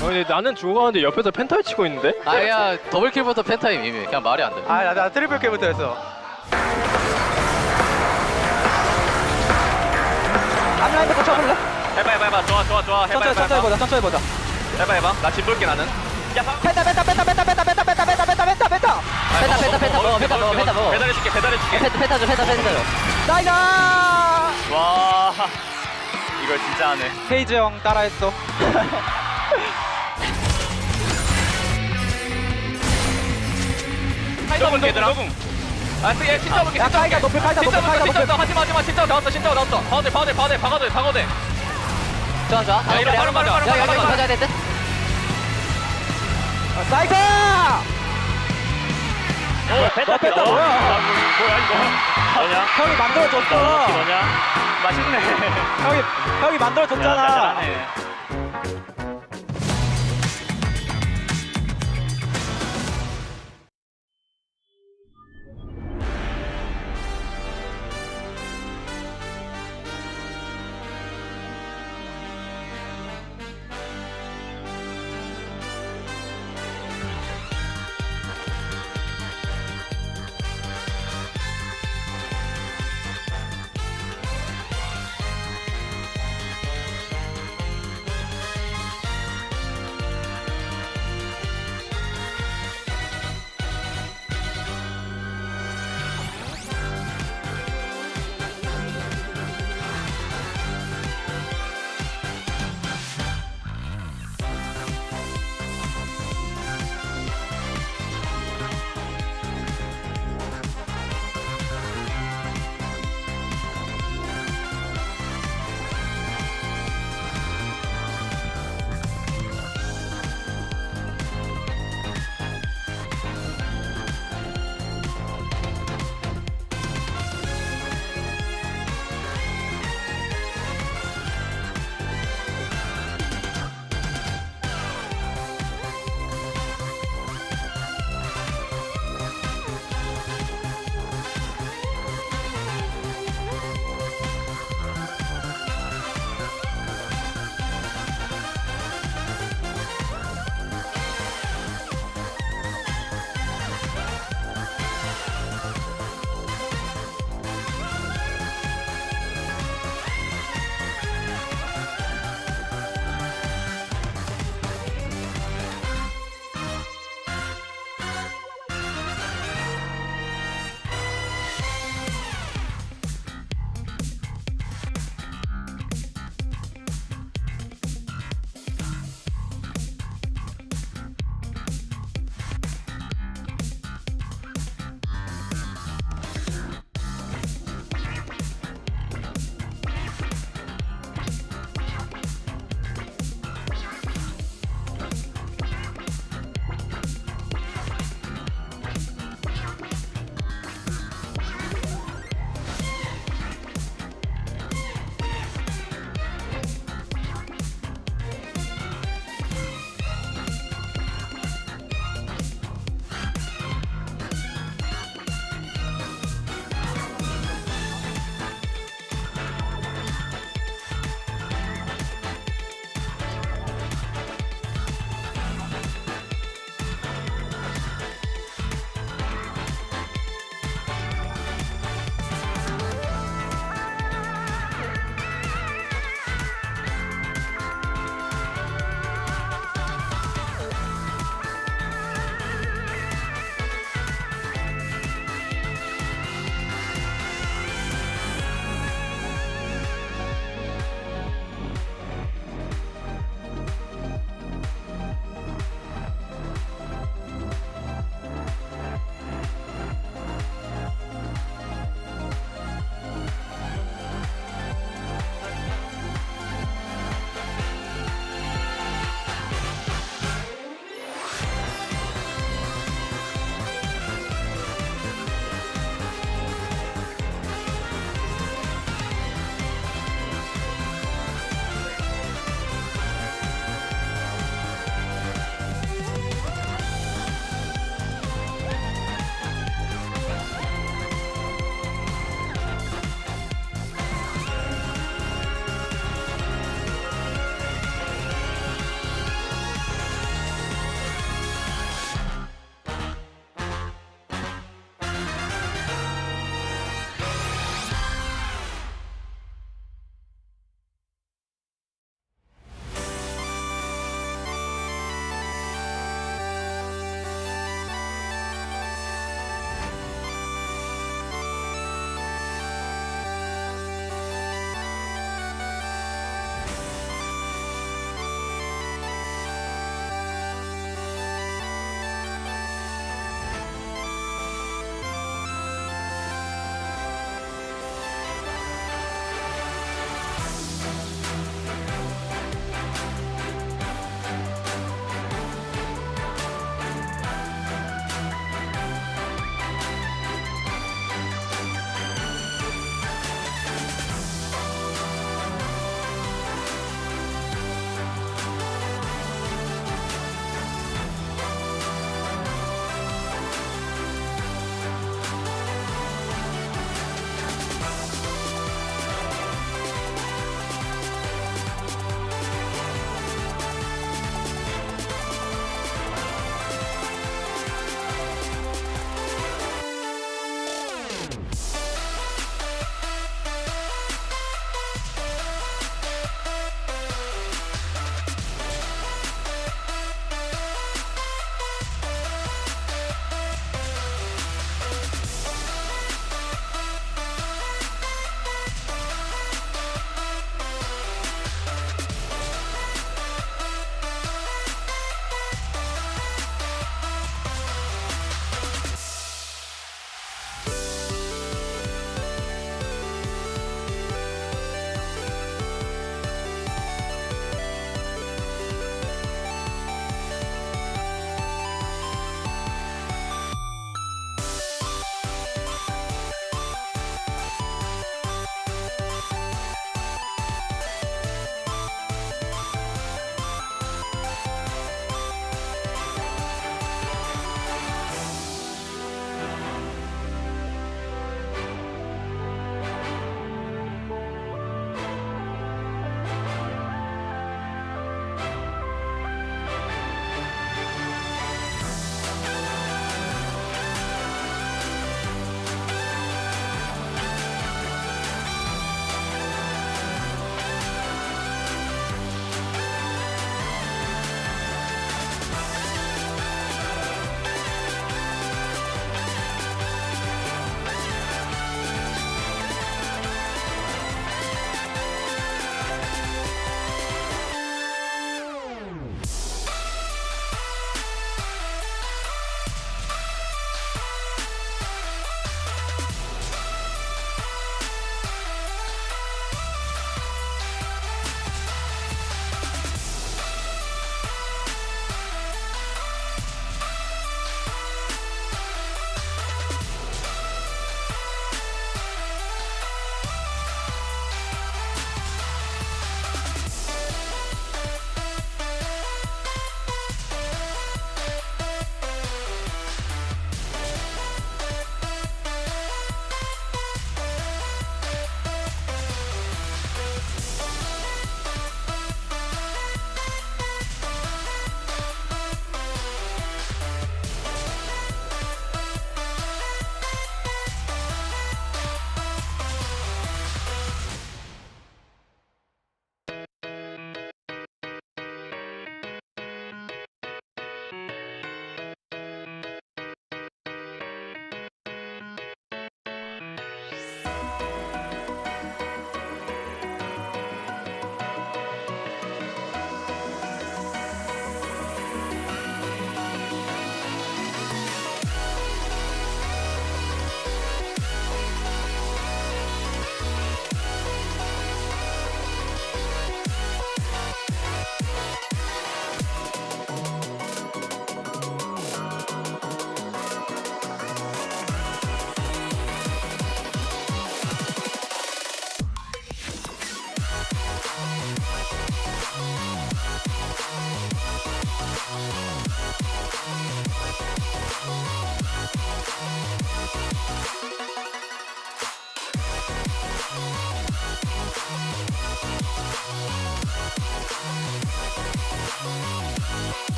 정지야. 나는 죽어가는데 옆에서 펜타를 치고 있는데? 아야 더블킬부터 펜타임 이미 그냥 말이 안 돼. 나 트리플 킬부터 했어. 앞라인 거 쳐볼래? 해봐. 좋아. 천천히 보자. 해봐. 나 집 볼게 나는. 야 뺐다. 먹어. 배달해줄게. 뺐다 줘. 나이스. 와 이걸 진짜 하네. 헤이즈 형 따라했어. 카이사 볼게 얘들아. 아 그게 진짜 볼게. 야 카이가 높여. 하지마. 진짜 나왔어. 방어대. 좋아. 야 이거 바로 가져야 될 듯. 나이스. 뺐다. 뭐야 이거? 뭐냐? 형이 만들어줬어. 뭐냐? 맛있네. 형이 만들어줬잖아. 잘하네.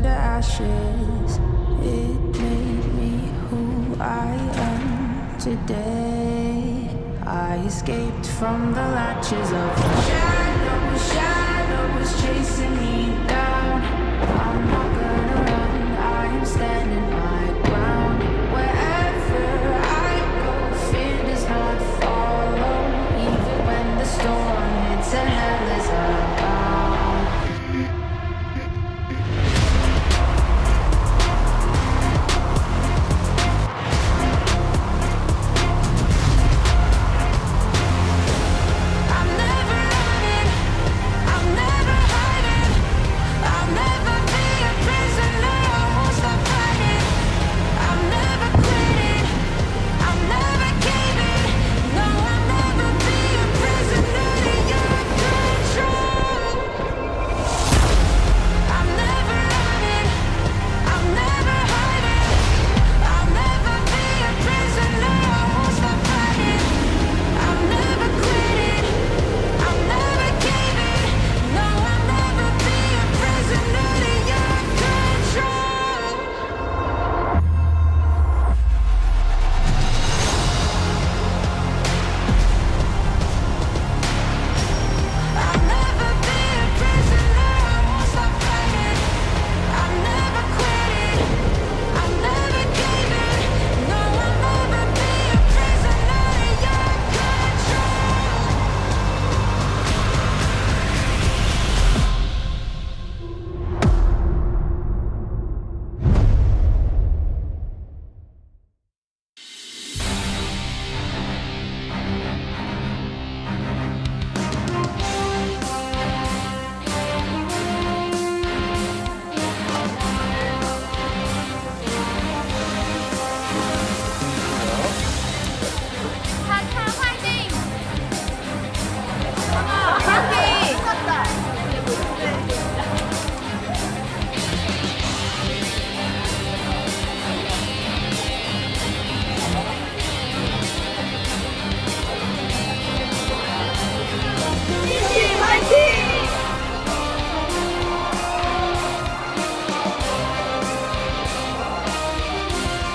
turned to ashes. It made me who I am today. I escaped from the latches of the shadows chasing me down. I'm not gonna run, I am standing my ground. Wherever I go, fear does not follow. Even when the storm hits and hell is abound.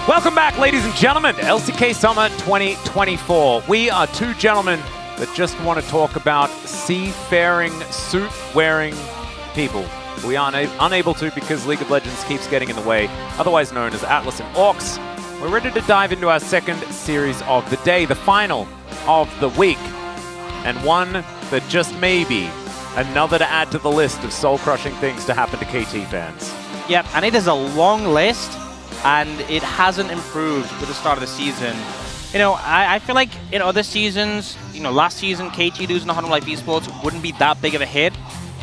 Welcome back, ladies and gentlemen, to LCK Summer 2024. We are two gentlemen that just want to talk about seafaring, suit-wearing people. We are unable to because League of Legends keeps getting in the way, otherwise known as Atlas and Orcs. We're ready to dive into our second series of the day, the final of the week, and one that just may be another to add to the list of soul-crushing things to happen to KT fans. Yep, and it is a long list, and it hasn't improved with the start of the season. You know, I feel like in other seasons, you know, last season, KT losing to Honor Life Esports wouldn't be that big of a hit,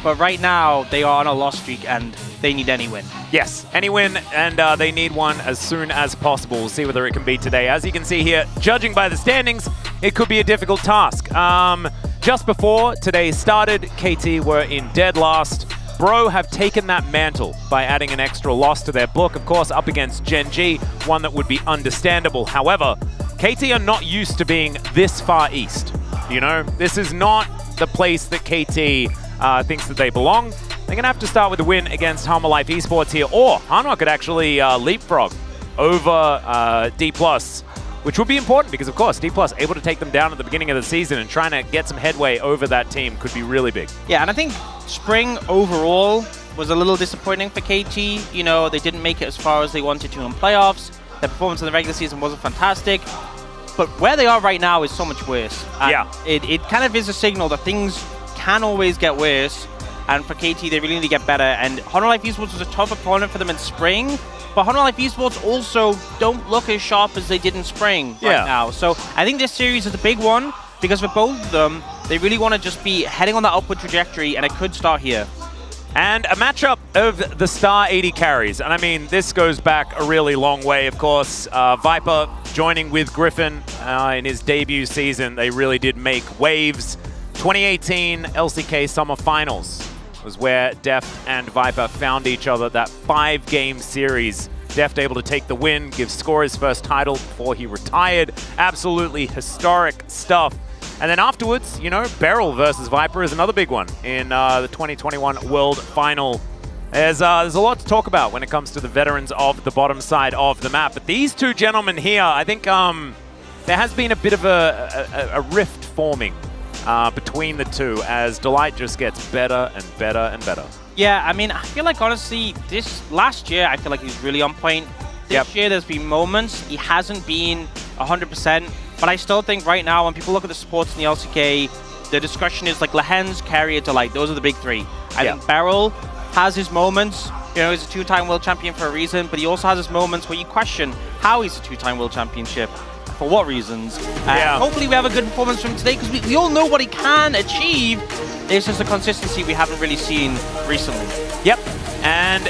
but right now, they are on a loss streak, and they need any win. Yes, any win, and they need one as soon as possible. We'll see whether it can be today. As you can see here, judging by the standings, it could be a difficult task. Just before today started, KT were in dead last. Bro have taken that mantle by adding an extra loss to their book, of course, up against Gen G, one that would be understandable. However, KT are not used to being this far east. You know, this is not the place that KT thinks that they belong. They're going to have to start with a win against Hanwha Life Esports here, or Hanwha could actually leapfrog over D+, which would be important because, of course, D+ able to take them down at the beginning of the season and trying to get some headway over that team could be really big. Yeah, and I think Spring overall was a little disappointing for KT. You know, they didn't make it as far as they wanted to in playoffs. Their performance in the regular season wasn't fantastic. But where they are right now is so much worse. And yeah. It kind of is a signal that things can always get worse. And for KT, they really need to get better. And Honor Life Esports was a tough opponent for them in Spring. But Honor Life Esports also don't look as sharp as they did in Spring right now. So I think this series is a big one because for both of them, they really want to just be heading on that upward trajectory, and it could start here. And a matchup of the star 80 carries. And I mean, this goes back a really long way, of course. Viper joining with Griffin in his debut season. They really did make waves. 2018 LCK Summer Finals was where Deft and Viper found each other. That 5-game series. Deft able to take the win, give Score his first title before he retired. Absolutely historic stuff. And then afterwards, you know, Beryl versus Viper is another big one in the 2021 World Final. There's a lot to talk about when it comes to the veterans of the bottom side of the map. But these two gentlemen here, I think there has been a bit of a rift forming between the two as Delight just gets better and better and better. Yeah, I mean, I feel like, honestly, last year, I feel like he was really on point. This year, there's been moments. He hasn't been 100%. But I still think right now, when people look at the supports in the LCK, the discussion is like Lehens, Carrier, Delight. Those are the big three. I think Beryl has his moments. You know, he's a two-time world champion for a reason, but he also has his moments where you question how he's a two-time world championship. For what reasons? Hopefully we have a good performance from him today, because we all know what he can achieve. It's just a consistency we haven't really seen recently. Yep, and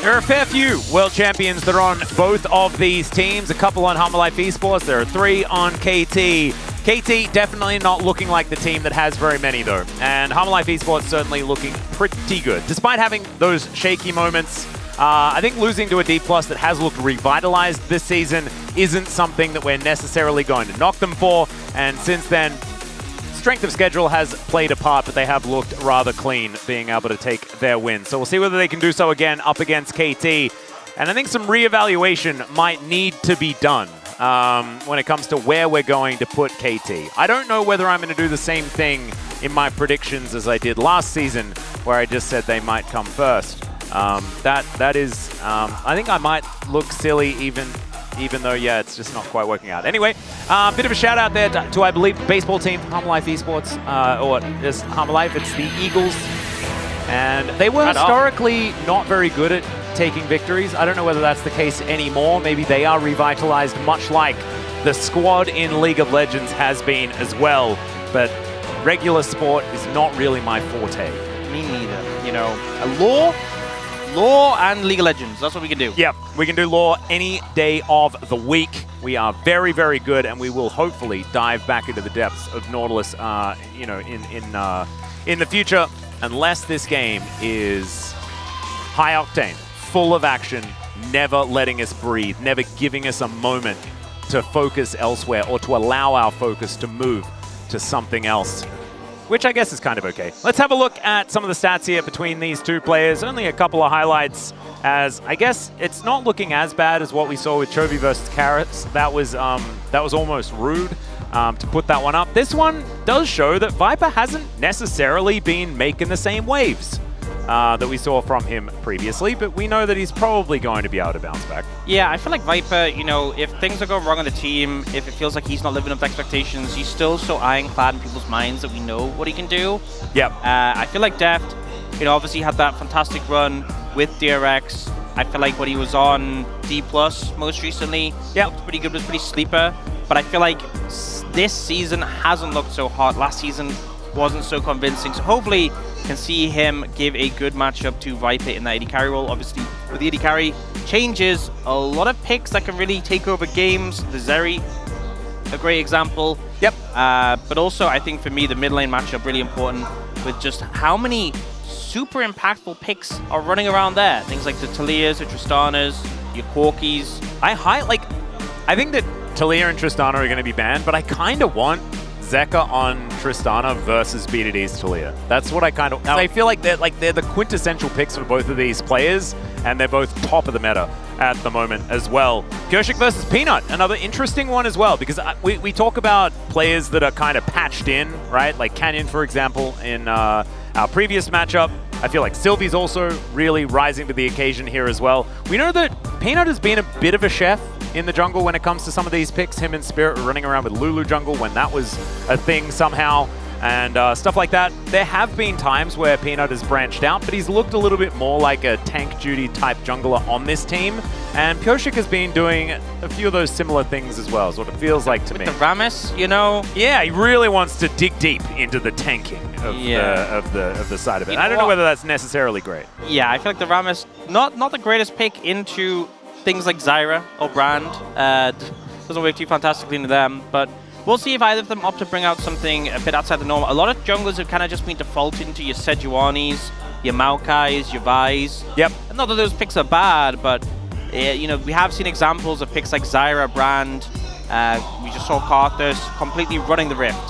there are a fair few world champions that are on both of these teams. A couple on Humble Life Esports. There are 3 on KT. KT definitely not looking like the team that has very many, though. And Humble Life Esports certainly looking pretty good. Despite having those shaky moments, I think losing to a D+ that has looked revitalized this season isn't something that we're necessarily going to knock them for. And since then, strength of schedule has played a part, but they have looked rather clean being able to take their win. So we'll see whether they can do so again up against KT. And I think some reevaluation might need to be done when it comes to where we're going to put KT. I don't know whether I'm going to do the same thing in my predictions as I did last season, where I just said they might come first. That is, I think I might look silly even though, yeah, it's just not quite working out. Anyway, bit of a shout out there to I believe, the baseball team from Humble Life Esports, or just Humble Life, it's the Eagles. And they were historically not very good at taking victories. I don't know whether that's the case anymore. Maybe they are revitalized, much like the squad in League of Legends has been as well. But regular sport is not really my forte. Me neither. You know, Law and League of Legends. That's what we can do. Yep, we can do Law any day of the week. We are very, very good, and we will hopefully dive back into the depths of Nautilus, you know, in the future, unless this game is high octane, full of action, never letting us breathe, never giving us a moment to focus elsewhere or to allow our focus to move to something else, which I guess is kind of okay. Let's have a look at some of the stats here between these two players. Only a couple of highlights, as I guess it's not looking as bad as what we saw with Chovy versus Carrots. That was almost rude to put that one up. This one does show that Viper hasn't necessarily been making the same waves that we saw from him previously, but we know that he's probably going to be able to bounce back. Yeah, I feel like Viper, you know, if things are going wrong on the team, if it feels like he's not living up to expectations, he's still so ironclad in people's minds that we know what he can do. Yep. I feel like Deft, you know, obviously had that fantastic run with DRX. I feel like when he was on D+ most recently, looked pretty good, was pretty sleeper. But I feel like this season hasn't looked so hot. Last season wasn't so convincing. So hopefully can see him give a good matchup to Viper in that AD carry role. Obviously, with the AD carry changes, a lot of picks that can really take over games. The Zeri, a great example. Yep. But also, I think for me, the mid lane matchup really important with just how many super impactful picks are running around there. Things like the Talias, the Tristanas, your Corkis. I think that Talia and Tristana are going to be banned, but I kind of want Zeka on Tristana versus BDD's Talia. That's what I kind of... I feel like they're the quintessential picks for both of these players, and they're both top of the meta at the moment as well. Kershik versus Peanut, another interesting one as well, because we talk about players that are kind of patched in, right? Like Canyon, for example, in our previous matchup. I feel like Sylvie's also really rising to the occasion here as well. We know that Peanut has been a bit of a chef in the jungle when it comes to some of these picks. Him and Spirit were running around with Lulu jungle when that was a thing somehow, and stuff like that. There have been times where Peanut has branched out, but he's looked a little bit more like a tank duty type jungler on this team, and Pyoshik has been doing a few of those similar things as well, is what it feels like to me. With the Rammus, you know? Yeah, he really wants to dig deep into the tanking of the side of it. I don't know whether that's necessarily great. Yeah, I feel like the Rammus, not the greatest pick into things like Zyra or Brand. Doesn't work too fantastically into them, but we'll see if either of them opt to bring out something a bit outside the norm. A lot of junglers have kind of just been defaulting to your Sejuanis, your Maokais, your Vais. Yep. And not that those picks are bad, but you know, we have seen examples of picks like Zyra, Brand. We just saw Karthus completely running the Rift.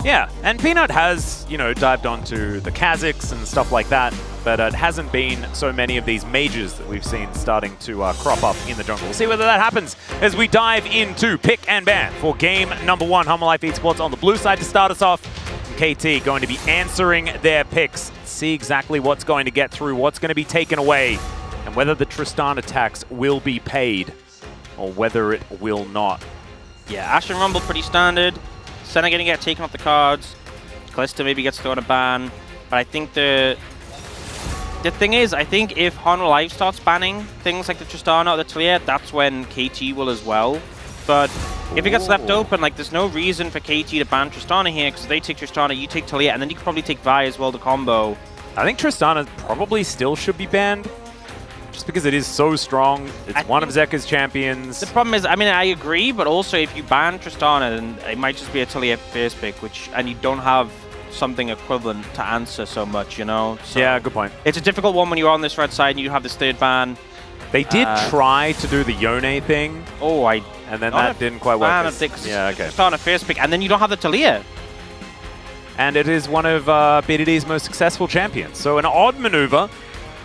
Yeah, and Peanut has, you know, dived onto the Kazakhs and stuff like that. but it hasn't been so many of these majors that we've seen starting to crop up in the jungle. We'll see whether that happens as we dive into pick and ban for game number 1. Humble Life Esports on the blue side to start us off. KT going to be answering their picks. See exactly what's going to get through, what's going to be taken away, and whether the Tristan attacks will be paid or whether it will not. Yeah, Ashen Rumble pretty standard. Senna going to get taken off the cards. Kalista maybe gets thrown a ban. But I think the thing is, I think if Honor Life starts banning things like the Tristana or the Talia, that's when KT will as well. But if it gets left open, like there's no reason for KT to ban Tristana here, because they take Tristana, you take Talia, and then you could probably take Vi as well to combo. I think Tristana probably still should be banned, just because it is so strong. It's one of Zeka's champions. The problem is, I mean, I agree, but also if you ban Tristana, then it might just be a Talia first pick, and you don't have something equivalent to answer so much, you know? So yeah, good point. It's a difficult one when you're on this red side and you have this third ban. They did try to do the Yone thing. And then that didn't quite work. Yeah, okay. Tristana first pick, and then you don't have the Talia. And it is one of BDD's most successful champions. So an odd maneuver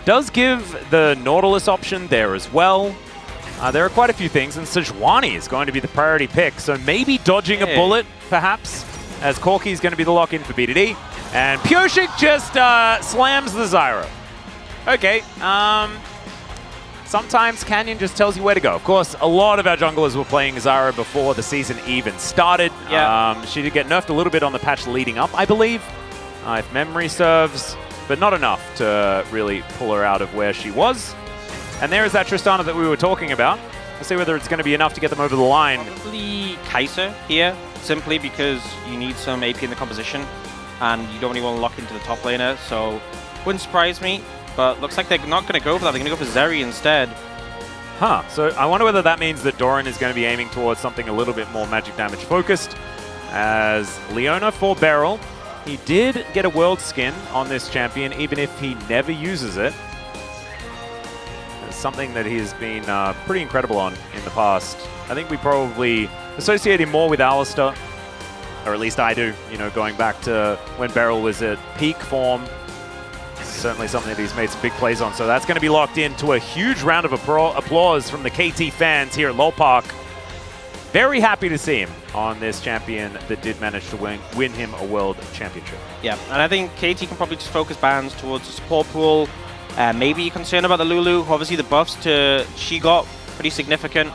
does give the Nautilus option there as well. There are quite a few things, and Sejuani is going to be the priority pick. So maybe dodging a bullet, perhaps, as Corki is going to be the lock-in for BDD. And Pioshik just slams the Zyra. Okay, sometimes Canyon just tells you where to go. Of course, a lot of our junglers were playing Zyra before the season even started. Yeah. She did get nerfed a little bit on the patch leading up, I believe, if memory serves, but not enough to really pull her out of where she was. And there is that Tristana that we were talking about. We'll see whether it's going to be enough to get them over the line. Probably Kai'Sa here, simply because you need some AP in the composition, and you don't really want to lock into the top laner, so wouldn't surprise me. But looks like they're not going to go for that. They're going to go for Zeri instead. Huh. So I wonder whether that means that Doran is going to be aiming towards something a little bit more magic damage focused. As Leona for Beryl, he did get a world skin on this champion, even if he never uses it. It's something that he has been pretty incredible on in the past. I think we probably associate him more with Alistar, or at least I do, you know, going back to when Beryl was at peak form. Certainly something that he's made some big plays on. So that's going to be locked into a huge round of applause from the KT fans here at Lowell Park. Very happy to see him on this champion that did manage to win him a world championship. Yeah, and I think KT can probably just focus bans towards the support pool. Maybe you're concerned about the Lulu. Obviously the buffs to she got pretty significant,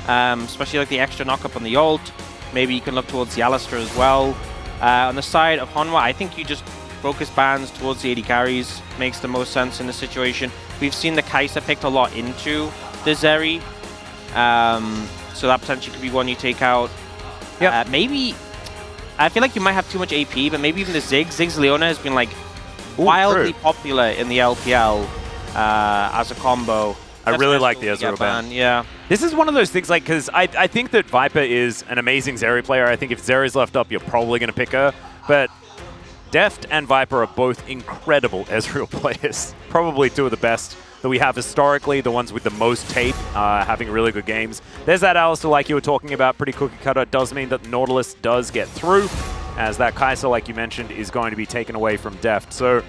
especially like the extra knockup on the ult. Maybe you can look towards the Alistar as well. On the side of Hanwha, I think you just focus bans towards the AD carries. Makes the most sense in this situation. We've seen the Kai'Sa picked a lot into the Zeri. So that potentially could be one you take out. Yeah. Maybe, I feel like you might have too much AP, but maybe even the Ziggs Leona has been like wildly popular in the LPL as a combo. I really like the Ezreal ban. Yeah. This is one of those things, like, because I think that Viper is an amazing Zeri player. I think if Zeri's left up, you're probably going to pick her. But Deft and Viper are both incredible Ezreal players. Probably two of the best that we have historically, the ones with the most tape, having really good games. There's that Alistar, like you were talking about, pretty cookie cutter. It does mean that Nautilus does get through, as that Kai'Sa, like you mentioned, is going to be taken away from Deft. So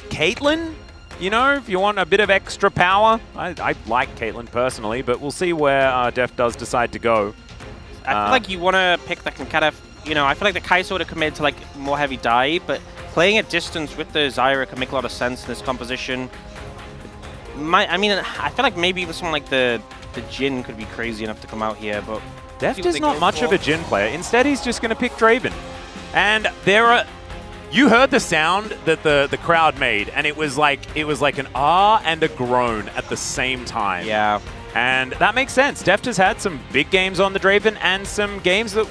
Caitlyn, you know, if you want a bit of extra power, I like Caitlyn personally, but we'll see where Deft does decide to go. I feel like you want to pick that can kind of, you know, I feel like the Kai'Sa would have committed to like more heavy dive, but playing at distance with the Zyra can make a lot of sense in this composition. I mean, I feel like maybe even someone like the Jhin could be crazy enough to come out here, but Deft is not much of a Jhin player. Instead, he's just going to pick Draven. And you heard the sound that the crowd made, and it was like an ah and a groan at the same time. Yeah. And that makes sense. Deft has had some big games on the Draven and some games that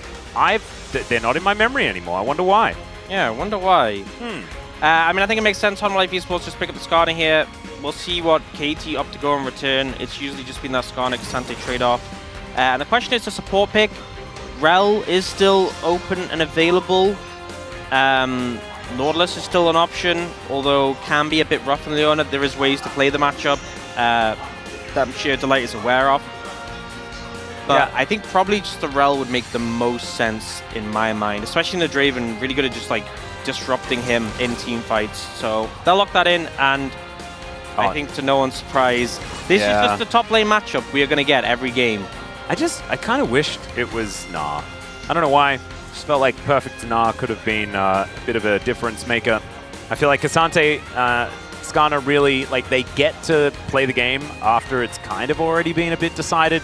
they're not in my memory anymore. I wonder why. Yeah, I wonder why. I mean, I think it makes sense. Humble Life Esports just pick up the Skarner here. We'll see what KT opt to go in return. It's usually just been that Skarner Kasante trade-off. And the question is the support pick. Rel is still open and available. Nautilus is still an option, although can be a bit rough in Leona. There is ways to play the matchup that I'm sure Delight is aware of. But yeah, I think probably just the Rel would make the most sense in my mind, especially in the Draven. Really good at just like disrupting him in team fights. So they'll lock that in, and I think to no one's surprise. This is just the top lane matchup we are going to get every game. I kind of wished it was Nah. I don't know why. Just felt like perfect Nah could have been a bit of a difference maker. I feel like Cassante, Skarner really, like, they get to play the game after it's kind of already been a bit decided.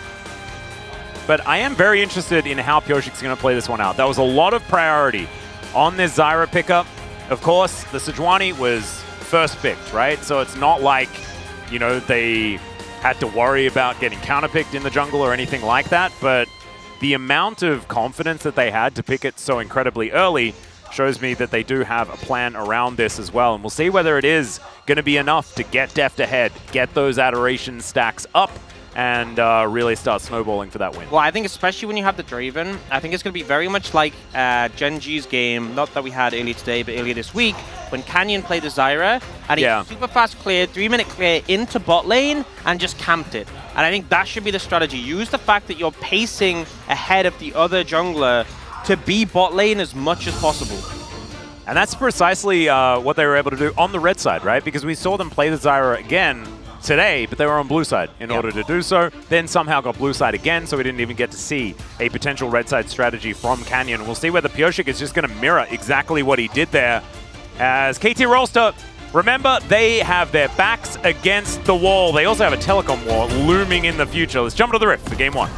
But I am very interested in how Pyoshik's going to play this one out. That was a lot of priority on this Zyra pickup. Of course, the Sejuani was first picked, right? So it's not like, you know, they had to worry about getting counterpicked in the jungle or anything like that. But the amount of confidence that they had to pick it so incredibly early shows me that they do have a plan around this as well. And we'll see whether it is going to be enough to get Deft ahead, get those adoration stacks up, and really start snowballing for that win. Well, I think especially when you have the Draven, I think it's going to be very much like Genji's game, not that we had earlier today, but earlier this week, when Canyon played the Zyra, and he super fast cleared, 3-minute clear into bot lane, and just camped it. And I think that should be the strategy. Use the fact that you're pacing ahead of the other jungler to be bot lane as much as possible. And that's precisely what they were able to do on the red side, right? Because we saw them play the Zyra again today, but they were on blue side in order to do so. Then somehow got blue side again, so we didn't even get to see a potential red side strategy from Canyon. We'll see whether Pyoshik is just going to mirror exactly what he did there. As KT Rolster, remember, they have their backs against the wall. They also have a telecom war looming in the future. Let's jump to the rift for game one.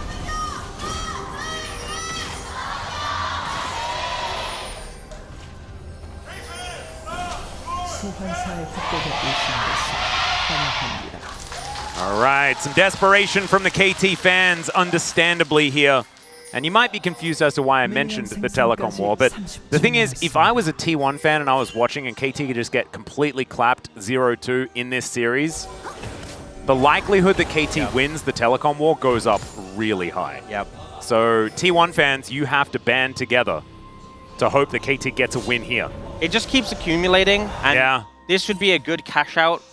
소환사의 협곡에 오신 것을 환영합니다. All right, some desperation from the KT fans, understandably here. And you might be confused as to why I mentioned the telecom war, but the thing is, if I was a T1 fan and I was watching and KT could just get completely clapped 0-2 in this series, the likelihood that KT wins the telecom war goes up really high. So T1 fans, you have to band together to hope that KT gets a win here. It just keeps accumulating, and this should be a good cash out.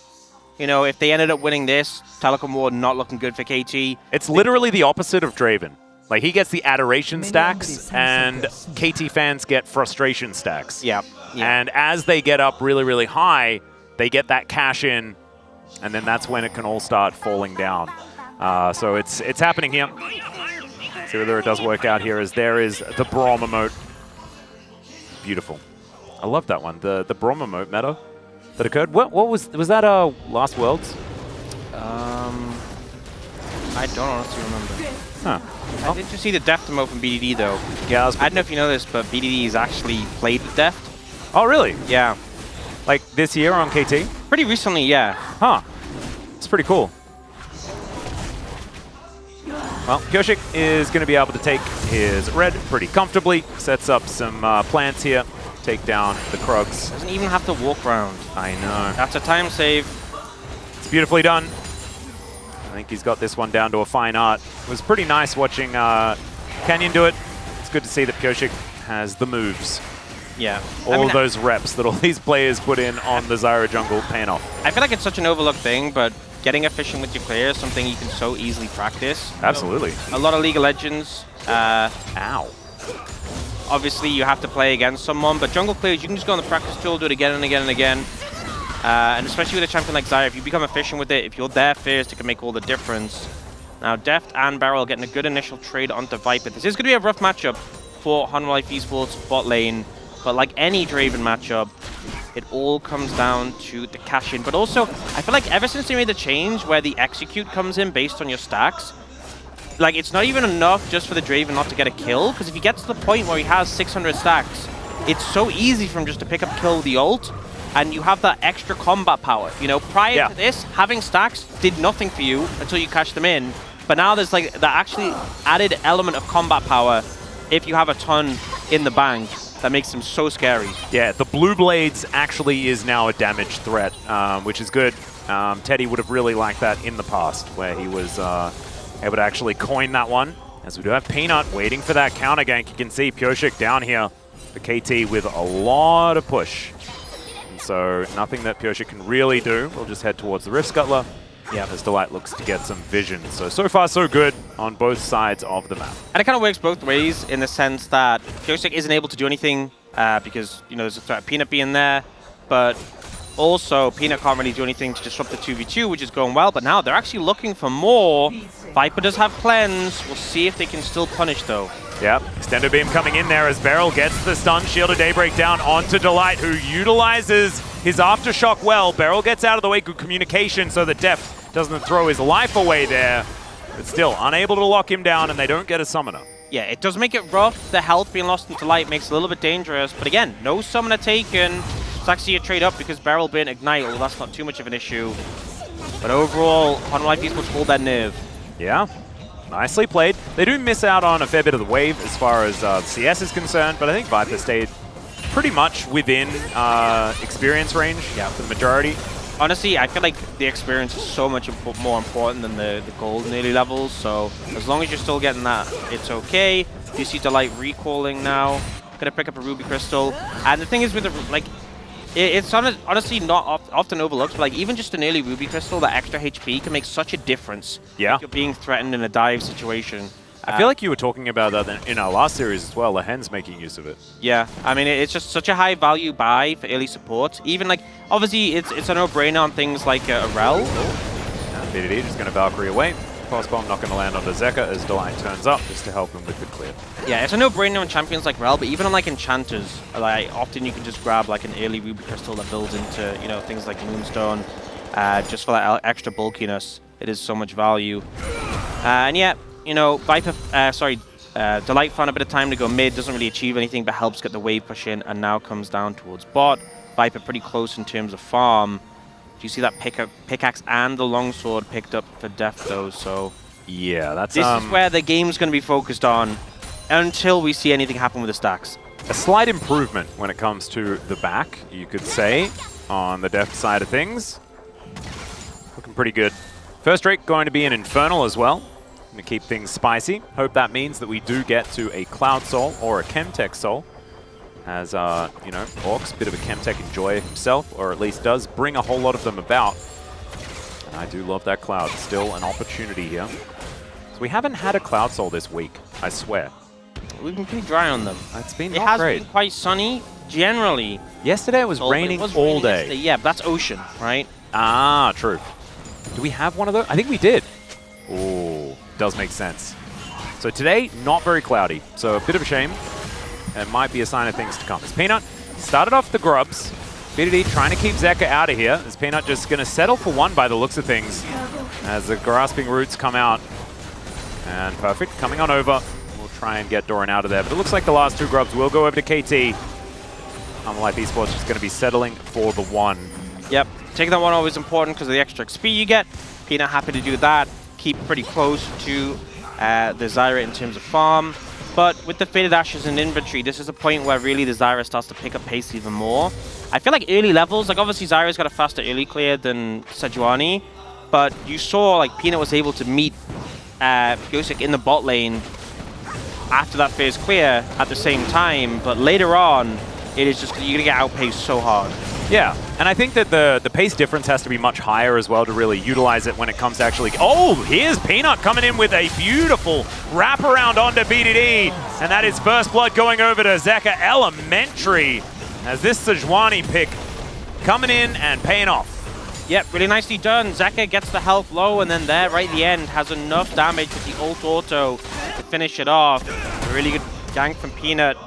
You know, if they ended up winning this, telecom war not looking good for KT. It's literally the opposite of Draven. Like, he gets the adoration stacks, and KT fans get frustration stacks. And as they get up really, really high, they get that cash in, and then that's when it can all start falling down. So it's happening here. See whether it does work out here, as there is the Braum emote. Beautiful. I love that one, the Braum emote meta that occurred. What was that Last Worlds? I don't honestly remember. Huh. I did just see the Deft emote from BDD though. Yeah, I don't know if you know this, but BDD has actually played with Deft. Oh, really? Yeah. Like this year on KT? Pretty recently, yeah. Huh. It's pretty cool. Well, Pyoshik is going to be able to take his red pretty comfortably. Sets up some plants here. Take down the Krugs. Doesn't even have to walk around. I know. That's a time save. It's beautifully done. I think he's got this one down to a fine art. It was pretty nice watching Canyon do it. It's good to see that Pyoshik has the moves. Yeah. All of those reps that all these players put in on the Zyra jungle paying off. I feel like it's such an overlooked thing, but getting efficient with your clear is something you can so easily practice. Absolutely. A lot of League of Legends. Ow. Obviously, you have to play against someone, but jungle clears, you can just go on the practice tool, do it again and again and again. And especially with a champion like Zyra, if you become efficient with it, if you're there first, it can make all the difference. Now, Deft and Barrel getting a good initial trade onto Viper. This is going to be a rough matchup for Hanwha Life Esports bot lane, but like any Draven matchup, it all comes down to the cash-in. But also, I feel like ever since they made the change where the execute comes in based on your stacks, like, it's not even enough just for the Draven not to get a kill, because if he gets to the point where he has 600 stacks, it's so easy for him just to pick up kill with the ult, and you have that extra combat power. You know, prior to this, having stacks did nothing for you until you cashed them in, but now there's like the actually added element of combat power if you have a ton in the bank that makes them so scary. Yeah, the Blue Blades actually is now a damage threat, which is good. Teddy would have really liked that in the past, where he was able to actually coin that one. As we do have Peanut waiting for that counter gank. You can see Pyoshik down here for KT with a lot of push. And so nothing that Pyoshik can really do. We'll just head towards the Rift Scuttler. Yeah, as Delight looks to get some vision. So far so good on both sides of the map. And it kind of works both ways in the sense that Pyoshik isn't able to do anything because, you know, there's a threat of Peanut being there, but Also, Peanut can't really do anything to disrupt the 2v2, which is going well, but now they're actually looking for more. Viper does have cleanse. We'll see if they can still punish, though. Yep, Extendo Beam coming in there as Beryl gets the stun. Shield of Daybreak down onto Delight, who utilizes his Aftershock well. Beryl gets out of the way, good communication, so that Deft doesn't throw his life away there. But still, unable to lock him down, and they don't get a summoner. Yeah, it does make it rough. The health being lost into Light makes it a little bit dangerous. But again, no summoner taken. It's actually a trade-up because Beryl being Ignite, well, that's not too much of an issue. But overall, Hanwha Life Esports hold their nerve. Yeah, nicely played. They do miss out on a fair bit of the wave as far as CS is concerned, but I think Viper stayed pretty much within experience range for the majority. Honestly, I feel like the experience is so much more important than the gold in early levels, so as long as you're still getting that, it's okay. You see Delight recalling now. Gonna pick up a Ruby Crystal. And the thing is with the, like, it's honestly not often overlooked, but like even just an early Ruby Crystal, that extra HP can make such a difference. Yeah. If you're being threatened in a dive situation. I feel like you were talking about that in our last series as well. The Hen's making use of it. Yeah, I mean, it's just such a high value buy for early support. Even like, obviously, it's a no-brainer on things like a Rel. And BDD just going to Valkyrie away. Pulse Bomb not going to land onto Zeka as Delight turns up just to help him with the clear. Yeah, it's a no-brainer on champions like Rel, but even on like enchanters, like often you can just grab like an early Ruby Crystal that builds into, you know, things like Moonstone, just for that extra bulkiness. It is so much value. And yeah, you know, Viper, Delight found a bit of time to go mid, doesn't really achieve anything, but helps get the wave push in, and now comes down towards bot. Viper pretty close in terms of farm. Do you see that pickaxe and the longsword picked up for Deft though? So yeah, that's this is where the game's going to be focused on until we see anything happen with the stacks. A slight improvement when it comes to the back, you could say, on the Deft side of things. Looking pretty good. First Drake going to be an Infernal as well. Going to keep things spicy. Hope that means that we do get to a Cloud Soul or a Chemtech Soul. As, you know, Orcs, bit of a Chemtech enjoyer himself, or at least does bring a whole lot of them about. And I do love that Cloud. Still an opportunity here. So we haven't had a Cloud Soul this week, I swear. We've been pretty dry on them. It's been It not has great. been quite sunny, generally. Yesterday it was raining all day. Yesterday. Yeah, but that's ocean, right? Ah, true. Do we have one of those? I think we did. Oh, does make sense. So today, not very cloudy. So a bit of a shame. It might be a sign of things to come. As Peanut started off the grubs. BDD trying to keep Zeka out of here. As Peanut just going to settle for one by the looks of things. As the grasping roots come out. And Perfect coming on over. We'll try and get Doran out of there. But it looks like the last two grubs will go over to KT. Hanwha Life Esports just going to be settling for the one. Yep. Taking that one always important because of the extra XP you get. Peanut happy to do that. Keep pretty close to the Zyra in terms of farm. But with the Faded Ashes in inventory, this is a point where really the Zyra starts to pick up pace even more. I feel like early levels, like obviously Zyra's got a faster early clear than Sejuani, but you saw like Peanut was able to meet Yosik in the bot lane after that phase clear at the same time, but later on, it is just, you're going to get outpaced so hard. Yeah, and I think that the pace difference has to be much higher as well to really utilize it when it comes to actually... Oh, here's Peanut coming in with a beautiful wraparound onto BDD. And that is first blood going over to Zeka Elementary. As this Sejuani pick coming in and paying off. Yep, really nicely done. Zeka gets the health low, and then there, right at the end, has enough damage with the ult auto to finish it off. A really good gank from Peanut.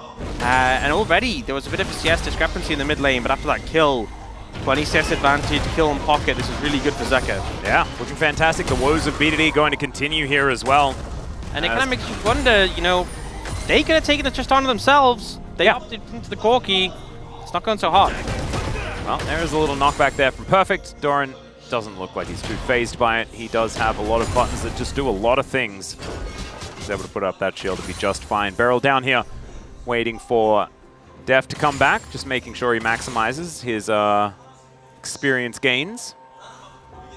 And already there was a bit of a CS discrepancy in the mid lane, but after that kill, 20 CS advantage, kill in pocket, this is really good for Zeka. Yeah, looking fantastic. The woes of BDD going to continue here as well. And it kind of makes you wonder, you know, they could have taken it just onto themselves. They opted into the Corki. It's not going so hot. Well, there is a little knockback there from Perfect. Doran doesn't look like he's too phased by it. He does have a lot of buttons that just do a lot of things. He's able to put up that shield to be just fine. Beryl down here, waiting for Def to come back, just making sure he maximizes his experience gains.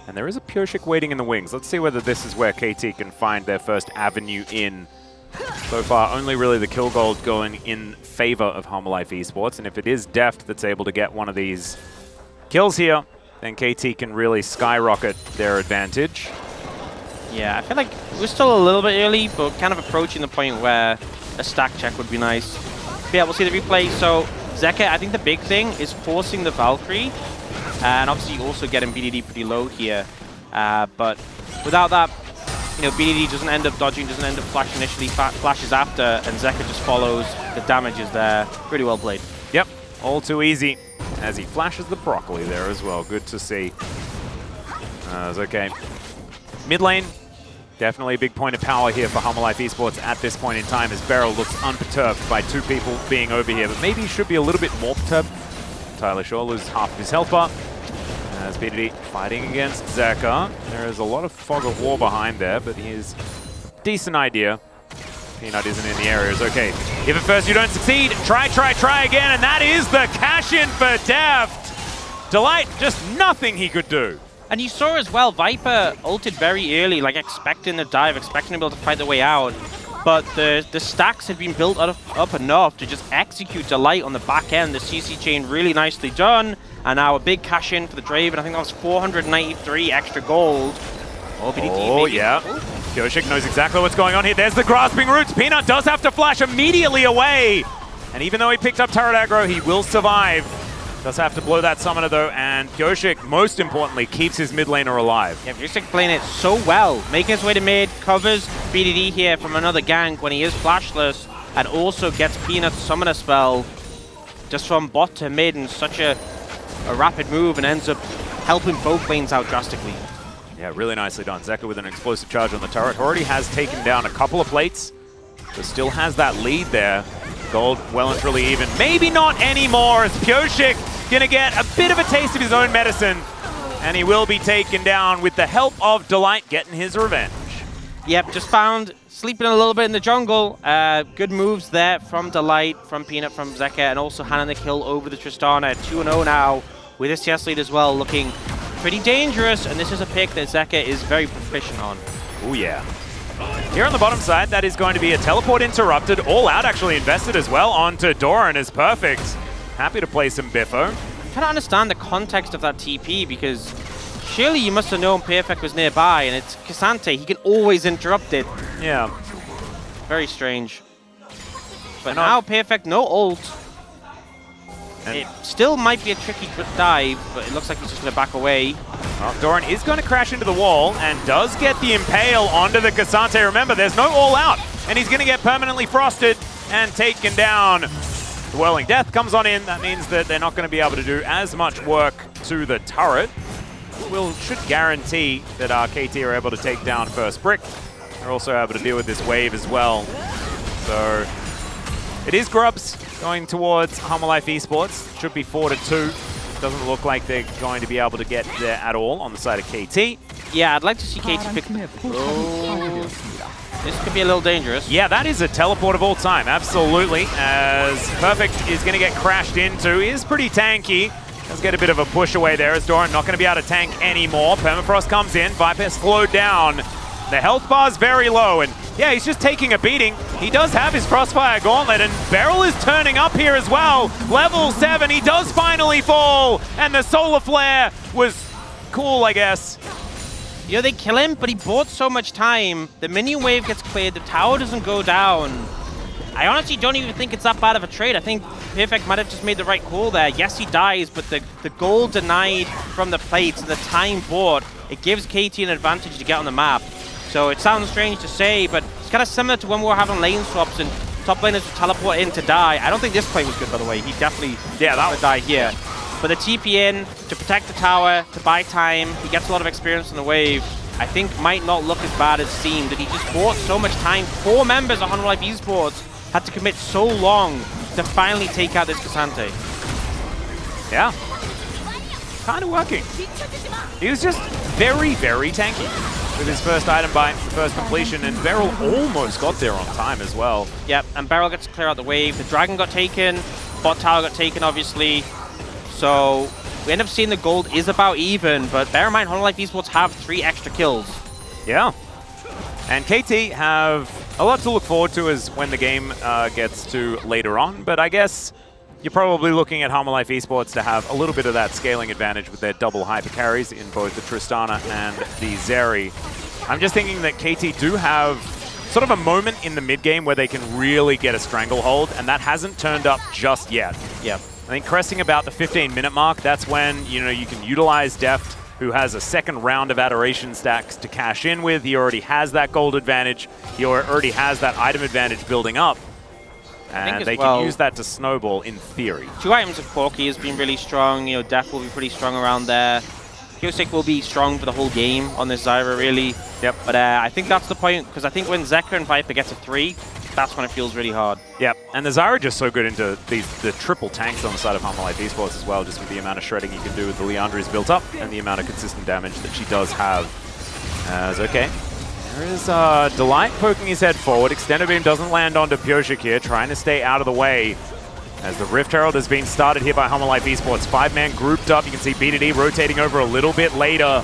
And there is a Pure Shik waiting in the wings. Let's see whether this is where KT can find their first avenue in. So far, only really the kill gold going in favor of Hanwha Life Esports. And if it is Deft that's able to get one of these kills here, then KT can really skyrocket their advantage. Yeah, I feel like we're still a little bit early, but kind of approaching the point where a stack check would be nice. But yeah, we'll see the replay. So Zeka, I think the big thing is forcing the Valkyrie And obviously also getting BDD pretty low here. But without that, you know, BDD doesn't end up dodging, doesn't end up flashing initially, flashes after, and Zeka just follows. The damage is there. Pretty well played. Yep, all too easy. As he flashes the broccoli there as well. Good to see. It's okay. Mid lane, definitely a big point of power here for Humble Life Esports at this point in time, as Beryl looks unperturbed by 2 people being over here. But maybe he should be a little bit more perturbed. Tyler Shaw loses half of his health bar. As BDD fighting against Zeka. There is a lot of fog of war behind there, but he has a decent idea. Peanut isn't in the areas. Okay, if at first you don't succeed, try again, and that is the cash in for Deft. Delight, just nothing he could do. And you saw as well, Viper ulted very early, like expecting the dive, expecting to be able to fight their way out. But the stacks had been built up enough to just execute Delight on the back end. The CC chain really nicely done. And now a big cash in for the Draven. I think that was 493 extra gold. Oh, BDD, oh yeah. Kyoshik knows exactly what's going on here. There's the grasping roots. Peanut does have to flash immediately away. And even though he picked up turret aggro, he will survive. Does have to blow that summoner though, and Kyoshik, most importantly, keeps his mid laner alive. Yeah, Kyoshik playing it so well. Making his way to mid, covers BDD here from another gank when he is flashless, and also gets Peanut's summoner spell just from bot to mid in such a rapid move, and ends up helping both lanes out drastically. Yeah, really nicely done. Zeka with an explosive charge on the turret. Already has taken down a couple of plates, but still has that lead there. Gold well and truly even. Maybe not anymore, as Kyoshik gonna get a bit of a taste of his own medicine, and he will be taken down with the help of Delight getting his revenge. Yep, just found sleeping a little bit in the jungle. Good moves there from Delight, from Peanut, from Zeka, and also handing the kill over the Tristana. 2-0 now with his CS lead as well, looking pretty dangerous, and this is a pick that Zeka is very proficient on. Oh yeah. Here on the bottom side, that is going to be a teleport interrupted. All out actually invested as well onto Doran is perfect. Happy to play some Biffo. I'm trying to understand the context of that TP, because surely you must have known Perfect was nearby, and it's Cassante. He can always interrupt it. Yeah. Very strange. But now Perfect, no ult. It still might be a tricky dive, but it looks like he's just going to back away. Well, Doran is going to crash into the wall and does get the Impale onto the Cassante. Remember, there's no all out, and he's going to get permanently frosted and taken down. The Whirling Death comes on in. That means that they're not going to be able to do as much work to the turret. Should guarantee that our KT are able to take down first brick. They're also able to deal with this wave as well. So it is Grubs going towards Humble Life Esports. Should be 4-2. Doesn't look like they're going to be able to get there at all on the side of KT. Yeah, I'd like to see KT pick... Oh. This could be a little dangerous. Yeah, that is a teleport of all time, absolutely. As Perfect is going to get crashed into. He is pretty tanky. Let's get a bit of a push away there as Doran not going to be able to tank anymore. Permafrost comes in. Viper slowed down. The health bar's very low, and yeah, he's just taking a beating. He does have his Crossfire Gauntlet, and Beryl is turning up here as well. Level 7, he does finally fall, and the Solar Flare was cool, I guess. You know, they kill him, but he bought so much time. The minion wave gets cleared, the tower doesn't go down. I honestly don't even think it's that bad of a trade. I think Perfect might have just made the right call there. Yes, he dies, but the gold denied from the plates and the time bought, it gives KT an advantage to get on the map. So it sounds strange to say, but it's kind of similar to when we were having lane swaps and top laners would teleport in to die. I don't think this play was good, by the way. He definitely would die here. But the TP in to protect the tower, to buy time, he gets a lot of experience in the wave. I think might not look as bad as seemed, that he just bought so much time. 4 members of Humble Life Esports had to commit so long to finally take out this Cassante. Yeah. Kind of working. He was just very, very tanky with his first item buy, first completion, and Beryl almost got there on time as well. Yep, and Beryl gets to clear out the wave. The Dragon got taken, bot tower got taken, obviously. So we end up seeing the gold is about even, but bear in mind, Humble Life Esports have 3 extra kills. Yeah. And KT have a lot to look forward to as when the game gets to later on, but I guess you're probably looking at Humble Life Esports to have a little bit of that scaling advantage with their double hyper carries in both the Tristana and the Zeri. I'm just thinking that KT do have sort of a moment in the mid game where they can really get a stranglehold, and that hasn't turned up just yet. Yep. I think cresting about the 15-minute mark, that's when, you know, you can utilize Deft, who has a second round of adoration stacks to cash in with. He already has that gold advantage. He already has that item advantage building up. And they can use that to snowball in theory. 2 items of Corki has been really strong. You know, Def will be pretty strong around there. Kyosik will be strong for the whole game on this Zyra, really. Yep. But I think that's the point, because I think when Zeka and Viper get to 3, that's when it feels really hard. Yep, and the Zyra just so good into the triple tanks on the side of Hanwha Life Esports as well, just with the amount of shredding you can do with the Leandri's built up and the amount of consistent damage that she does have. As okay. There is Delight poking his head forward. Extended Beam doesn't land onto Pyosik here, trying to stay out of the way. As the Rift Herald has been started here by Hanwha Life Esports. 5-man grouped up. You can see BDD rotating over a little bit later.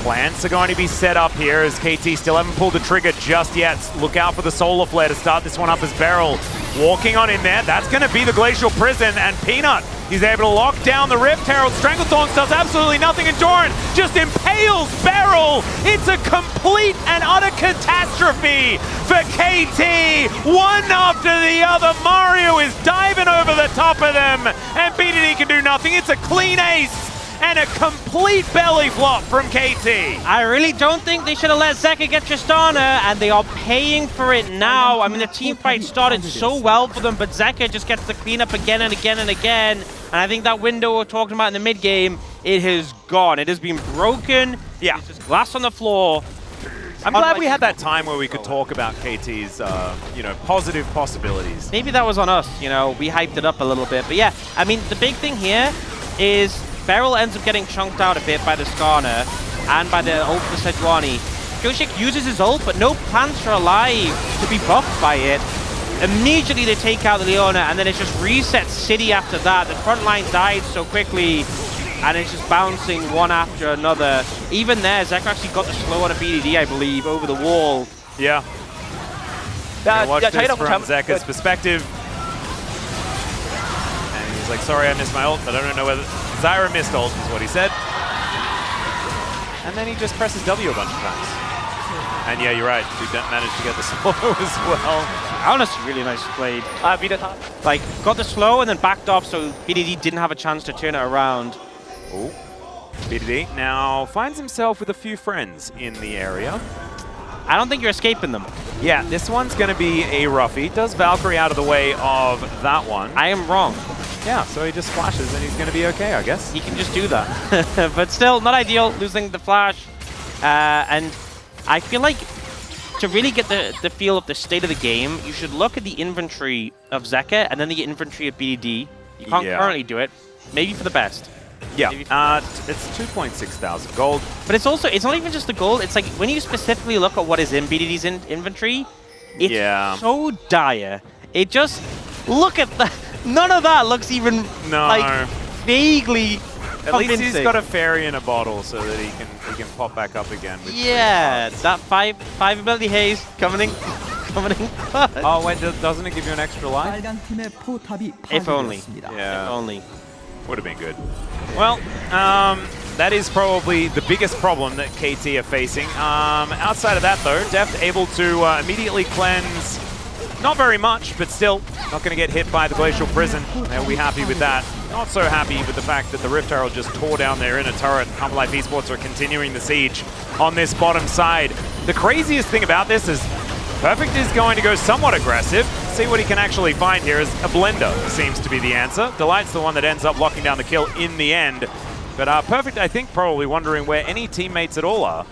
Plants are going to be set up here as KT still haven't pulled the trigger just yet. Look out for the Solar Flare to start this one up as Beryl walking on in there. That's going to be the Glacial Prison, and Peanut, he's able to lock down the Rift Herald. Stranglethorns does absolutely nothing, and Doran just impales Beryl. It's a complete and utter catastrophe for KT. One after the other. Mario is diving over the top of them, and BDD can do nothing. It's a clean ace. And a complete belly flop from KT. I really don't think they should have let Zeka get Tristana, and they are paying for it now. I mean, the team fight started so well for them, but Zeka just gets the cleanup again and again and again. And I think that window we're talking about in the mid game, it has gone. It has been broken. Yeah. It's just glass on the floor. I'm glad we had that time where we could talk about KT's, you know, positive possibilities. Maybe that was on us, you know, we hyped it up a little bit. But yeah, I mean, the big thing here is Beryl ends up getting chunked out a bit by the Skarner and by the ult for Sejuani. Kyosik uses his ult, but no plants are alive to be buffed by it. Immediately they take out the Leona, and then it just resets City after that. The front line died so quickly, and it's just bouncing one after another. Even there, Zeka actually got the slow on a BDD, I believe, over the wall. Yeah. Watch this from Zeka's perspective. And he's like, sorry I missed my ult, but I don't know whether... Zyra missed ult is what he said. And then he just presses W a bunch of times. And yeah, you're right, he managed to get the slow as well. Honestly, really nice played. Like, got the slow and then backed off so BDD didn't have a chance to turn it around. Oh, BDD now finds himself with a few friends in the area. I don't think you're escaping them. Yeah, this one's going to be a roughie. Does Valkyrie out of the way of that one. I am wrong. Yeah, so he just flashes and he's going to be okay, I guess. He can just do that. But still, not ideal, losing the flash. And I feel like to really get the feel of the state of the game, you should look at the inventory of Zeka and then the inventory of BDD. You can't currently do it. Maybe for the best. Yeah, it's 2,600 gold. But it's also, it's not even just the gold. It's like when you specifically look at what is in BDD's inventory, it's so dire. It just, look at that. None of that looks even like vaguely At least he's got a fairy in a bottle so that he can pop back up again. With that five ability haze coming in. Oh wait, doesn't it give you an extra life? If only. Yeah. If only. Would have been good. Well, that is probably the biggest problem that KT are facing. Outside of that though, Deft able to immediately cleanse. Not very much, but still not going to get hit by the Glacial Prison. They'll be happy with that. Not so happy with the fact that the Rift Herald just tore down their inner turret. Hanwha Life Esports are continuing the siege on this bottom side. The craziest thing about this is Perfect is going to go somewhat aggressive. See what he can actually find here as a blender seems to be the answer. Delight's the one that ends up locking down the kill in the end. But Perfect, I think, probably wondering where any teammates at all are.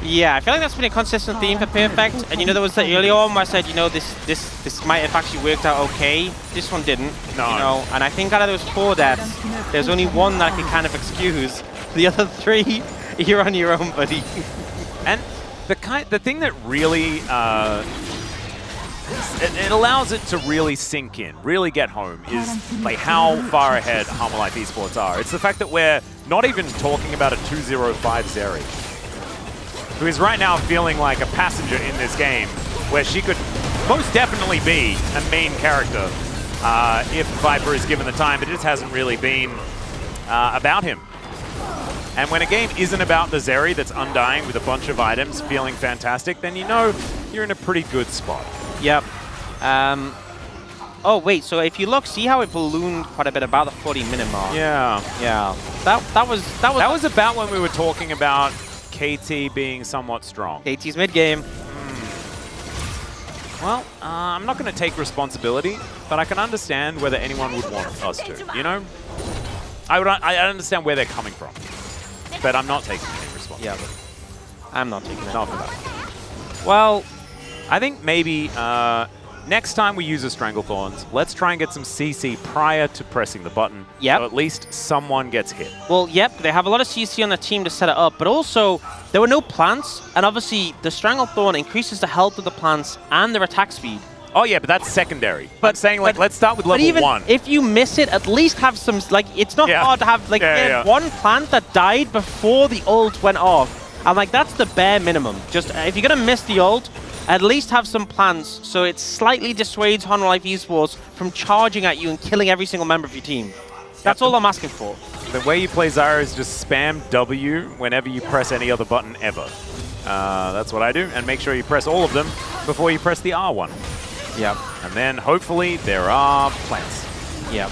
Yeah, I feel like that's been a consistent theme for Perfect. And you know, there was the earlier one where I said, you know, this might have actually worked out okay. This one didn't. No. You know, and I think out of those 4 deaths, there's only one that I can kind of excuse. The other 3, you're on your own, buddy. And the thing that really it allows it to really sink in, really get home, is like how far ahead Hanwha Life Esports are. It's the fact that we're not even talking about a 205 Zeri, who is right now feeling like a passenger in this game, where she could most definitely be a main character if Viper is given the time, but it just hasn't really been about him. And when a game isn't about the Zeri that's undying with a bunch of items, feeling fantastic, then you know you're in a pretty good spot. Yep. Oh wait, so if you look, see how it ballooned quite a bit about the 40-minute mark. Yeah. Yeah. That was about when we were talking about KT being somewhat strong. KT's mid game. Well, I'm not going to take responsibility, but I can understand whether anyone would want us to. You know, I understand where they're coming from, but I'm not taking any responsibility. Yeah, I'm not taking it. Not for that. Well, I think maybe next time we use a Stranglethorns, let's try and get some CC prior to pressing the button. Yep. So at least someone gets hit. Well, yep, they have a lot of CC on the team to set it up, but also there were no plants, and obviously the Stranglethorn increases the health of the plants and their attack speed. Oh yeah, but that's secondary. But I'm saying, like, let's start with level even 1. If you miss it, at least have some, like, it's not hard to have, like, one plant that died before the ult went off. And, like, that's the bare minimum. Just, if you're going to miss the ult, at least have some plants so it slightly dissuades Honor Life Esports from charging at you and killing every single member of your team. That's all I'm asking for. The way you play Zyra is just spam W whenever you press any other button ever. That's what I do. And make sure you press all of them before you press the R one. Yep. And then hopefully there are plants. Yep.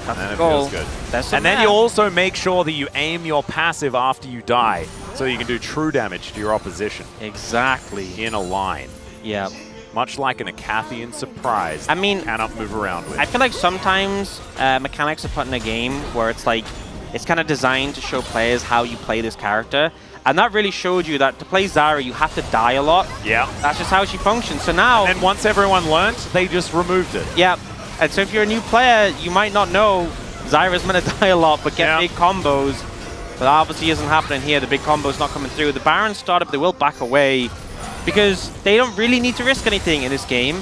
And then it feels good. And then you also make sure that you aim your passive after you die, so you can do true damage to your opposition. Exactly. In a line. Yep. Much like an Acathian surprise. I mean, cannot move around with. I feel like sometimes mechanics are put in a game where it's like, it's kind of designed to show players how you play this character. And that really showed you that to play Zyra, you have to die a lot. Yeah. That's just how she functions. So now... And once everyone learned, they just removed it. Yeah. And so if you're a new player, you might not know Zyra's meant to die a lot, but get big combos. But that obviously isn't happening here. The big combo's not coming through. The Baron startup, they will back away because they don't really need to risk anything in this game.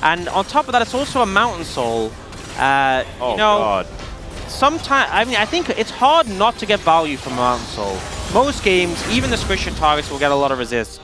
And on top of that, it's also a Mountain Soul. Oh, you know, God. Sometimes, I mean, I think it's hard not to get value from Mountain Soul. Most games, even the squisher targets will get a lot of resist.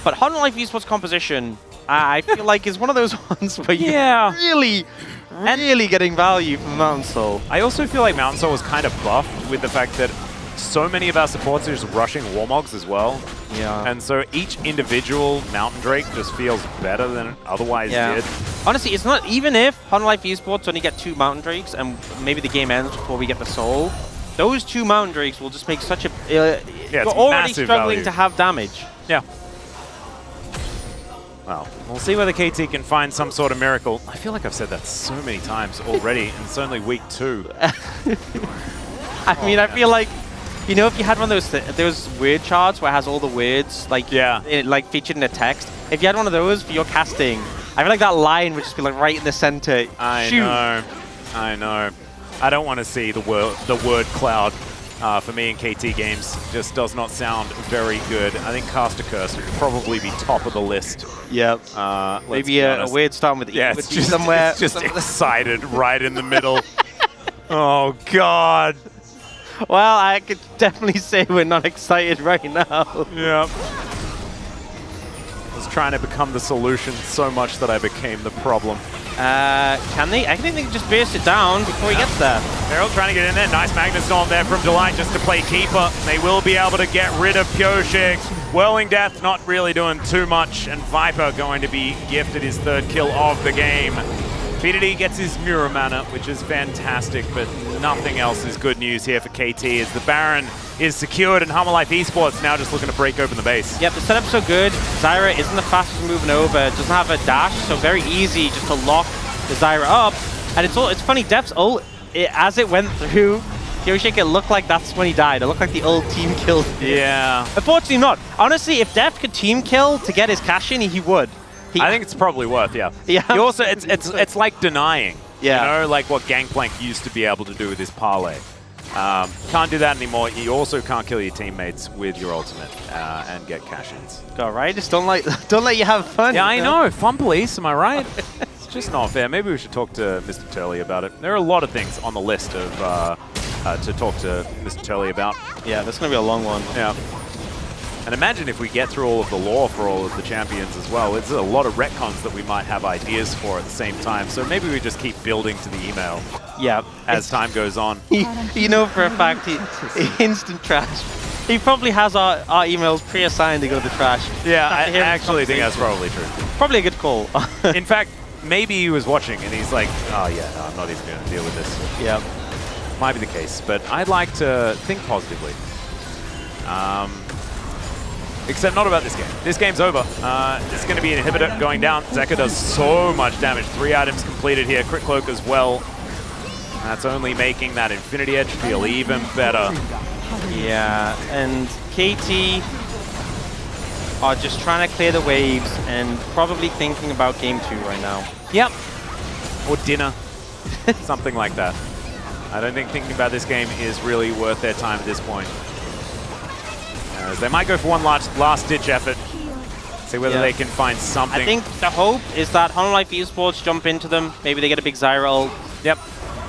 But Honor Life Esports composition, I feel like is one of those ones where you're really getting value from Mountain Soul. I also feel like Mountain Soul was kind of buffed with the fact that so many of our supports are just rushing Warmogs as well. Yeah. And so each individual Mountain Drake just feels better than it otherwise did. Honestly, it's not, even if Honor Life Esports only get 2 Mountain Drakes and maybe the game ends before we get the Soul, those 2 Mountain Drakes will just make such a... you're already struggling to have damage. Yeah. Well, we'll see whether KT can find some sort of miracle. I feel like I've said that so many times already, and it's only week 2. I mean, I feel like, you know, if you had one of those weird charts where it has all the words, like, like featured in the text, if you had one of those for your casting, I feel like that line would just be like right in the center. I know. I don't want to see the word cloud for me in KT games. Just does not sound very good. I think Cast a Curse would probably be top of the list. Yep. Maybe a weird starting with E would be somewhere. It's just excited right in the middle. Oh, God. Well, I could definitely say we're not excited right now. Yep. I was trying to become the solution so much that I became the problem. Can they? I think they can just burst it down before he gets there. Feral trying to get in there. Nice Magnus Storm there from Delight just to play Keeper. They will be able to get rid of Pyoshik. Whirling Death not really doing too much. And Viper going to be gifted his 3rd kill of the game. BDD gets his Mirror Mana, which is fantastic, but nothing else is good news here for KT as the Baron is secured and Hummer Life Esports now just looking to break open the base. Yep, the setup's so good. Zyra isn't the fastest moving over, doesn't have a dash, so very easy just to lock the Zyra up. And it's funny, Def's ult, as it went through, Pyoshik, it looked like that's when he died. It looked like the old team killed him. Yeah. Unfortunately not. Honestly, if Def could team kill to get his cash in, he would. I think it's probably worth, yeah. You also, it's like denying. Yeah. You know, like what Gangplank used to be able to do with his parlay. Can't do that anymore. You also can't kill your teammates with your ultimate and get cash-ins. All right, just don't let you have fun. Yeah, I know. Fun police, am I right? It's just not fair. Maybe we should talk to Mr. Turley about it. There are a lot of things on the list of to talk to Mr. Turley about. Yeah, that's going to be a long one. Yeah. And imagine if we get through all of the lore for all of the champions as well. It's a lot of retcons that we might have ideas for at the same time. So maybe we just keep building to the email. Yeah. As time goes on. You know for a fact, he instant trash. He probably has our emails pre-assigned to go to the trash. Yeah, I actually think that's probably true. Probably a good call. In fact, maybe he was watching and he's like, oh yeah, no, I'm not even going to deal with this. Yeah. Might be the case, but I'd like to think positively. Except not about this game. This game's over. It's going to be an inhibitor going down. Zeka does so much damage. 3 items completed here. Crit Cloak as well. That's only making that Infinity Edge feel even better. Yeah, and KT are just trying to clear the waves and probably thinking about game 2 right now. Yep. Or dinner. Something like that. I don't think thinking about this game is really worth their time at this point. They might go for one last-ditch effort. See whether they can find something. I think the hope is that Hololive Esports jump into them. Maybe they get a big Zyra ult. Yep.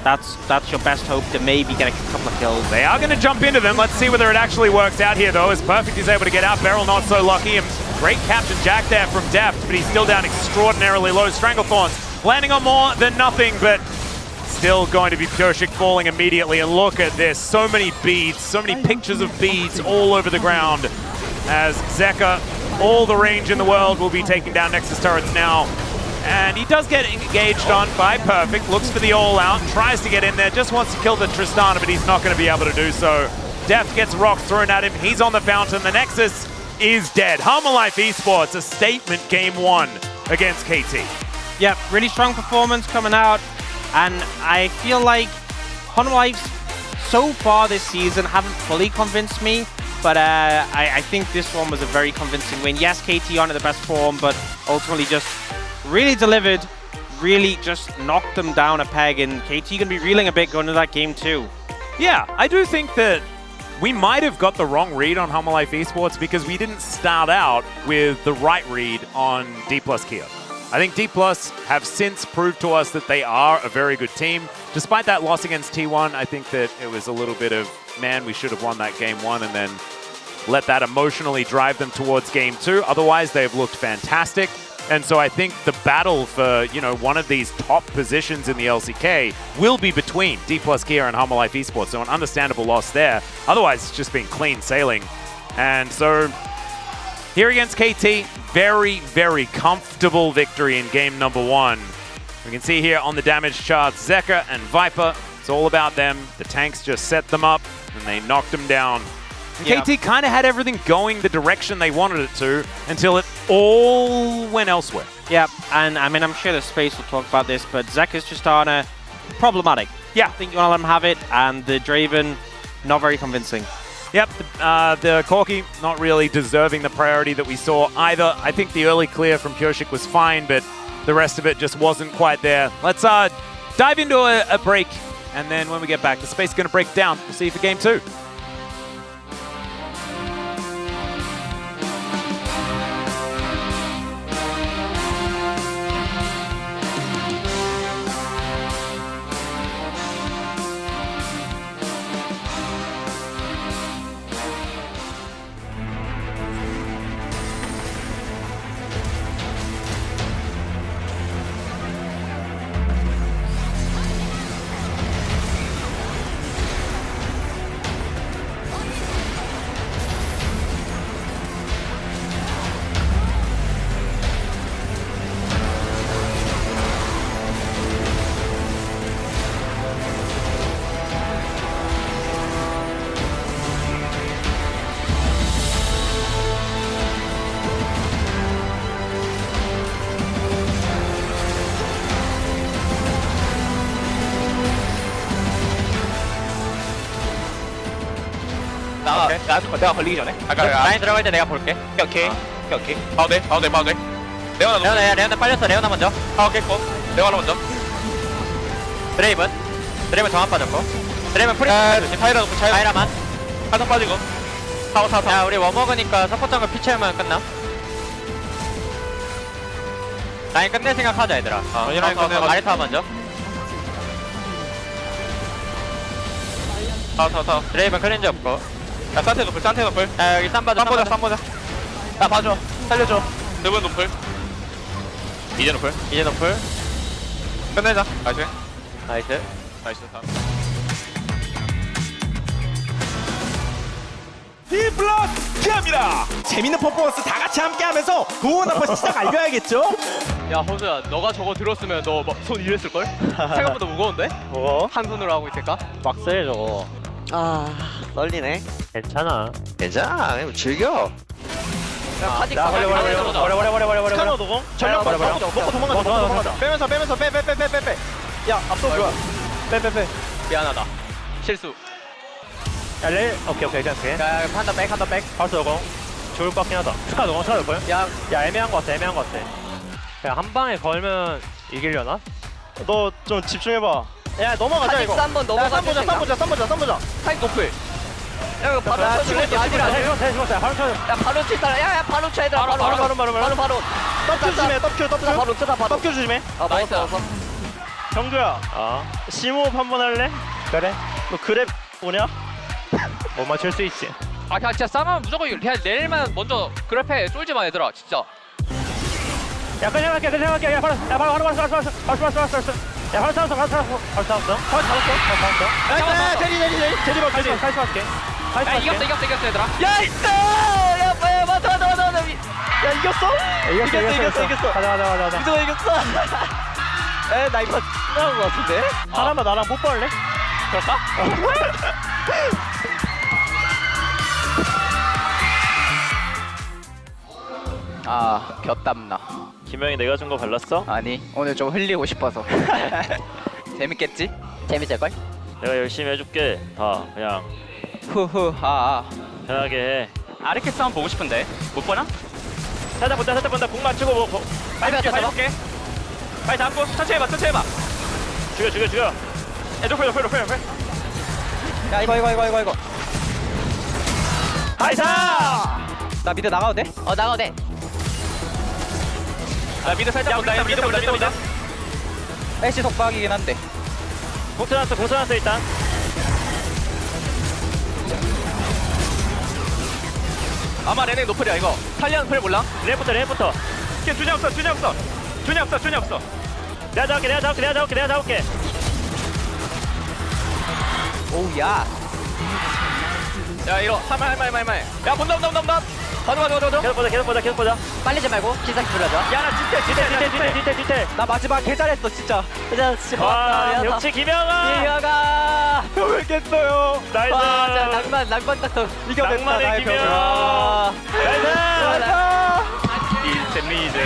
That's your best hope to maybe get a couple of kills. They are going to jump into them. Let's see whether it actually works out here, though, as Perfect is able to get out. Beryl not so lucky. And great Captain Jack there from Deft, but he's still down extraordinarily low. Stranglethorns landing on more than nothing, but still going to be Pureshik falling immediately. And look at this. So many beads, so many pictures of beads all over the ground as Zeka, all the range in the world, will be taking down Nexus turrets now. And he does get engaged on by Perfect, looks for the all-out, tries to get in there, just wants to kill the Tristana, but he's not going to be able to do so. Deft gets rocks thrown at him, he's on the fountain, the Nexus is dead. Harmolife Esports, a statement game 1 against KT. Yep, really strong performance coming out, and I feel like Harmolife so far this season haven't fully convinced me, but I think this one was a very convincing win. Yes, KT aren't at the best form, but ultimately just really delivered, really just knocked them down a peg, and KT going to be reeling a bit going into that game 2. Yeah, I do think that we might have got the wrong read on Harmolife Esports because we didn't start out with the right read on D+ Kia. I think D+ have since proved to us that they are a very good team. Despite that loss against T1, I think that it was a little bit of, man, we should have won that game 1 and then let that emotionally drive them towards game 2. Otherwise, they've looked fantastic. And so I think the battle for, you know, one of these top positions in the LCK will be between D+ Kia and Harmolife Esports. So an understandable loss there. Otherwise, it's just been clean sailing. And so here against KT, very, very comfortable victory in game number 1. We can see here on the damage charts, Zeka and Viper. It's all about them. The tanks just set them up and they knocked them down. And KT kind of had everything going the direction they wanted it to until it all went elsewhere. Yeah, and I mean, I'm sure the space will talk about this, but Zeka's Tristana, problematic. Yeah. I think you want to let him have it, and the Draven, not very convincing. Yep, the Corki not really deserving the priority that we saw either. I think the early clear from Pureshik was fine, but the rest of it just wasn't quite there. Let's dive into a break, and then when we get back, the space is going to break down. We'll see you for game 2. 내가 걸리기 전에. 라인 들어갈 때 내가 볼게. 오케이. 오케이. 봐도 돼. 레오나 빨렸어. 레오나 먼저. 오케이. 고. 레오나 먼저. 드레이븐 정합 빠졌고. 드레이븐 프리. 타이라 놓고 타이라만. 가성 빠지고. 타워. 야, 우리 워머그니까 서포트 정글 피치하면 끝나. 라인 끝낼 생각하자, 얘들아. 라인 끝내. 아리타 먼저. 타워. 드레이븐 클린즈 없고. 야, 산테 노플. 야, 여기 쌈 보자. 야, 봐줘. 살려줘. 드분 노플. 이제 노플. 끝내자. 나이스. 다음. D+ Ki아입니다. 재밌는 퍼포먼스 다 같이 함께하면서 고운 한번 시작 알려야겠죠? 야 호수야, 너가 저거 들었으면 너 손 이랬을 걸? 생각보다 무거운데? 뭐? 한 손으로 하고 있을까? 막세 저거. 아, 떨리네. 괜찮아. 괜찮아. 그냥 즐겨. 카디 나 버려. 스카너 노공. 전력 버려. 먹고 도망가자. 빼면서 빼. 야 앞서 좋아. 빼. 미안하다. 실수. 야 레일. 오케이 괜찮게. 야 한다 백. 벌써 노공. 좋을 것 같긴 하다. 스카 노공 스카 넣을 거야? 야 애매한 것 같아. 그냥 한 방에 걸면 이기려나? 너 좀 집중해봐. 야 넘어가자 이거. 한번 넘어가. 쌈보자. 타임 노플. 야 이거 바로 쳐주면 아니라. 바로 쳐. 야 바로 치다. 야 바로 쳐 얘들아. 바로. 떡 조심해. 떡 조심해. 나이스. 정주야. 심호흡 한번 할래? 그래. 너 그랩 오냐? 못 맞출 수 있지. 아 그냥 진짜 싸면 무조건 이겨. 그냥 내일만 먼저 그래프에 쫄지 마 얘들아 진짜. 야 그냥 할게. 야 바로. 야 바로. 야 바로 잡았어. 제리 카이스 할게. 야 이겼어 얘들아. 야 있어. 야 맞아. 야 이겼어? 이겼어. 가자. 이거 이겼어. 나 이거 끝나는 거 같은데? 하나만 나랑 뽀뽀할래? 그럴까? 아 곁담나. 김영이 내가 준 거 발랐어? 아니 오늘 좀 흘리고 싶어서. 재밌겠지? 재밌을걸? 내가 열심히 해줄게. 다 그냥 후후하. 편하게 해. 아르케스 한번 보고 싶은데 못 보나? 살짝 본다. 공 맞추고 뭐. 빨리 볼게. 빨리 잡고 천천히 해봐. 죽여. 야 높여. 야 이거. 나이스! 나 미드 나가도 돼? 나가도 돼. 나 미드 살짝 본다. 미드 본다. 애쉬 속박이긴 한데. 공쳐놨어 일단. 아마 레넥 노플이야 이거. 탈리안 플 몰라? 레부터. 준이 없어. 내가 잡을게. 오우 야. 야 이거 할 야 본다. 가자. 계속 보자. 빨리지 말고 기사기 불러줘. 야나 뒤태. 나 마지막 개 잘했어 진짜. 와, 역시 김영아. 벽을 깼어요. 나이스. 자 낭만 딱터 이겨냈다 낭만의 나의 김영. 벽을. 나이스. 이 잼리이제.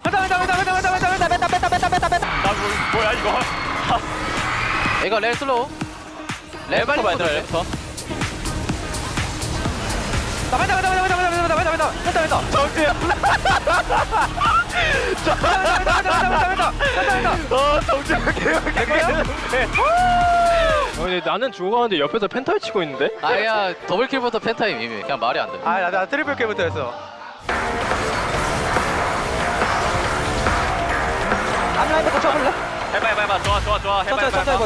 뺐다. 뭐야 이거? 이거 레일 슬로우. 레발리 많이 들어 랩터. 뺐다. 정지야. 정지야 개혁해. 아니 나는 죽어가는데 옆에서 펜타를 치고 있는데? 아야 더블킬부터 펜타임 이미 그냥 말이 안 돼. 나 트리플 K부터 했어. 앞라인부터 쳐볼래? 해봐. 좋아.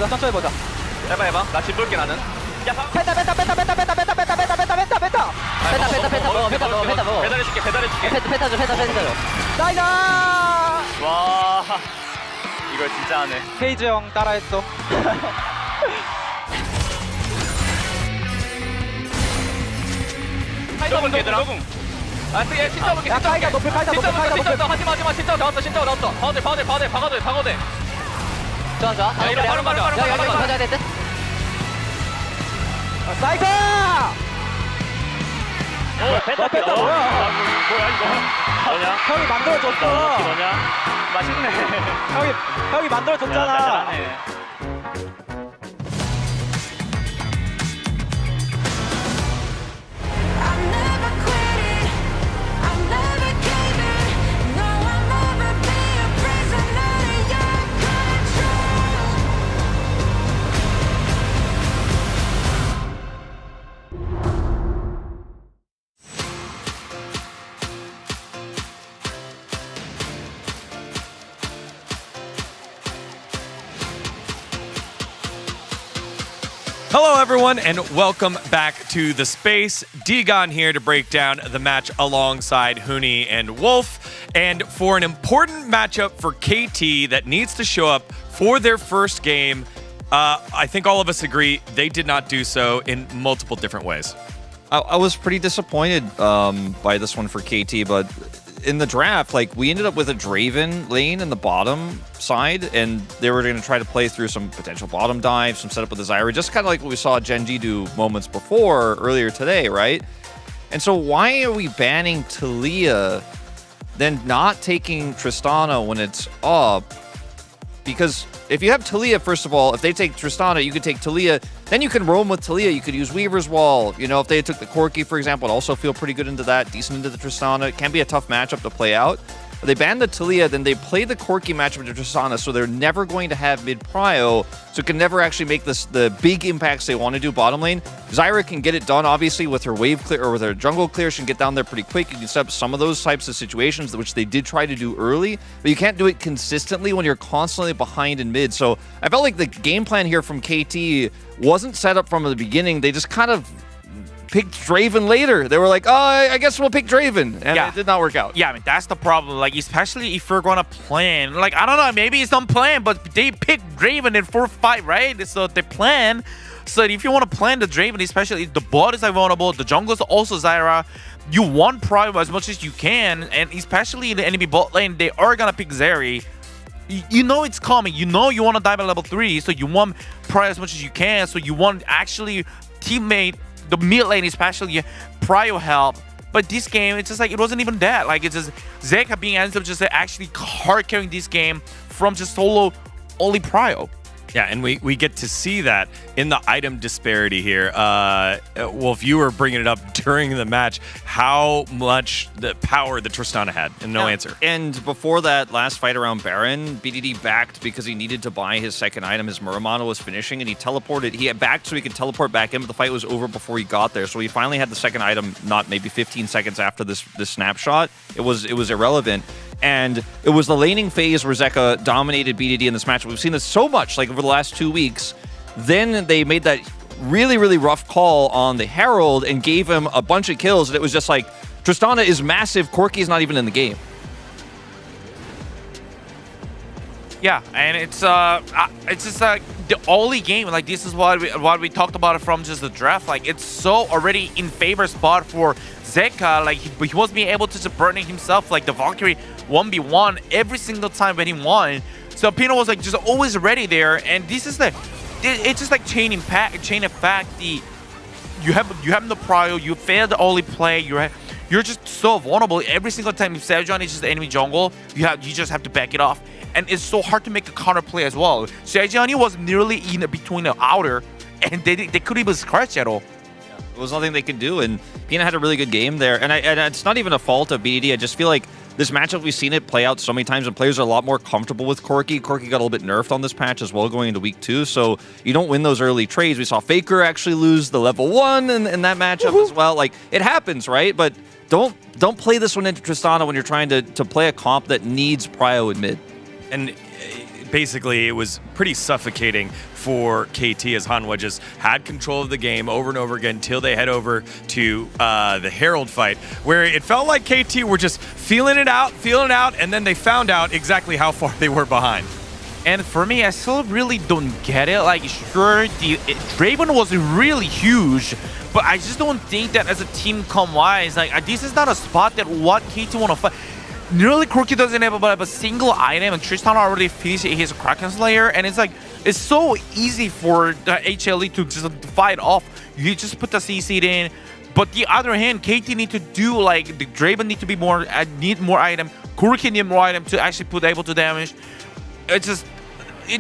천천히 보자. 해봐. 나 집 볼게 나는. 야, 펜타 먹어. 배달해줄게. 펜타 줘. 나이스! 와, 이걸 진짜 하네. 페이즈 형 따라했어. 조금 얘들아. 아, 진짜 볼게. 카이가 높여. 하지마. 진짜 나왔어. 박아도 돼. 좋아. 야, 이거 바로 가자. 가져야 될 듯. 사이클! 펜타 뭐야 이거? 뭐냐? 형이 만들어줬어. 뭐냐? 맛있네. 형이 만들어줬잖아. I'm never quitting, I'm never caving. No, I'll never be a prisoner to your control. Hello, everyone, and welcome back to the space. Digon here to break down the match alongside Huni and Wolf. And for an important matchup for KT that needs to show up for their first game, I think all of us agree they did not do so in multiple different ways. I was pretty disappointed by this one for KT, but in the draft, like, we ended up with a Draven lane in the bottom side, and they were going to try to play through some potential bottom dive, some setup with the Zyra, just kind of like what we saw Genji do moments before earlier today, right? And so why are we banning Talia, then not taking Tristana when it's up? Because if you have Talia, first of all, if they take Tristana, you could take Talia, then you can roam with Talia. You could use Weaver's Wall. You know, if they took the Corki, for example, it'd also feel pretty good into that, decent into the Tristana. It can be a tough matchup to play out. But they banned the Talia, then they play the Corki matchup into Tristana, so they're never going to have mid-prio, so it can never actually make the big impacts they want to do bottom lane. Zyra can get it done, obviously, with her wave clear, or with her jungle clear. She can get down there pretty quick. You can set up some of those types of situations, which they did try to do early, but you can't do it consistently when you're constantly behind in mid. So I felt like the game plan here from KT wasn't set up from the beginning. They just kind of picked Draven later. They were like, oh, I guess we'll pick Draven. And it did not work out. Yeah, I mean, that's the problem. Like, especially if you're going to plan. Like, I don't know, maybe it's not planned, but they picked Draven in 4-5, right? So they plan. So if you want to plan the Draven, especially if the bot is vulnerable, the jungle is also Zyra, you want Prime as much as you can. And especially in the enemy bot lane, they are going to pick Zeri. You know it's coming. You know you want to dive at level 3, so you want Prime as much as you can. So you want actually teammate the mid lane, especially prio help. But this game, it's just like, it wasn't even that. Like, it's just Zeka being ends up just actually hard carrying this game from just solo only prio. Yeah, and we get to see that in the item disparity here. Wolf, you were bringing it up during the match, how much the power that Tristana had, and no answer. And before that last fight around Baron, BDD backed because he needed to buy his second item. His Muramana was finishing, and he teleported. He had backed so he could teleport back in, but the fight was over before he got there. So he finally had the second item, not maybe 15 seconds after this snapshot. It was irrelevant. And it was the laning phase where Zeka dominated BDD in this match. We've seen this so much, like, over the last 2 weeks. Then they made that really, really rough call on the Herald and gave him a bunch of kills. And it was just like, Tristana is massive. Corki's not even in the game. Yeah, and it's just like the only game. Like, this is what we talked about it from just the draft. Like, it's so already in favor spot for Zeka. Like, he was being able to just burning himself, like the Valkyrie 1v1 every single time when he won. So Pino was like just always ready there, and this is it's just like chain effect. You have no prio, you fail the early play, you're just so vulnerable every single time. If Sejuani is just the enemy jungle, you just have to back it off, and it's so hard to make a counter play as well. Sejuani was nearly in between the outer, and they couldn't even scratch at all. There was nothing they could do, and Pina had a really good game there. And it's not even a fault of BDD. I just feel like this matchup, we've seen it play out so many times, and players are a lot more comfortable with Corki. Corki got a little bit nerfed on this patch as well going into week 2, so you don't win those early trades. We saw Faker actually lose the level 1 in that matchup as well. Like, it happens, right? But don't play this one into Tristana when you're trying to play a comp that needs prio in mid. And basically, it was pretty suffocating for KT as Hanwha just had control of the game over and over again until they head over to the Herald fight, where it felt like KT were just feeling it out, and then they found out exactly how far they were behind. And for me, I still really don't get it. Like, sure, Draven was really huge, but I just don't think that as a team comp-wise, like, this is not a spot that what KT want to fight. Nearly Corki doesn't have a single item, and Tristana already finished his Kraken Slayer, and it's like, it's so easy for the HLE to just fight off. You just put the CC in, but the other hand, KT need to do, like, the Draven need to be need more item, Corki need more item to actually able to damage. It's just,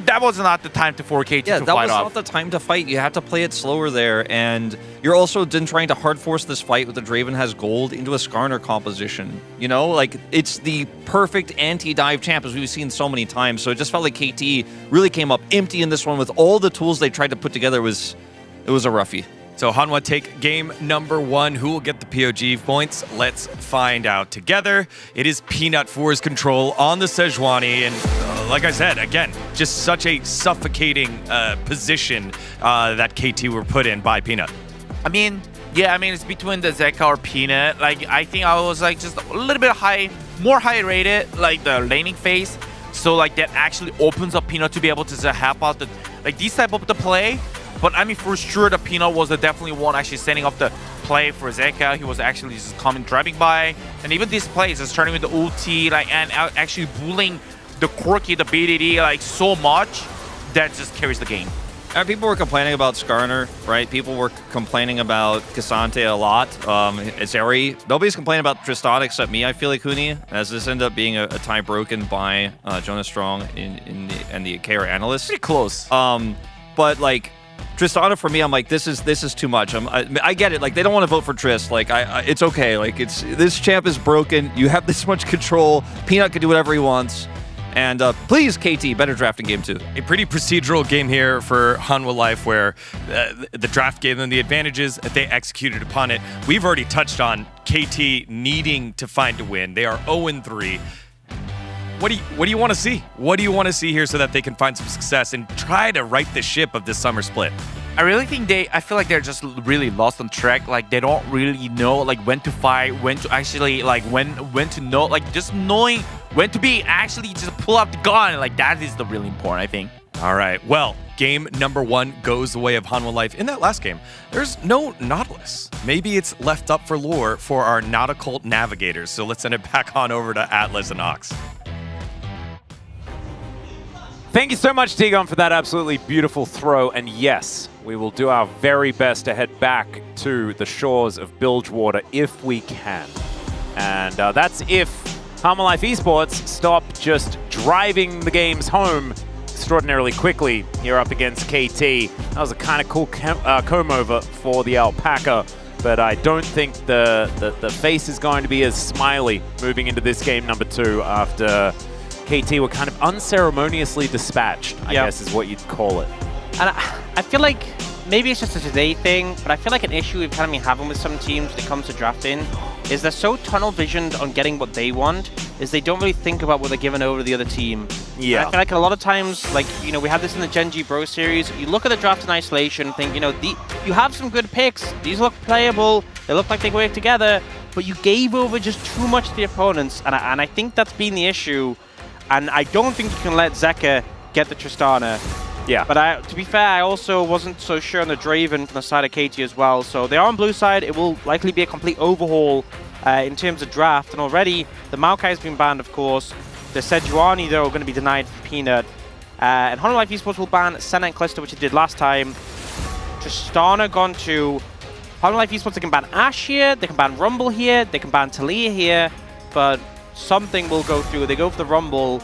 that was not the time for KT to fight off. Yeah, that was not the time to fight. You have to play it slower there, and you're also then trying to hard force this fight with the Draven has gold into a Skarner composition. You know, like, it's the perfect anti-dive champ, as we've seen so many times. So it just felt like KT really came up empty in this one with all the tools they tried to put together. It was a roughie. So Hanwha take game number 1. Who will get the POG points? Let's find out together. It is Peanut for his control on the Sejuani. And like I said, again, just such a suffocating position that KT were put in by Peanut. I mean, yeah, it's between the Zeka or Peanut. Like, I think I was like just a little bit more high rated, like the laning phase. So like that actually opens up Peanut to be able to help out this type of the play. But I mean, for sure, the Peanut was definitely one actually setting up the play for Zeka. He was actually just coming, driving by, and even this play is just turning with the ulti, like, and actually bullying the Corki, the BDD, like, so much that just carries the game. And people were complaining about Skarner, right? People were complaining about Cassante a lot. Zeri. Nobody's complaining about Tristana except me, I feel like, Huni, as this ended up being a tie broken by Jonas Strong in the KR analyst. Pretty close. But like Tristana for me, I'm like, this is too much. I get it. Like, they don't want to vote for Trist. Like, it's okay. Like, this champ is broken. You have this much control. Peanut can do whatever he wants. And please, KT, better drafting game 2. A pretty procedural game here for Hanwha Life, where the draft gave them the advantages. They executed upon it. We've already touched on KT needing to find a win. They are 0-3. What do you want to see? What do you want to see here so that they can find some success and try to right the ship of this summer split? I really think I feel like they're just really lost on track. Like, they don't really know, like, when to fight, when to actually, like, when to know, like, just knowing when to be actually just pull out the gun. Like, that is the really important, I think. All right, well, game number 1 goes the way of Hanwha Life. In that last game, there's no Nautilus. Maybe it's left up for lore for our Nautical navigators. So let's send it back on over to Atlas and Ox. Thank you so much, Tigon, for that absolutely beautiful throw. And yes, we will do our very best to head back to the shores of Bilgewater if we can. And that's if Hanwha Life Esports stop just driving the games home extraordinarily quickly here up against KT. That was a kind of cool comb over for the Alpaca, but I don't think the face is going to be as smiley moving into this game number 2 after KT were kind of unceremoniously dispatched, I guess is what you'd call it. And I feel like maybe it's just a today thing, but I feel like an issue we've kind of been having with some teams when it comes to drafting is they're so tunnel visioned on getting what they want, is they don't really think about what they're giving over to the other team. Yeah. And I feel like a lot of times, like, you know, we had this in the Gen G Bro series, you look at the draft in isolation and think, you know, you have some good picks, these look playable, they look like they work together, but you gave over just too much to the opponents, and I think that's been the issue. And I don't think you can let Zeka get the Tristana. Yeah. But to be fair, I also wasn't so sure on the Draven from the side of KT as well. So they are on blue side. It will likely be a complete overhaul in terms of draft. And already, the Maokai has been banned, of course. The Sejuani, though, are going to be denied for Peanut. And Hanwha Life Esports will ban Senna and Callisto, which it did last time. Tristana gone to Hanwha Life Esports. They can ban Ashe here. They can ban Rumble here. They can ban Talia here. But something will go through. They go for the Rumble.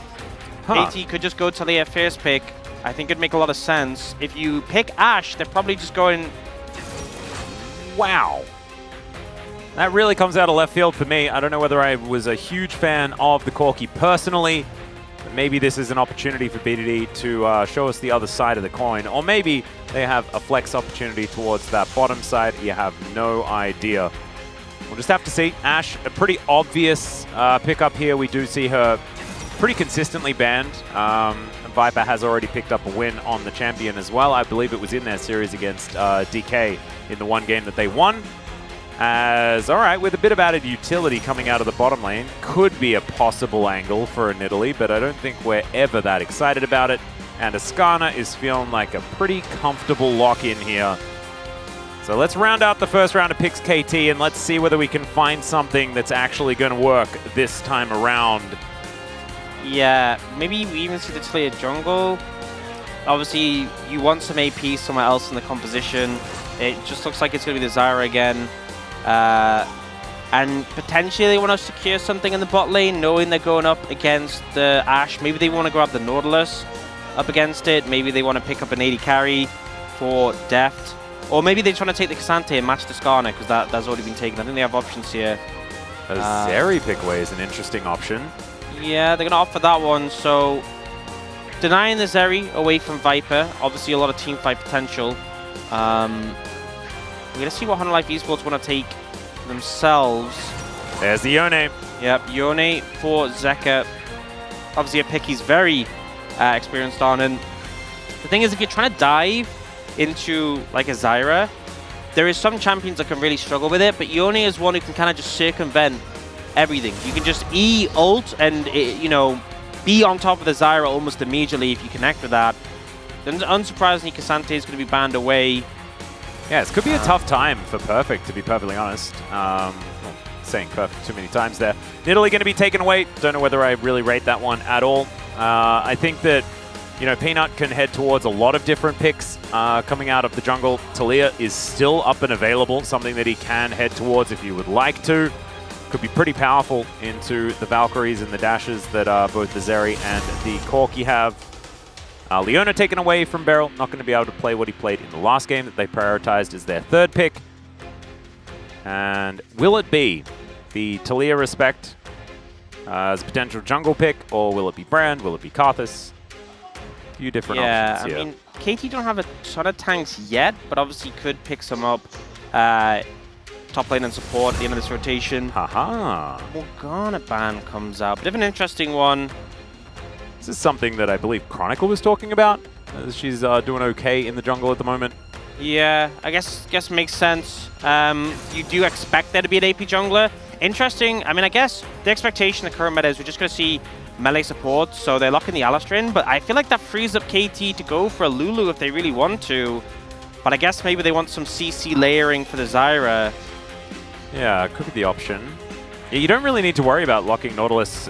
KT could just go Talia first pick. I think it'd make a lot of sense. If you pick Ashe, they're probably just going... Wow. That really comes out of left field for me. I don't know whether I was a huge fan of the Corki personally, but maybe this is an opportunity for BDD to show us the other side of the coin. Or maybe they have a flex opportunity towards that bottom side. You have no idea. We'll just have to see. Ashe, a pretty obvious pickup here. We do see her pretty consistently banned. Viper has already picked up a win on the champion as well. I believe it was in their series against DK in the one game that they won. As, all right, with a bit of added utility coming out of the bottom lane, could be a possible angle for a Nidalee, but I don't think we're ever that excited about it. And Askana is feeling like a pretty comfortable lock-in here. So let's round out the first round of picks, KT, and let's see whether we can find something that's actually going to work this time around. Yeah, maybe we even see the Talia jungle. Obviously, you want some AP somewhere else in the composition. It just looks like it's going to be the Zyra again. And potentially they want to secure something in the bot lane, knowing they're going up against the Ashe. Maybe they want to grab the Nautilus up against it. Maybe they want to pick up an AD carry for Deft. Or maybe they just want to take the Cassante and match the Skarner, because that's already been taken. I think they have options here. A Zeri pickway is an interesting option. Yeah, they're going to opt for that one. So denying the Zeri away from Viper. Obviously a lot of team fight potential. We're going to see what Hanwha Life Esports want to take themselves. There's the Yone. Yep, Yone for Zeka. Obviously a pick he's very experienced on. And the thing is, if you're trying to dive into like a Zyra, there is some champions that can really struggle with it, but Yone is one who can kind of just circumvent everything. You can just E ult and you know, be on top of the Zyra almost immediately if you connect with that. Then unsurprisingly, Cassante is going to be banned away. Yeah, this could be a tough time for Perfect, to be perfectly honest. Saying Perfect too many times there. Italy going to be taken away. Don't know whether I really rate that one at all. I think that, you know, Peanut can head towards a lot of different picks coming out of the jungle. Talia is still up and available, something that he can head towards if he would like to. Could be pretty powerful into the Valkyries and the dashes that both the Zeri and the Corki have. Leona taken away from Beryl, not going to be able to play what he played in the last game that they prioritized as their third pick. And will it be the Talia Respect as a potential jungle pick, or will it be Brand? Will it be Karthus? A few different options here. I mean, KT don't have a ton of tanks yet, but obviously could pick some up. Top lane and support at the end of this rotation. Haha. Morgana ban comes out. Bit of an interesting one. This is something that I believe Chronicle was talking about. She's doing okay in the jungle at the moment. Yeah, I guess makes sense. You do expect there to be an AP jungler. Interesting. I mean, I guess the expectation in the current meta is we're just going to see melee support, so they're locking the Alistar in, but I feel like that frees up KT to go for a Lulu if they really want to. But I guess maybe they want some CC layering for the Zyra. Yeah, it could be the option. Yeah, you don't really need to worry about locking Nautilus,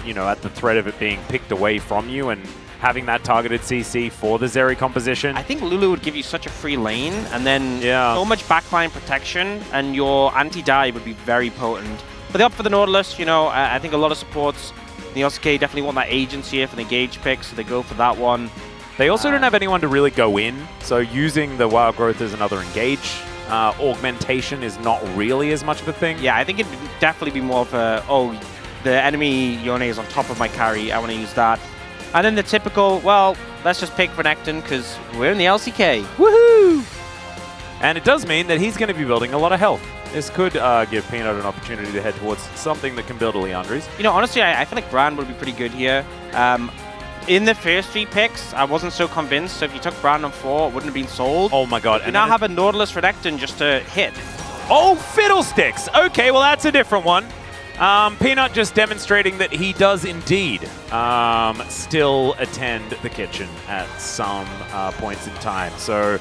you know, at the threat of it being picked away from you and having that targeted CC for the Zeri composition. I think Lulu would give you such a free lane, and then so much backline protection, and your anti-dive would be very potent. But they opt for the Nautilus, you know, I think a lot of supports in the LCK definitely want that agency here for the engage pick, so they go for that one. They also don't have anyone to really go in, so using the Wild Growth as another engage augmentation is not really as much of a thing. Yeah, I think it'd definitely be more of a, oh, the enemy Yone is on top of my carry, I want to use that. And then the typical, well, let's just pick Renekton because we're in the LCK. Woohoo! And it does mean that he's going to be building a lot of health. This could give Peanut an opportunity to head towards something that can build a Leandri's. You know, honestly, I feel like Bran would be pretty good here. In the first 3 picks, I wasn't so convinced. So if you took Bran on 4, it wouldn't have been sold. Oh my god. You now have a Nautilus Renekton just to hit. Oh, Fiddlesticks! Okay, well that's a different one. Peanut just demonstrating that he does indeed still attend the kitchen at some points in time. So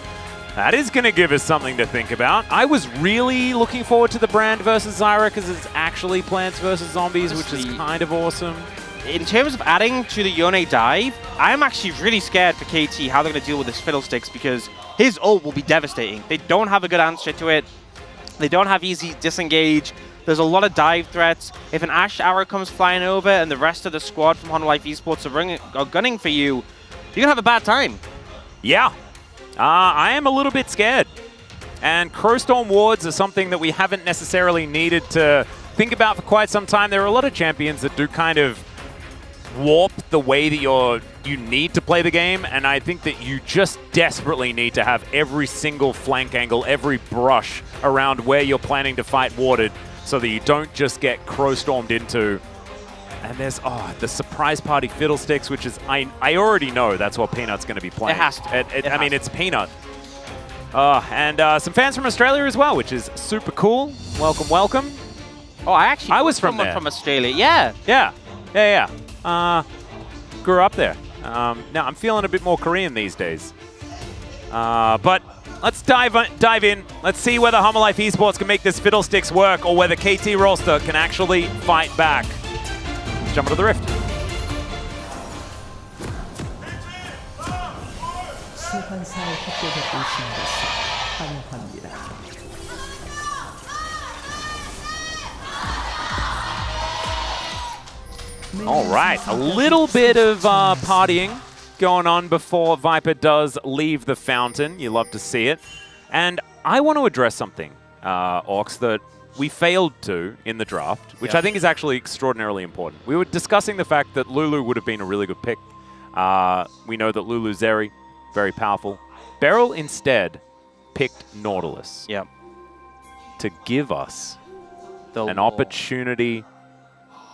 that is going to give us something to think about. I was really looking forward to the Brand versus Zyra because it's actually Plants versus Zombies, Honestly, which is kind of awesome. In terms of adding to the Yone dive, I'm actually really scared for KT how they're going to deal with this Fiddlesticks because his ult will be devastating. They don't have a good answer to it. They don't have easy disengage. There's a lot of dive threats. If an Ash arrow comes flying over and the rest of the squad from Honor Life Esports are gunning for you, you're going to have a bad time. Yeah. I am a little bit scared. And Crowstorm wards are something that we haven't necessarily needed to think about for quite some time. There are a lot of champions that do kind of warp the way that you need to play the game, and I think that you just desperately need to have every single flank angle, every brush around where you're planning to fight warded so that you don't just get Crowstormed into. And there's, the surprise party Fiddlesticks, which is, I already know that's what Peanut's going to be playing. It has to. I mean, it's Peanut. And some fans from Australia as well, which is super cool. Welcome, welcome. Oh, I was from someone there. from Australia. Yeah. Yeah. Grew up there. Now I'm feeling a bit more Korean these days. But let's dive in. Let's see whether Hummer Life Esports can make this Fiddlesticks work or whether KT roster can actually fight back. Let's jump into the rift. 소환사의 협곡에 오신 것을 환영합니다. All right, a little bit of partying going on before Viper does leave the fountain. You love to see it. And I want to address something, Orcs, that we failed to in the draft, which I think is actually extraordinarily important. We were discussing the fact that Lulu would have been a really good pick. We know that Lulu Zeri, very powerful. Beryl instead picked Nautilus to give us an opportunity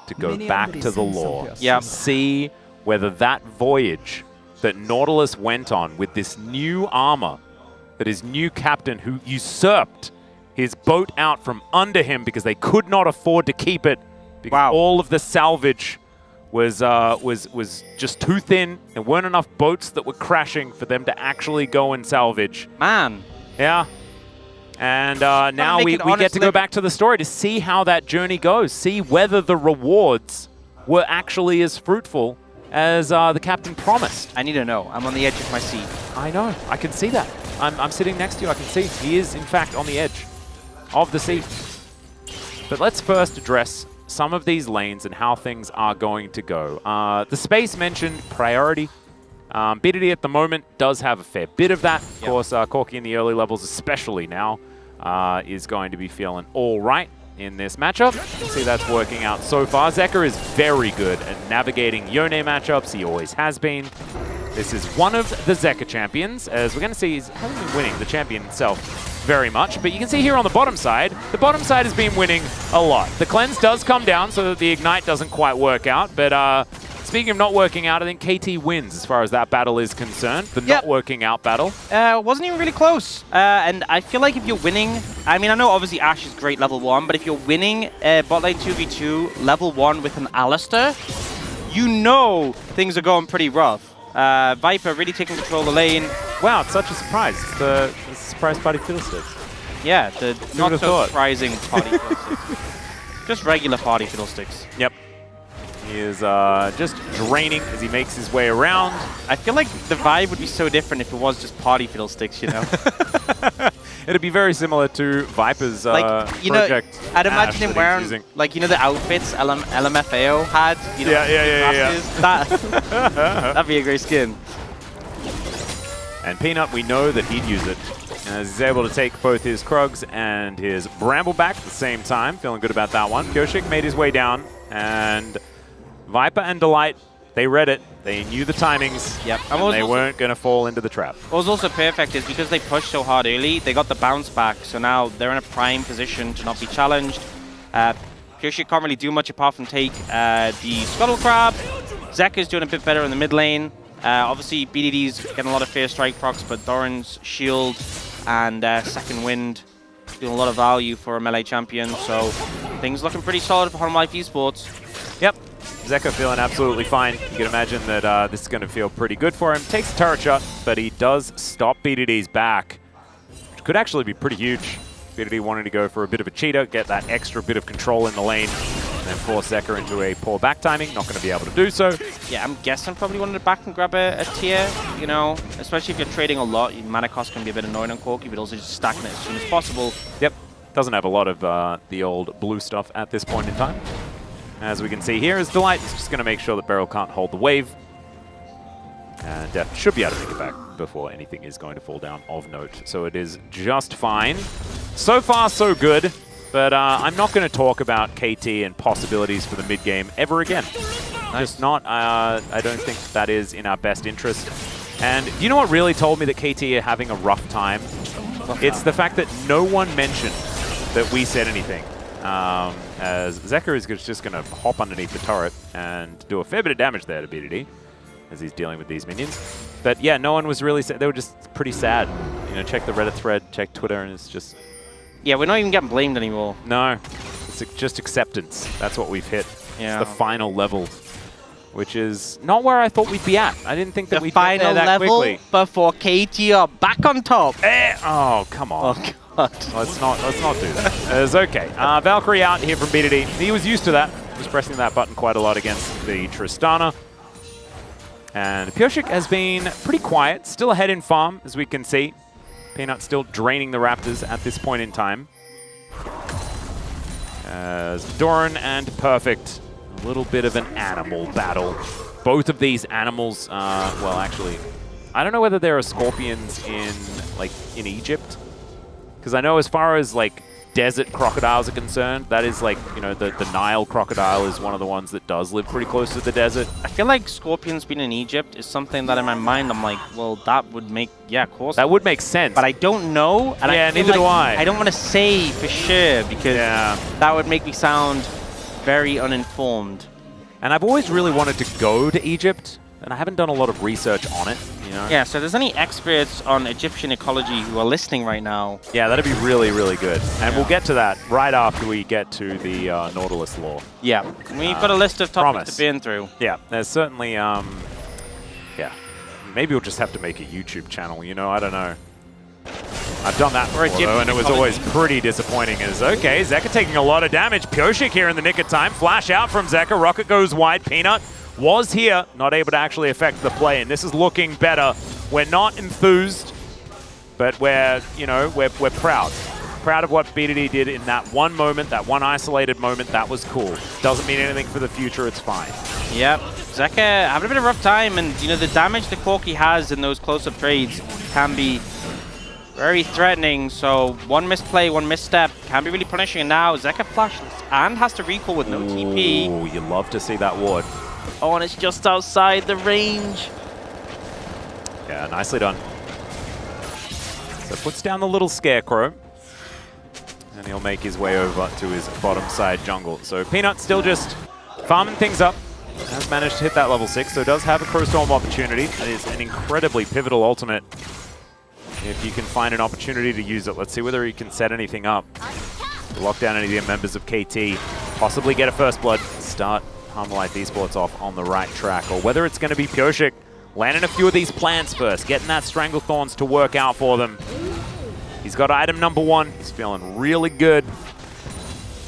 to go back to the lore. See whether that voyage that Nautilus went on with this new armor that his new captain, who usurped his boat out from under him because they could not afford to keep it because all of the salvage was just too thin. There weren't enough boats that were crashing for them to actually go and salvage. Man. Yeah. And now we get to go back to the story to see how that journey goes, see whether the rewards were actually as fruitful as the captain promised. I need to know. I'm on the edge of my seat. I know. I can see that. I'm sitting next to you. I can see. He is, in fact, on the edge of the seat. But let's first address some of these lanes and how things are going to go. The space mentioned priority. BDD at the moment does have a fair bit of that. Of course, Corki in the early levels, especially now, is going to be feeling all right in this matchup. You can see that's working out so far. Zeker is very good at navigating Yone matchups. He always has been. This is one of the Zeker champions, as we're going to see he hasn't been winning the champion itself very much, but you can see here on the bottom side has been winning a lot. The cleanse does come down so that the ignite doesn't quite work out, but speaking of not working out, I think KT wins as far as that battle is concerned, the not working out battle. Wasn't even really close. And I feel like if you're winning, I mean, I know obviously Ashe is great level 1, but if you're winning bot lane 2v2 level 1 with an Alistar, you know things are going pretty rough. Viper really taking control of the lane. Wow, it's such a surprise. It's the surprise party fiddlesticks. Yeah, the not so surprising party fiddlesticks. Just regular party fiddlesticks. Yep. He is just draining as he makes his way around. I feel like the vibe would be so different if it was just party fiddlesticks, you know? It'd be very similar to Viper's like, you project. Know, I'd imagine him wearing, like, you know, the outfits LMFAO had? You know, yeah. That'd be a great skin. And Peanut, we know that he'd use it. As he's able to take both his Krugs and his Bramble back at the same time. Feeling good about that one. Kyoshik made his way down, and Viper and Delight, they read it. They knew the timings. Yep. And they weren't going to fall into the trap. What was also perfect is because they pushed so hard early, they got the bounce back. So now they're in a prime position to not be challenged. Kyoshik can't really do much apart from take the Scuttle Crab. Zeker's doing a bit better in the mid lane. Obviously, BDD's getting a lot of Fair Strike procs, but Doran's Shield and Second Wind doing a lot of value for a melee champion. So things looking pretty solid for Home Life Esports. Yep. Zeker feeling absolutely fine. You can imagine that this is going to feel pretty good for him. Takes a turret shot, but he does stop BDD's back, which could actually be pretty huge. BDD wanting to go for a bit of a cheater, get that extra bit of control in the lane, and then force Zeker into a poor back timing. Not going to be able to do so. Yeah, I'm guessing probably wanted to back and grab a tier, you know, especially if you're trading a lot. Your mana cost can be a bit annoying on Corki, but also just stacking it as soon as possible. Yep. Doesn't have a lot of the old blue stuff at this point in time. As we can see here, is Delight is just going to make sure that Beryl can't hold the wave. And Def should be able to make it back before anything is going to fall down of note. So it is just fine. So far, so good. But I'm not going to talk about KT and possibilities for the mid-game ever again. Nice. Just not. I don't think that is in our best interest. And you know what really told me that KT are having a rough time? It's the fact that no one mentioned that we said anything. As Zeker is just going to hop underneath the turret and do a fair bit of damage there to BDD as he's dealing with these minions. But yeah, no one was really sad. They were just pretty sad. You know, check the Reddit thread, check Twitter, and it's just... Yeah, we're not even getting blamed anymore. No, it's just acceptance. That's what we've hit. Yeah. It's the final level, which is not where I thought we'd be at. I didn't think that we'd get there that quickly. Before KT are back on top. Oh, come on. Oh, God. Let's not do that. It's okay. Valkyrie out here from BDD. He was used to that. He was pressing that button quite a lot against the Tristana. And Pioshik has been pretty quiet. Still ahead in farm, as we can see. Peanut still draining the Raptors at this point in time. As Doran and Perfect, a little bit of an animal battle. Both of these animals, well, actually, I don't know whether there are scorpions in Egypt. Because I know as far as, like, desert crocodiles are concerned, that is, like, you know, the Nile crocodile is one of the ones that does live pretty close to the desert. I feel like scorpions being in Egypt is something that in my mind I'm like, well, that would make, yeah, of course. That would make sense. But I don't know. And yeah, neither do I. I don't want to say for sure because that would make me sound very uninformed. And I've always really wanted to go to Egypt, and I haven't done a lot of research on it. You know? Yeah, so if there's any experts on Egyptian ecology who are listening right now. Yeah, that'd be really, really good. And we'll get to that right after we get to the Nautilus lore. Yeah, we've got a list of topics to burn through. Yeah, there's certainly, yeah. Maybe we'll just have to make a YouTube channel, you know, I don't know. I've done that before, though, and it was always pretty disappointing. As okay, Zeka taking a lot of damage. Pyoshik here in the nick of time. Flash out from Zeka. Rocket goes wide. Peanut was here, not able to actually affect the play, and this is looking better. We're not enthused, but we're, you know, we're proud. Proud of what BDD did in that one moment, that one isolated moment. That was cool. Doesn't mean anything for the future. It's fine. Yep. Zeka having a bit of a rough time, and you know the damage the Corki has in those close-up trades can be very threatening. So one misplay, one misstep can be really punishing. And now Zeka flashes and has to recall with no TP. Oh, you love to see that ward. Oh, and it's just outside the range. Yeah, nicely done. So puts down the little scarecrow. And he'll make his way over to his bottom side jungle. So Peanut still just farming things up. Has managed to hit that level 6, so does have a Crow Storm opportunity. That is an incredibly pivotal ultimate. If you can find an opportunity to use it. Let's see whether he can set anything up. To lock down any of the members of KT. Possibly get a first blood. Start Harmolife Esports off on the right track. Or whether it's going to be Pyoshik landing a few of these plants first. Getting that Stranglethorns to work out for them. He's got item number 1. He's feeling really good.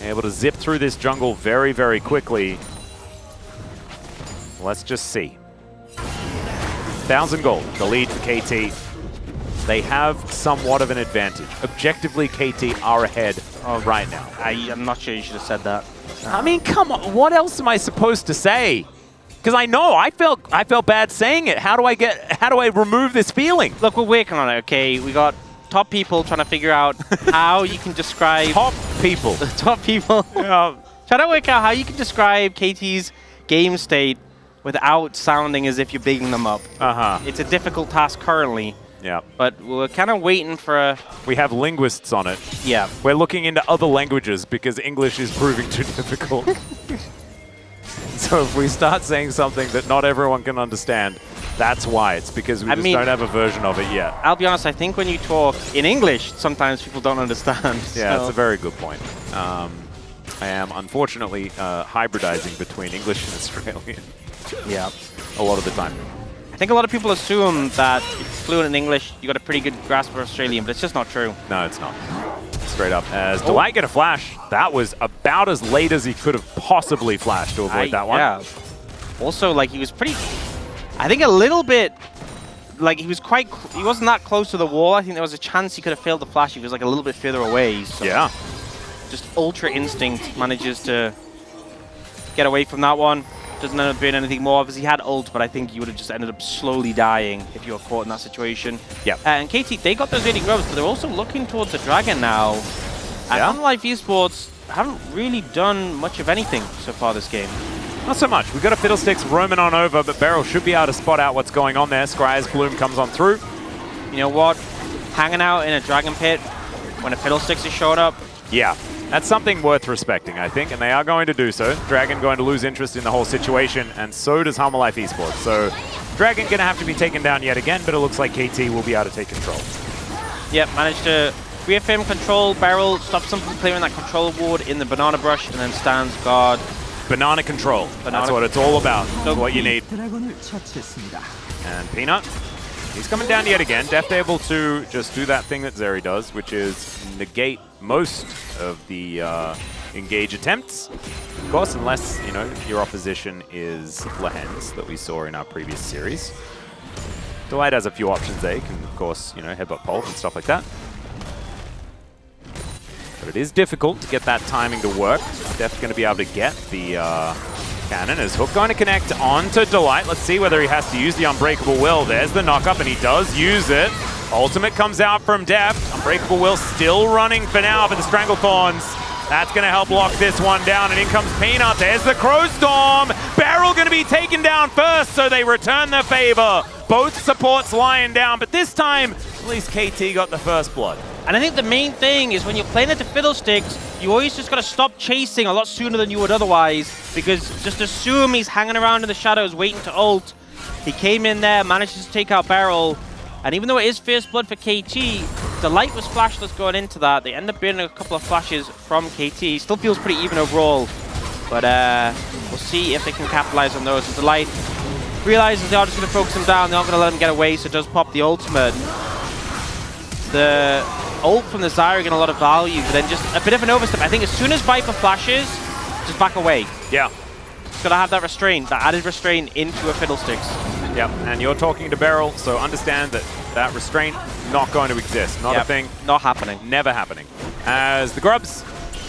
Able to zip through this jungle very, very quickly. Let's just see. 1,000 gold, the lead for KT. They have somewhat of an advantage. Objectively, KT are ahead right now. I'm not sure you should have said that. I mean, come on. What else am I supposed to say? Because I know I felt bad saying it. How do I remove this feeling? Look, we're working on it. Okay, we got top people trying to figure out how you can describe top people. Top people. Yeah. Trying to work out how you can describe KT's game state without sounding as if you're bigging them up. It's a difficult task currently. Yeah. But we're kind of waiting for a... We have linguists on it. Yeah. We're looking into other languages because English is proving too difficult. So if we start saying something that not everyone can understand, that's why. It's because we just don't have a version of it yet. I'll be honest, I think when you talk in English, sometimes people don't understand. Yeah, that's a very good point. I am unfortunately hybridizing between English and Australian. Yeah. A lot of the time. I think a lot of people assume that if you're fluent in English, you got a pretty good grasp of Australian, but it's just not true. No, it's not. Straight up. As Delight get a flash, that was about as late as he could have possibly flashed to avoid that one. Yeah. Also, like, he was pretty... I think a little bit... Like, he wasn't that close to the wall. I think there was a chance he could have failed the flash. He was, like, a little bit further away. So yeah. Just Ultra Instinct manages to get away from that one. Doesn't end up doing anything more. Obviously, he had ult, but I think you would have just ended up slowly dying if you were caught in that situation. Yeah. And KT, they got those early grubs, but they're also looking towards the Dragon now. And Harmolife Esports haven't really done much of anything so far this game. Not so much. We've got a Fiddlesticks roaming on over, but Beryl should be able to spot out what's going on there. Scry's Bloom comes on through. You know what? Hanging out in a Dragon Pit when a Fiddlesticks is showing up. Yeah. That's something worth respecting, I think, and they are going to do so. Dragon going to lose interest in the whole situation, and so does Harmolife Esports. So Dragon going to have to be taken down yet again, but it looks like KT will be able to take control. Yep, managed to reaffirm control. Beryl stops them from clearing that control ward in the Banana Brush, and then stands guard. Banana control. That's what it's all about. That's what you need. 드래곤을 처치했습니다. And Peanut, he's coming down yet again. Deft able to just do that thing that Zeri does, which is negate most of the engage attempts. Of course, unless, you know, your opposition is Lehens that we saw in our previous series. Delight has a few options there. You can, of course, you know, headbutt pulse and stuff like that. But it is difficult to get that timing to work. Deft's going to be able to get the cannon. As Hook going to connect onto Delight. Let's see whether he has to use the Unbreakable Will. There's the knock-up, and he does use it. Ultimate comes out from Deft. Unbreakable Will still running for now, but the Stranglethorns, that's going to help lock this one down. And in comes Peanut. There's the Crow Storm. Beryl going to be taken down first, so they return the favor. Both supports lying down, but this time, at least KT got the first blood. And I think the main thing is when you're playing at the Fiddlesticks, you always just got to stop chasing a lot sooner than you would otherwise, because just assume he's hanging around in the shadows waiting to ult. He came in there, managed to take out Beryl, and even though it is first blood for KT, Delight was flashless going into that. They end up being a couple of flashes from KT. Still feels pretty even overall, but we'll see if they can capitalize on those. And Delight realizes they are just going to focus him down. They're not going to let him get away, so does pop the ultimate. The ult from the Zyra getting a lot of value, but then just a bit of an overstep. I think as soon as Viper flashes, just back away. Yeah. It's got to have that restraint, that added restraint into a Fiddlesticks. Yep, and you're talking to Beryl, so understand that that restraint not going to exist. Not a thing. Not happening. Never happening. As the Grubs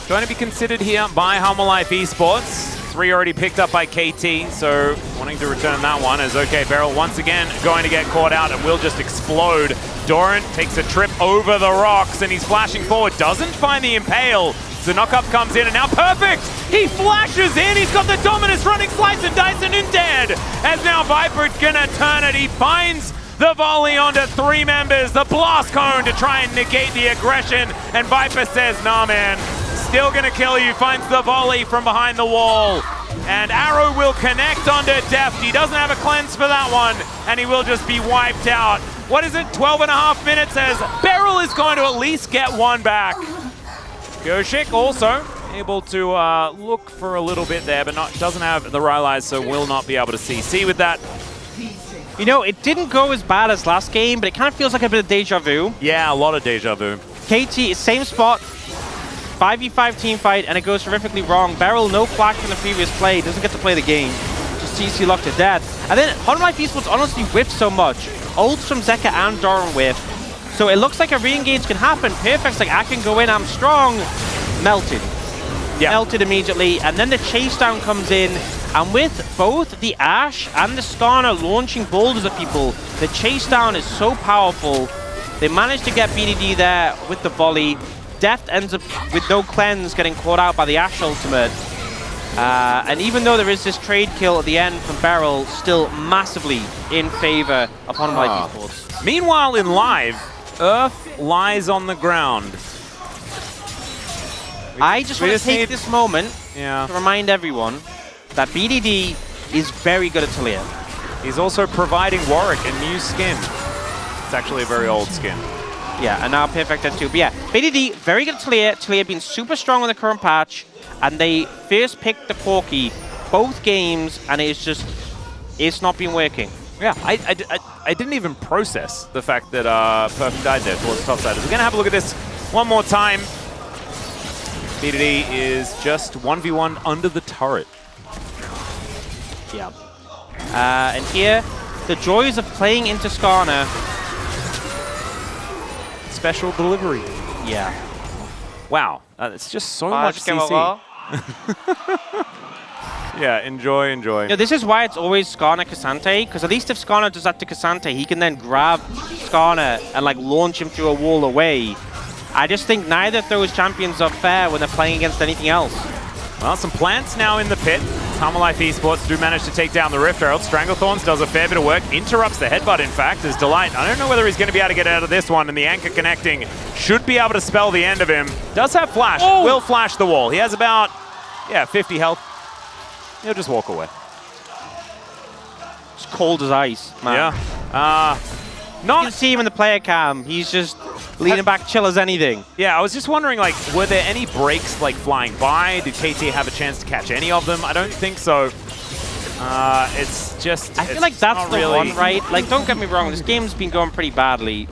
going to be considered here by Humble Life Esports. 3 already picked up by KT, so wanting to return that one as OK, Beryl once again going to get caught out and will just explode. Doran takes a trip over the rocks and he's flashing forward, doesn't find the Impale. So knockup comes in and now Perfect! He flashes in, he's got the Dominus running Slice and Dice and dead. As now Viper's gonna turn it, he finds the volley onto 3 members, the blast cone to try and negate the aggression, and Viper says, nah man, still gonna kill you, finds the volley from behind the wall. And Arrow will connect onto Deft. He doesn't have a cleanse for that one, and he will just be wiped out. What is it, 12.5 minutes as Beryl is going to at least get one back. Goshik also able to look for a little bit there, but doesn't have the Rylai's, so will not be able to CC with that. You know, it didn't go as bad as last game, but it kind of feels like a bit of deja vu. Yeah, a lot of deja vu. KT, same spot, 5v5 team fight, and it goes horrifically wrong. Beryl, no flash from the previous play, doesn't get to play the game. Just CC locked to death. And then Humble Life Esports honestly whiffed so much. Ults from Zeka and Doran whiff. So it looks like a re-engage can happen. Perfect's like, I can go in, I'm strong. Melted. Yeah. Melted immediately, and then the chase down comes in, and with both the Ashe and the Skarner launching boulders at people, the chase down is so powerful. They managed to get BDD there with the volley. Deft ends up with no cleanse, getting caught out by the Ashe ultimate. And even though there is this trade kill at the end from Beryl, still massively in favor of Humble Life Esports. Meanwhile in live, Earth lies on the ground. I just want to take this moment to remind everyone that BDD is very good at Talia. He's also providing Warwick a new skin. It's actually a very old skin. Yeah, and now Perfect does too. But yeah, BDD, very good at Talia. Talia being super strong in the current patch, and they first picked the Corki both games, and it's not been working. Yeah, I didn't even process the fact that Perfect died there towards the top side. We're going to have a look at this one more time. BDD is just 1v1 under the turret. Yeah. And here, the joys of playing into Skarner. Special delivery. Yeah. Wow, it's just so much CC. Yeah, enjoy. You know, this is why it's always Skarner Cassante, because at least if Skarner does that to Cassante, he can then grab Skarner and like launch him through a wall away. I just think neither of those champions are fair when they're playing against anything else. Well, some plants now in the pit. Humble Life Esports do manage to take down the Rift Herald. Stranglethorns does a fair bit of work. Interrupts the headbutt, in fact, as Delight. I don't know whether he's going to be able to get out of this one, and the anchor connecting should be able to spell the end of him. Does have flash. Oh. Will flash the wall. He has about, 50 health. He'll just walk away. It's cold as ice, man. Yeah. You can see him in the player cam. He's just leaning back, chill as anything. Yeah, I was just wondering, like, were there any breaks, like, flying by? Did KT have a chance to catch any of them? I don't think so. It's just... I feel like that's the one, right? Like, don't get me wrong, this game's been going pretty badly.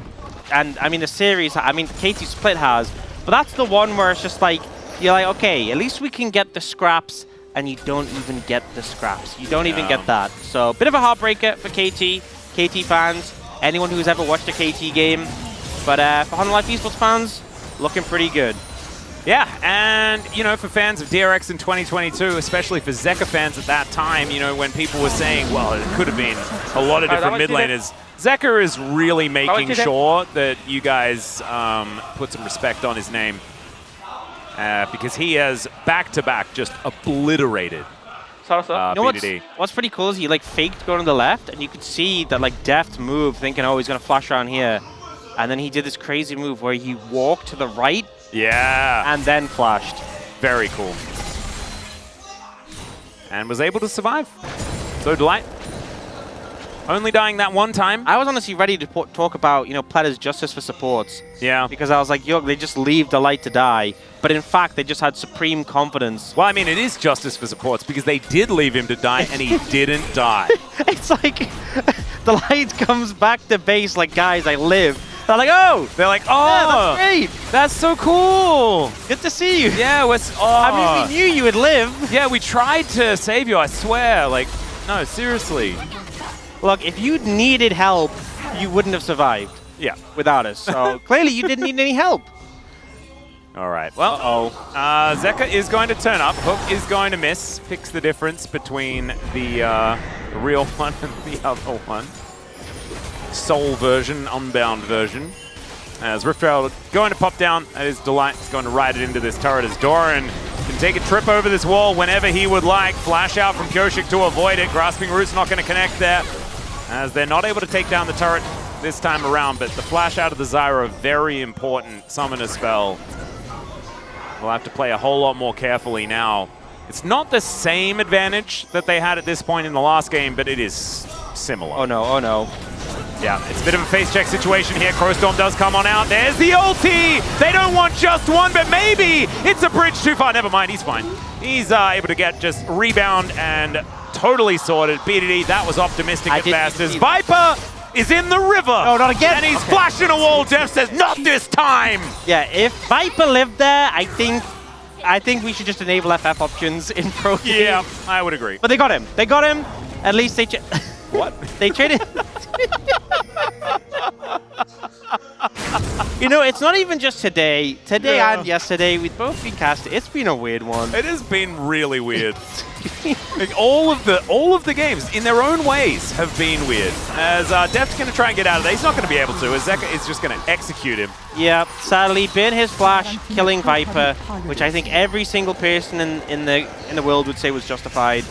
And, I mean, the series, KT Split has. But that's the one where it's just like, you're like, okay, at least we can get the scraps, and you don't even get the scraps. You don't even get that. So, bit of a heartbreaker for KT fans, anyone who's ever watched a KT game. But for Humble Life Esports fans, looking pretty good. Yeah, and, for fans of DRX in 2022, especially for Zeka fans at that time, when people were saying, well, it could have been a lot of different mid laners, Zeka is really making sure that you guys put some respect on his name. Because he has back-to-back just obliterated BDD. What's pretty cool is he faked going to the left, and you could see that Deft move, thinking, oh, he's going to flash around here. And then he did this crazy move where he walked to the right. Yeah. And then flashed. Very cool. And was able to survive. So Delight. Only dying that one time. I was honestly ready to talk about, Pletter's justice for supports. Yeah. Because I was like, yo, they just leave Delight to die. But in fact, they just had supreme confidence. Well, I mean, it is justice for supports because they did leave him to die and he didn't die. It's like Delight comes back to base like, guys, I live. They're like, oh! They're like, Yeah, oh, that's great! that's so cool. Good to see you! Yeah, I mean, we knew you would live. Yeah, we tried to save you, I swear. Like, no, seriously. Look, if you needed help, you wouldn't have survived. Yeah. Without us. So clearly you didn't need any help. All right. Well, Zeka is going to turn up. Hook is going to miss. Picks the difference between the real one and the other one. Soul version, unbound version. As Riftwell going to pop down at his Delight. He's going to ride it into this turret as Doran can take a trip over this wall whenever he would like. Flash out from Kyoshik to avoid it. Grasping Root's not going to connect there, as they're not able to take down the turret this time around, but the flash out of the Zyra, very important summoner spell. We'll have to play a whole lot more carefully now. It's not the same advantage that they had at this point in the last game, but it is similar. Oh no, oh no. Yeah, it's a bit of a face check situation here. Crowstorm does come on out. There's the ulti! They don't want just one, but maybe it's a bridge too far. Never mind, he's fine. He's able to get just rebound and totally sorted. BDD, that was optimistic at best, as Viper is in the river. No, not again. And he's flashing a wall. Jeff says, not this time. Yeah, if Viper lived there, I think we should just enable FF options in pro game. Yeah, I would agree. But they got him. They got him. At least they... What? They traded... You know, it's not even just today. Today and yesterday, we've both been casted. It's been a weird one. It has been really weird. Like all of the games, in their own ways, have been weird. As Def's going to try and get out of there. He's not going to be able to, as Zeka is just going to execute him. Yeah, sadly, been his flash, killing Viper, which I think every single person in the world would say was justified.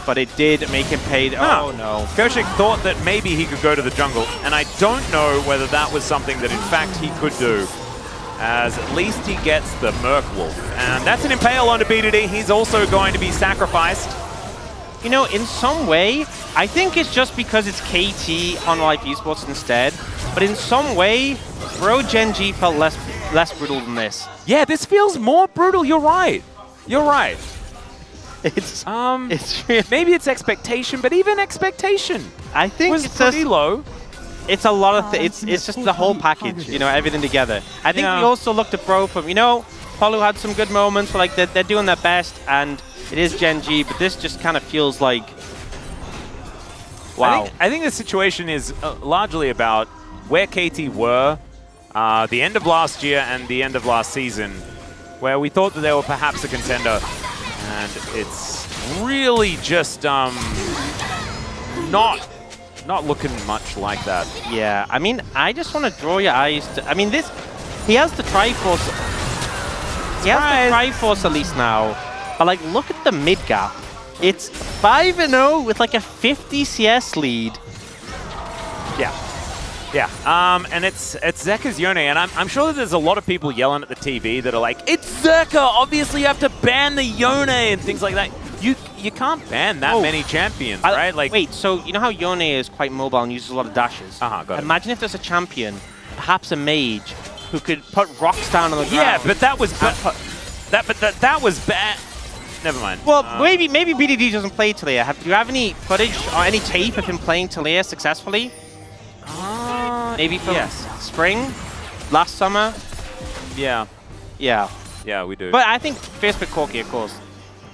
But it did make him pay. Oh no. Kyoshik thought that maybe he could go to the jungle, and I don't know whether that was something that in fact he could do, as at least he gets the Merc Wolf. And that's an impale onto BDD. He's also going to be sacrificed. You know, in some way, I think it's just because it's KT on Live Esports instead, but in some way, Bro Genji felt less brutal than this. Yeah, this feels more brutal. You're right. You're right. It's maybe it's expectation, but even expectation, I think was it's pretty just, low. It's a lot of it's just the whole package, you know, everything together. I think we also looked at Bro from, you know, Polu had some good moments, like they're doing their best, and it is Genji, but this just kind of feels like, wow. I think the situation is largely about where KT were the end of last year and the end of last season, where we thought that they were perhaps a contender. And it's really just not looking much like that. Yeah, I mean, I just want to draw your eyes to... I mean, he has the Triforce. He has the Triforce at least now. But, like, look at the mid gap. It's 5-0 with, like, a 50 CS lead. Yeah. Yeah, and it's Zeka's Yone, and I'm sure that there's a lot of people yelling at the TV that are like, it's Zeka, obviously you have to ban the Yone and things like that. You can't ban that many champions, right? Like, wait, so you know how Yone is quite mobile and uses a lot of dashes? Got it. Imagine if there's a champion, perhaps a mage, who could put rocks down on the ground. Yeah, but that was that was bad. Never mind. Well, maybe BDD doesn't play Taliyah. Do you have any footage or any tape of him playing Taliyah successfully? Maybe from spring, last summer. Yeah. Yeah. Yeah, we do. But I think first pick Corki, of course.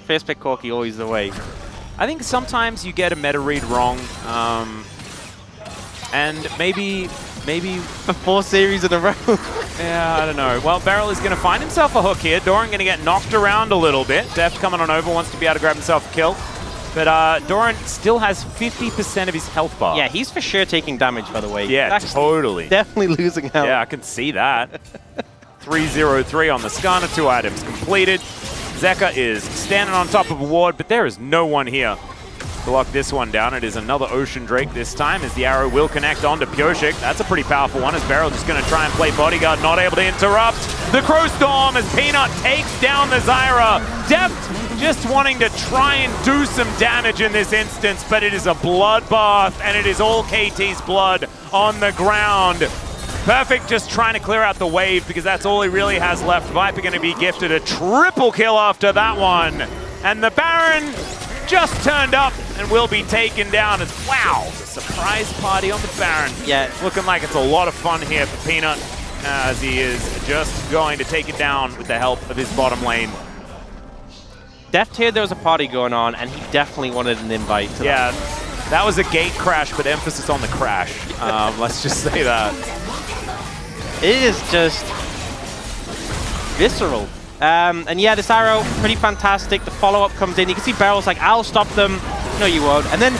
First pick Corki, always the way. I think sometimes you get a meta read wrong, and maybe for 4 series in a row. Yeah, I don't know. Well, Beryl is going to find himself a hook here. Doran going to get knocked around a little bit. Deft coming on over, wants to be able to grab himself a kill. But Doran still has 50% of his health bar. Yeah, he's for sure taking damage, by the way. Yeah, totally. Definitely losing health. Yeah, I can see that. 303 on the Skarner, 2 items completed. Zeka is standing on top of a ward, but there is no one here to lock this one down. It is another Ocean Drake this time, as the arrow will connect onto Kyoshik. That's a pretty powerful one, as Beryl just going to try and play bodyguard, not able to interrupt the Crowstorm as Peanut takes down the Zyra. Deft just wanting to try and do some damage in this instance, but it is a bloodbath, and it is all KT's blood on the ground. Perfect just trying to clear out the wave, because that's all he really has left. Viper going to be gifted a triple kill after that one. And the Baron just turned up, and will be taken down as, wow, the surprise party on the Baron. Yeah. Looking like it's a lot of fun here for Peanut, as he is just going to take it down with the help of his bottom lane. Deft here, there was a party going on, and he definitely wanted an invite to that. That was a gate crash, but emphasis on the crash. Let's just say that. It is just visceral. And yeah, this arrow, pretty fantastic. The follow-up comes in. You can see Barrel's like, I'll stop them. No, you won't. And then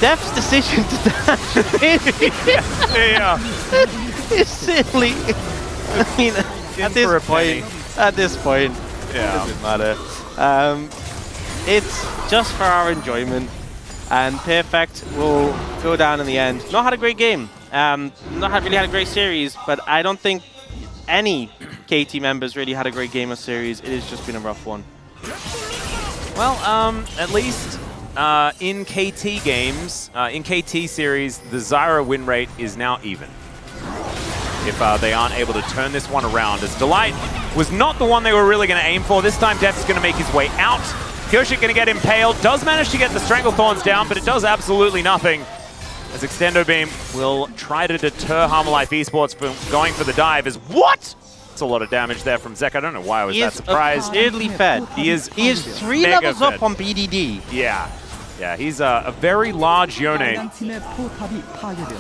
Deft's decision to dash is silly. I mean, at this point, it doesn't matter. It's just for our enjoyment. And Perfect will go down in the end. Not had a great game. Really had a great series, but I don't think any KT members really had a great game of series. It has just been a rough one. Well, at least in KT games, in KT series, the Zyra win rate is now even. If they aren't able to turn this one around, as Delight was not the one they were really going to aim for. This time, Deft's going to make his way out. Kyoshik going to get impaled. Does manage to get the Stranglethorns down, but it does absolutely nothing. As Extendo Beam will try to deter Harmolife Esports from going for the dive. What? It's a lot of damage there from Zek. I don't know why I was that surprised. Weirdly fed. He is 3 levels up on BDD. Yeah. Yeah, he's a very large Yone.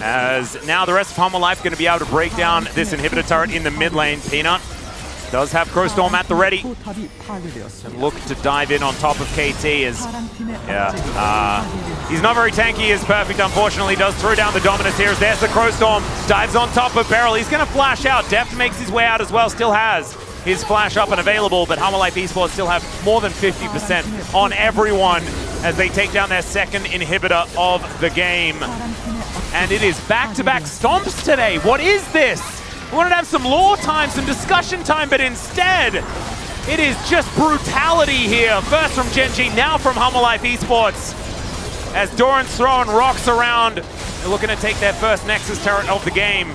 As now the rest of Harmolife going to be able to break down this inhibitor turret in the mid lane. Peanut does have Crowstorm at the ready. And look to dive in on top of KT as, he's not very tanky as Perfect, unfortunately. Does throw down the Dominus here as there's the Crowstorm. Dives on top of Beryl. He's going to flash out. Deft makes his way out as well. Still has his flash up and available, but Harmolife Esports still have more than 50% on everyone as they take down their second inhibitor of the game. And it is back-to-back stomps today. What is this? We wanted to have some lore time, some discussion time, but instead, it is just brutality here. First from Genji, now from Harmolife Esports. As Doran's throwing rocks around, they're looking to take their first Nexus turret of the game.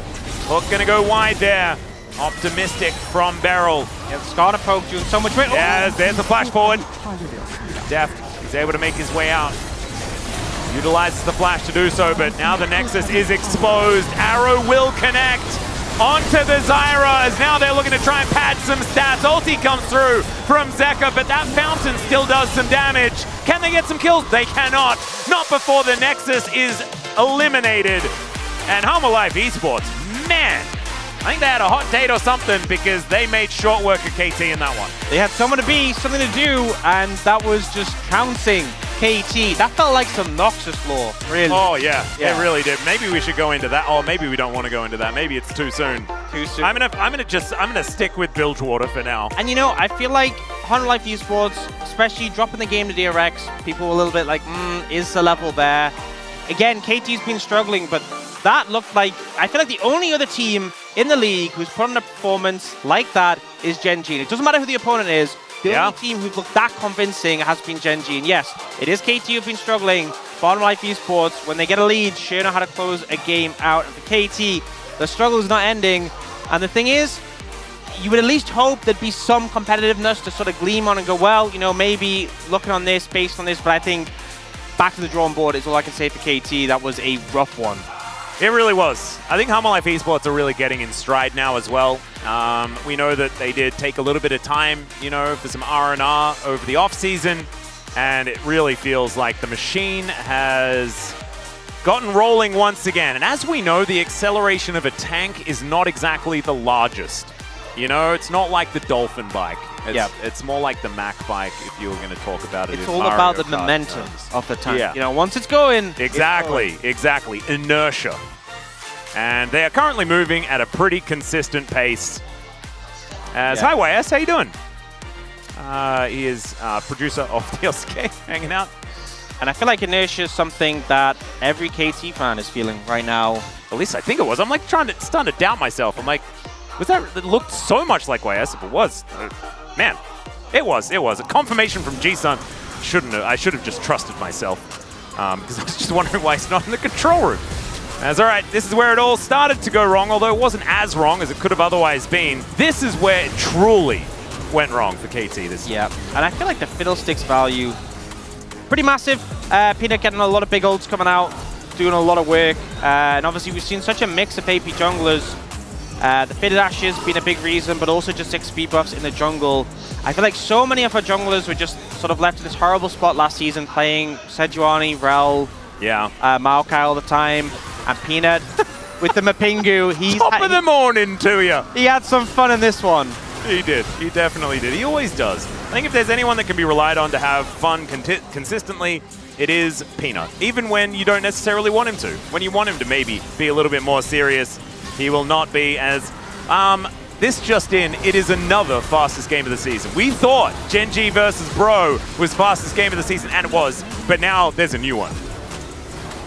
Hook gonna go wide there. Optimistic from Beryl. Yeah, Skarner poke doing so much weight. Yes, there's the flash forward. Deft is able to make his way out. Utilizes the flash to do so, but now the Nexus is exposed. Arrow will connect onto the Zyra, as now they're looking to try and pad some stats. Ulti comes through from Zeka, but that fountain still does some damage. Can they get some kills? They cannot. Not before the Nexus is eliminated. And Harmolife Esports, man, I think they had a hot date or something, because they made short work of KT in that one. They had someone to be, something to do, and that was just trouncing KT. That felt like some Noxus lore, really. Oh, yeah, it really did. Maybe we should go into that. Oh, maybe we don't want to go into that. Maybe it's too soon. Too soon. I'm gonna stick with Bilgewater for now. And you know, I feel like Harmolife Esports, especially dropping the game to DRX, people were a little bit like, is the level there? Again, KT's been struggling, but that looked like, I feel like the only other team in the league who's put on a performance like that is Genji. And it doesn't matter who the opponent is. The only team who's looked that convincing has been Genji. And yes, it is KT who've been struggling. Harmolife Esports, when they get a lead, sure know how to close a game out. And for KT, the struggle is not ending. And the thing is, you would at least hope there'd be some competitiveness to sort of gleam on and go, well, you know, maybe looking on this, based on this, but I think back to the drawing board is all I can say for KT. That was a rough one. It really was. I think Harmolife Esports are really getting in stride now as well. We know that they did take a little bit of time, you know, for some R&R over the off-season, and it really feels like the machine has gotten rolling once again. And as we know, the acceleration of a tank is not exactly the largest. You know, it's not like the Dolphin bike. It's more like the Mac bike, if you were going to talk about it. It's all about the momentum of the tank. Yeah. You know, once it's going, exactly. Inertia. And they are currently moving at a pretty consistent pace. As hi, YS, how you doing? He is producer of the LCK, hanging out. And I feel like inertia is something that every KT fan is feeling right now. At least I think it was. I'm like starting to doubt myself. I'm like, it looked so much like YS if it was. Man, it was. A confirmation from G-Sun. I should have just trusted myself. Because I was just wondering why he's not in the control room. As all right, this is where it all started to go wrong, although it wasn't as wrong as it could have otherwise been. This is where it truly went wrong for KT this year. Yeah, and I feel like the Fiddlesticks value pretty massive. Peanut getting a lot of big ults coming out, doing a lot of work. And obviously we've seen such a mix of AP junglers. The fitted ashes being a big reason, but also just XP buffs in the jungle. I feel like so many of our junglers were just sort of left in this horrible spot last season, playing Sejuani, Rel, Maokai all the time, and Peanut with the Mapingu. He's top of the morning to you. He had some fun in this one. He did. He definitely did. He always does. I think if there's anyone that can be relied on to have fun consistently, it is Peanut. Even when you don't necessarily want him to. When you want him to maybe be a little bit more serious, he will not be as... This just in, it is another fastest game of the season. We thought Genji versus Bro was fastest game of the season, and it was. But now there's a new one.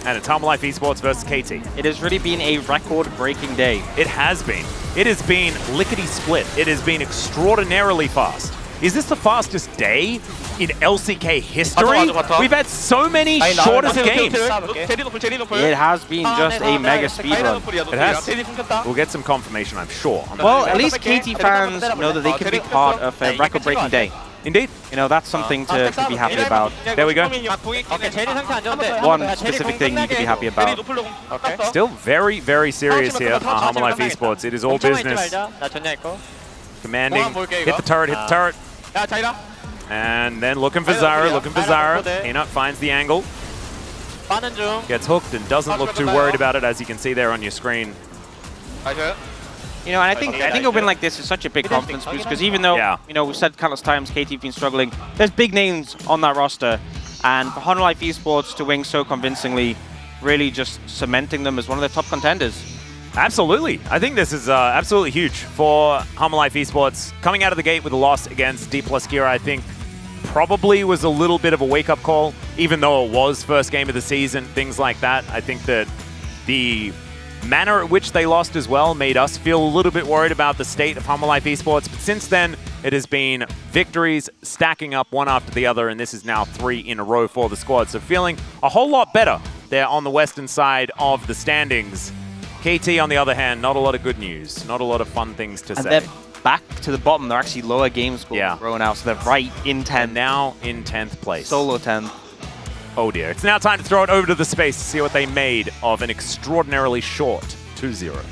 And it's Harmonic Esports versus KT. It has really been a record-breaking day. It has been. It has been lickety-split. It has been extraordinarily fast. Is this the fastest day in LCK history? We've had so many shortest games. It has been just a mega speedrun. It has. We'll get some confirmation, I'm sure. Well, at least KT fans know that they can be part of a record-breaking day. Indeed. You know, that's something to be happy about. There we go. One specific thing you can be happy about. Still very, very serious here on Harmonic Esports. It is all business. Commanding. Hit the turret, hit the turret. And then looking for Zyra, looking for Zyra. Peanut finds the angle. Gets hooked and doesn't look too worried about it, as you can see there on your screen. You know, and I think a win like this is such a big confidence boost, because even though, you know, we've said countless times KT have been struggling, there's big names on that roster. And for Honor Life Esports to win so convincingly, really just cementing them as one of the top contenders. Absolutely. I think this is absolutely huge for Harmonic Esports. Coming out of the gate with a loss against D+ Gear, I think probably was a little bit of a wake-up call, even though it was first game of the season, things like that. I think that the manner at which they lost as well made us feel a little bit worried about the state of Harmonic Esports. But since then, it has been victories stacking up one after the other, and this is now 3 in a row for the squad. So feeling a whole lot better there on the western side of the standings. KT, on the other hand, not a lot of good news. Not a lot of fun things to say. They're back to the bottom. They're actually lower game score thrown out, so they're right in 10th. And now in 10th place. Solo 10th. Oh dear. It's now time to throw it over to the space to see what they made of an extraordinarily short 2-0.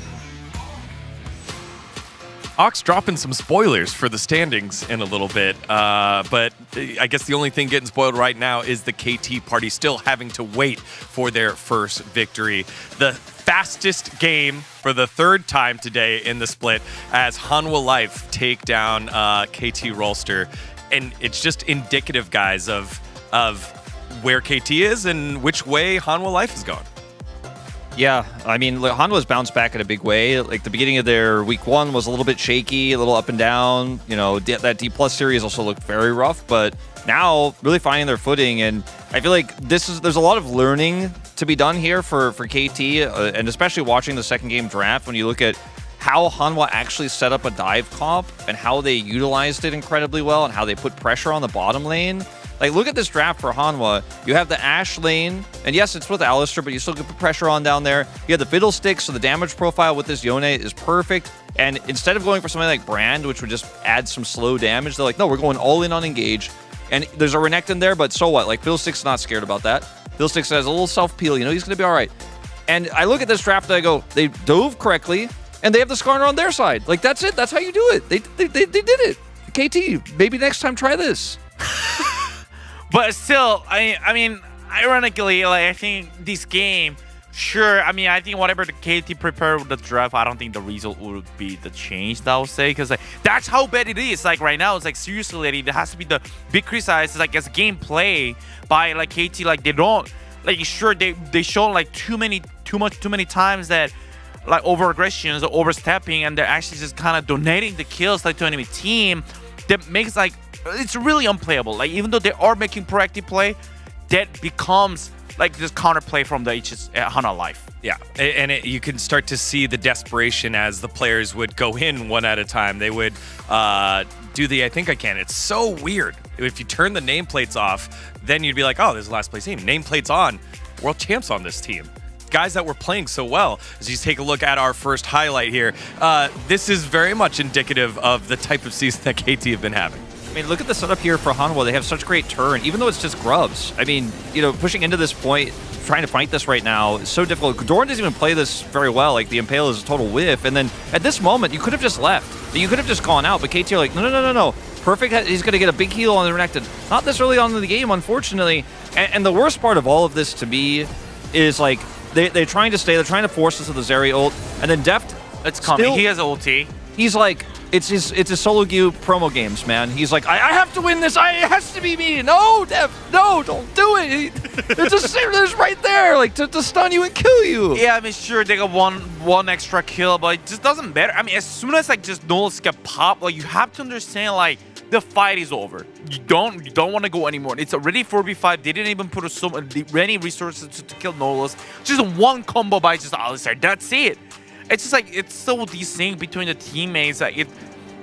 Ox dropping some spoilers for the standings in a little bit, but I guess the only thing getting spoiled right now is the KT party still having to wait for their first victory. The fastest game for the 3rd time today in the split as Hanwha Life take down KT Rolster. And it's just indicative, guys, of where KT is and which way Hanwha Life is going. Yeah, I mean, Hanwha's bounced back in a big way. Like, the beginning of their week 1 was a little bit shaky, a little up and down. You know, that D+ series also looked very rough, but now really finding their footing. And I feel like there's a lot of learning to be done here for KT, and especially watching the second game draft when you look at how Hanwha actually set up a dive comp and how they utilized it incredibly well and how they put pressure on the bottom lane. Like, look at this draft for Hanwha. You have the Ashe lane, and yes, it's with Alistar, but you still can put pressure on down there. You have the Fiddlesticks, so the damage profile with this Yone is perfect. And instead of going for something like Brand, which would just add some slow damage, they're like, no, we're going all in on Engage. And there's a Renekton there, but so what? Like, Fiddlesticks not scared about that. Fiddlesticks has a little self-peel, you know, he's going to be all right. And I look at this draft and I go, they dove correctly, and they have the Skarner on their side. Like, that's it. That's how you do it. They did it. KT, maybe next time try this. But still, I mean, ironically, like, I think this game, sure, I mean, I think whatever the KT prepared with the draft, I don't think the result would be the change, I would say, because like, that's how bad it is. Like, right now, it's like, seriously, like, it has to be the big criticize, like, as gameplay by, like, KT, like, they don't, like, sure, they show, like, too many times that, like, over-aggressions or overstepping, and they're actually just kind of donating the kills, like, to enemy team. That makes, like, it's really unplayable. Like, even though they are making proactive play, that becomes like this counterplay from the Hanwha Life. Yeah, and you can start to see the desperation as the players would go in one at a time. They would do the I think I can. It's so weird. If you turn the nameplates off, then you'd be like, oh, this is the last place team. Nameplates on, world champs on this team. Guys that were playing so well. As you take a look at our first highlight here, this is very much indicative of the type of season that KT have been having. I mean, look at the setup here for Hanwha. They have such great turn, even though it's just grubs. I mean, you know, pushing into this point, trying to fight this right now is so difficult. Doran doesn't even play this very well. Like, the Impale is a total whiff. And then at this moment, you could have just left. You could have just gone out. But KT are like, no. Perfect. He's going to get a big heal on the Renekton. Not this early on in the game, unfortunately. And the worst part of all of this to me is, like, they're trying to stay. They're trying to force us with the Zeri ult. And then Deft... It's coming. He has ulti. He's like... It's his solo queue promo games, man. He's like, I have to win this. It has to be me. No, Dev, no, don't do it. There's right there, like to stun you and kill you. Yeah, I mean, sure, they got one extra kill, but it just doesn't matter. I mean, as soon as like just Nolos get popped, like you have to understand, like the fight is over. You don't want to go anymore. It's already 4v5. They didn't even put so many resources to kill Nolos. Just one combo by just Alistar. That's it. It's just like, it's so desync between the teammates. Like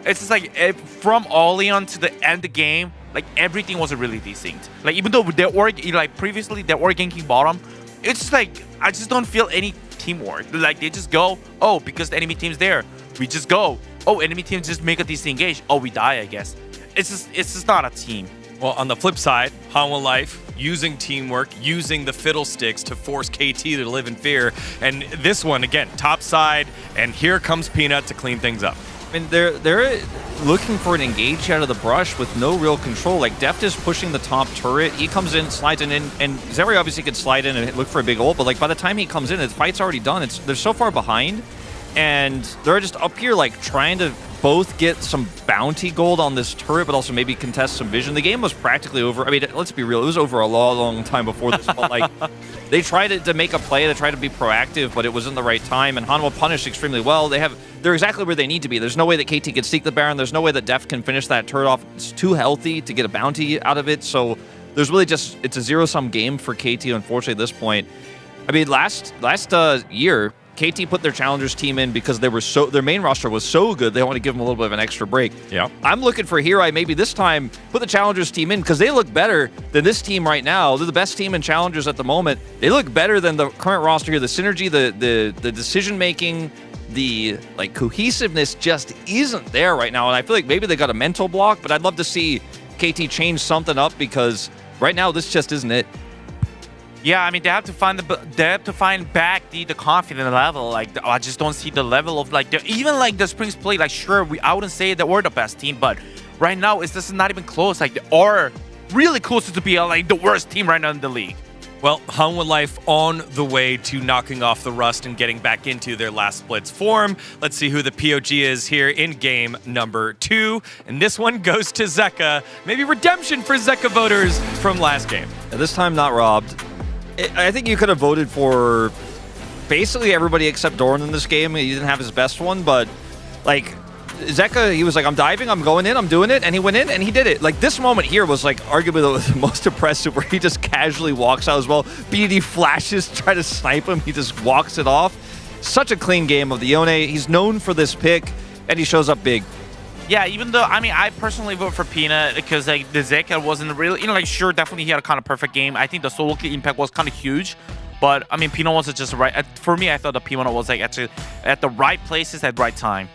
it's just like from Oleon to the end of the game, like everything was really desynced. Like even though they were like previously they were ganking bottom, it's just like I just don't feel any teamwork. Like they just go, oh, because the enemy team's there, we just go. Oh, enemy team just make a disengage. Oh, we die, I guess. It's just not a team. Well, on the flip side, Hanwha Life using teamwork, using the fiddlesticks to force KT to live in fear. And this one, again, top side, and here comes Peanut to clean things up. I mean, they're looking for an engage out of the brush with no real control. Like, Deft is pushing the top turret. He comes in, slides in, and Zeri obviously could slide in and look for a big ult, but like by the time he comes in, the fight's already done. They're so far behind, and they're just up here like trying to both get some bounty gold on this turret, but also maybe contest some vision. The game was practically over. I mean, let's be real, it was over a long time before this, but like, they tried to make a play, they tried to be proactive, but it wasn't the right time, and Hanwha punished extremely well. They're exactly where they need to be. There's no way that KT can seek the Baron, there's no way that Deft can finish that turret off. It's too healthy to get a bounty out of it, so there's really just, it's a zero-sum game for KT, unfortunately, at this point. I mean, last year, KT put their challengers team in because their main roster was so good, they want to give them a little bit of an extra break. Yeah. I'm looking for Hirai maybe this time put the challengers team in because they look better than this team right now. They're the best team in challengers at the moment. They look better than the current roster here. The synergy, the decision making, the like cohesiveness just isn't there right now. And I feel like maybe they got a mental block, but I'd love to see KT change something up because right now this just isn't it. Yeah, I mean they have to find back the confidence level. Like I just don't see the level of like even like the Spring Split. Like sure, I wouldn't say that we're the best team, but right now this is not even close. Like they are really close to be like the worst team right now in the league. Well, Hanwha Life on the way to knocking off the rust and getting back into their last splits form. Let's see who the POG is here in game number 2. And this one goes to Zeka. Maybe redemption for Zeka voters from last game. And this time not robbed. I think you could have voted for basically everybody except Doran in this game. He didn't have his best one, but like Zeka, he was like, I'm diving, I'm going in, I'm doing it, and he went in and he did it. Like this moment here was like arguably the most impressive where he just casually walks out as well. BD flashes, try to snipe him, he just walks it off. Such a clean game of the Yone. He's known for this pick, and he shows up big. Yeah, even though, I mean, I personally vote for Peanut because like the Zeka wasn't really, you know, like sure, definitely he had a kind of perfect game. I think the solo kill impact was kind of huge, but I mean, Peanut was just right. For me, I thought the Peanut was like actually at the right places at the right time.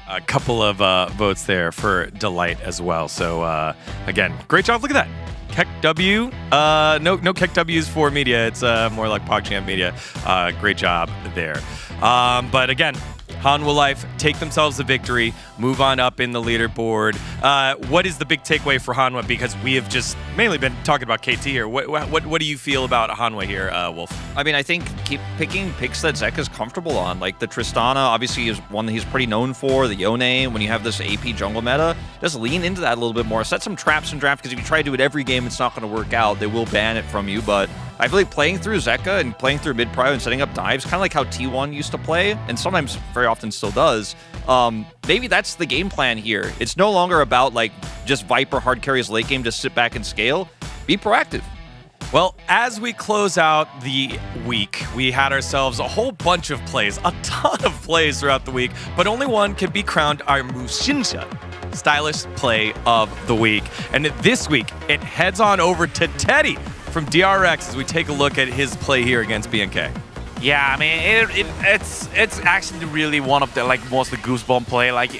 A couple of votes there for Delight as well. So again, great job. Look at that. Keck W. No Keck W's for media. It's more like PogChamp media. Great job there. But again, Hanwha Life take themselves a victory, move on up in the leaderboard. What is the big takeaway for Hanwha? Because we have just mainly been talking about KT here. What do you feel about Hanwha here, Wolf? I mean, I think keep picking picks that Zeka's comfortable on. Like the Tristana, obviously, is one that he's pretty known for. The Yone, when you have this AP jungle meta, just lean into that a little bit more. Set some traps in draft, because if you try to do it every game, it's not going to work out. They will ban it from you, but I feel like playing through Zeka and playing through mid-prio and setting up dives, kind of like how T1 used to play, and sometimes very often still does. Maybe that's the game plan here. It's no longer about like just Viper hard carries late game, just sit back and scale. Be proactive. Well, as we close out the week, we had ourselves a whole bunch of plays, a ton of plays throughout the week, but only one can be crowned our Mushinsha Stylish Play of the Week. And this week, it heads on over to Teddy from DRX as we take a look at his play here against BNK. Yeah, I mean, it's actually really one of the like most goosebump play. Like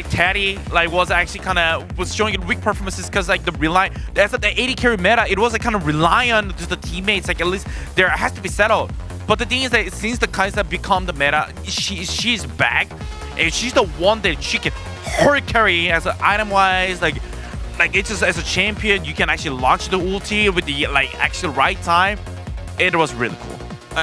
Teddy was actually kind of was showing weak performances because the as the AD carry meta, it was kind of rely on just the teammates. At least there has to be settled. But the thing is that since the Kai'Sa become the meta, she's back, and she's the one that she can hard carry as an item wise. It's just as a champion, you can actually launch the ulti with the actual right time. It was really cool.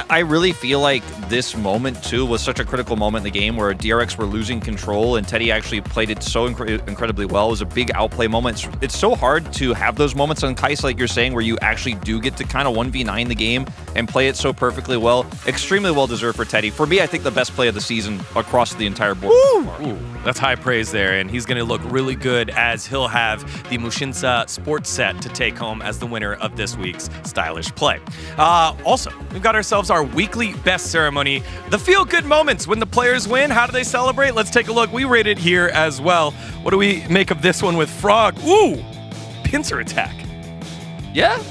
I really feel like this moment too was such a critical moment in the game where DRX were losing control and Teddy actually played it so incredibly well. It was a big outplay moment. It's so hard to have those moments on Kai'Sa, like you're saying, where you actually do get to kind of 1v9 the game and play it so perfectly well. Extremely well deserved for Teddy. For me, I think the best play of the season across the entire board. Ooh, that's high praise there, and he's going to look really good as he'll have the Mushinsa sports set to take home as the winner of this week's Stylish Play. Also, we've got ourselves our weekly best ceremony, the feel-good moments when the players win. How do they celebrate? Let's take a look. We rate it here as well. What do we make of this one with Frog? Ooh, pincer attack. Yeah.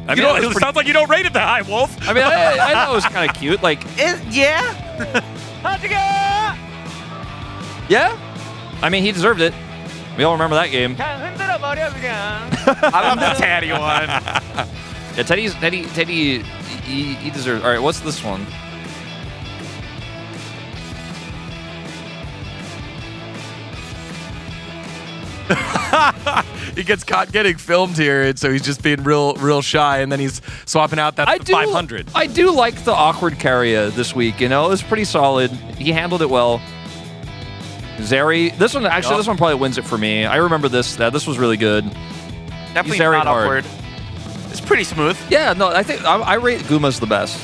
I mean, it sounds like you don't rate it that high, Wolf. I mean, I thought it was kind of cute. Yeah. Yeah. I mean, he deserved it. We all remember that game. I love the Teddy one. Yeah, Teddy, he deserves. All right, what's this one? He gets caught getting filmed here, and so he's just being real shy, and then he's swapping out that 500. I do like the awkward carry this week. You know, it was pretty solid. He handled it well. Zeri, this one probably wins it for me. I remember this. This was really good. Definitely not awkward. It's pretty smooth. Yeah, no, I think I rate Guma's the best.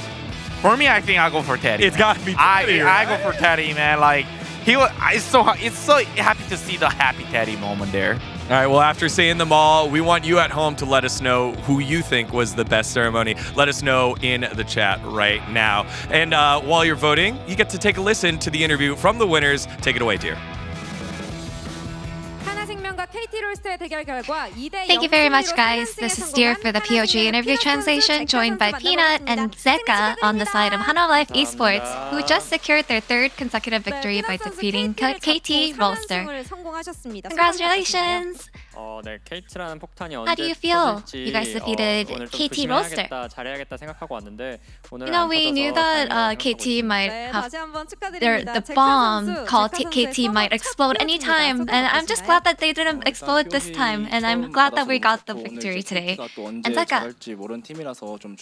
For me, I think I'll go for Teddy. It's got to be Teddy. I go for Teddy, man. It's so happy to see the happy Teddy moment there. All right, well, after seeing them all, we want you at home to let us know who you think was the best ceremony. Let us know in the chat right now. And while you're voting, you get to take a listen to the interview from the winners. Take it away, dear. Thank you very much, guys. This is Dear for the POG interview translation, joined by Peanut and Zeka on the side of Hana Life Esports, who just secured their third consecutive victory by defeating KT Rolster. Congratulations! How do you feel? You guys defeated KT Rolster. You know, we knew that KT might have the bomb called KT might explode anytime, and I'm just glad that they didn't explode this time, and I'm glad that we got the victory today. And Zeka,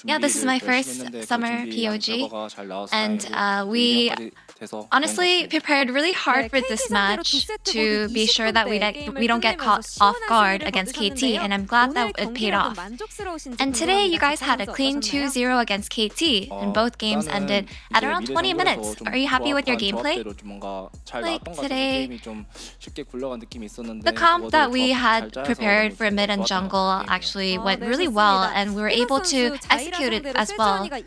yeah, this is my first summer POG, and we honestly prepared really hard for this match to be sure that we don't get caught off guard against KT, and I'm glad that it paid off. And today you guys had a clean 2-0 against KT, and both games ended at around 20 minutes. Are you happy with your gameplay? Like today, the comp that we had prepared for mid and jungle actually went really well, and we were able to execute it as well. And Peanut,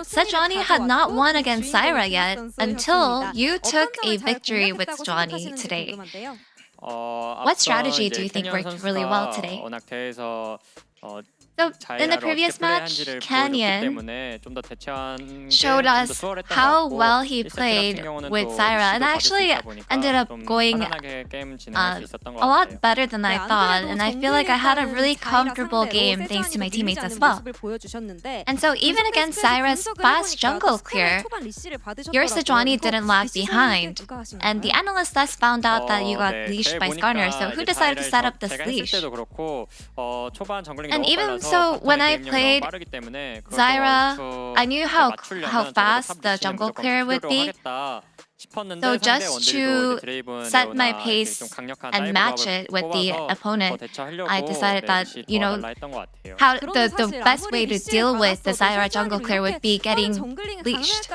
Sejuani had not won against Zyra yet until you took a victory with Sejuani today. What strategy do you think worked really well today? So in the previous match, Canyon showed us how well he played with Zyra, and I actually ended up going a lot better than I thought, and I feel like I had a really comfortable game thanks to my teammates as well. And so even against Zyra's fast jungle clear, your Sejuani didn't lag behind, and the analysts thus found out that you got leashed by Skarner, so who decided to set up this leash? And even so, when I played Zyra, I knew how fast the jungle clear would be. So just to set my pace and match it with the opponent, I decided that, you know, how the best way to deal with the Zyra jungle clear would be getting leashed.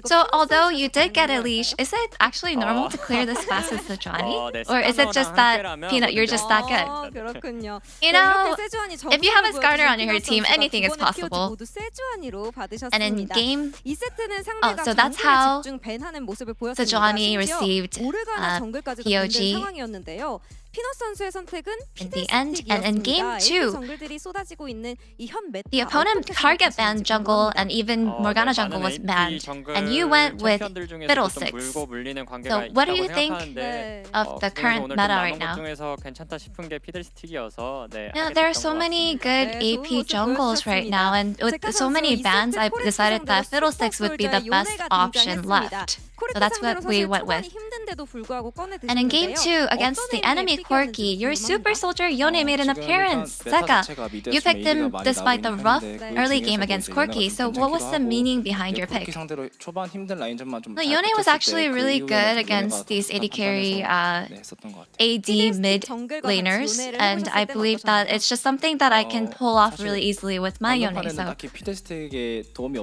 So although you did get a leash, is it actually normal to clear this fast as Sejuani? Or is it just that, Peanut, you're just that good? You know, if you have a Skarner on your team, anything is possible. And in game, so that's how Sejuani received POG. in the end, and in game 2, the opponent target banned jungle and even Morgana jungle was banned, and you went with Fiddlesticks. So what do you think of the current meta right now? Yeah, there are so many good AP jungles right now, and with so many bans, I decided that Fiddlesticks would be the best option left. So that's what we went with. And in game 2, against the enemy Corki, your super soldier Yone made an appearance. Zeka, you picked him despite the rough early game against Corki. So what was the meaning behind your pick? No, Yone was actually really good against these AD carry AD mid laners, and I believe that it's just something that I can pull off really easily with my Yone.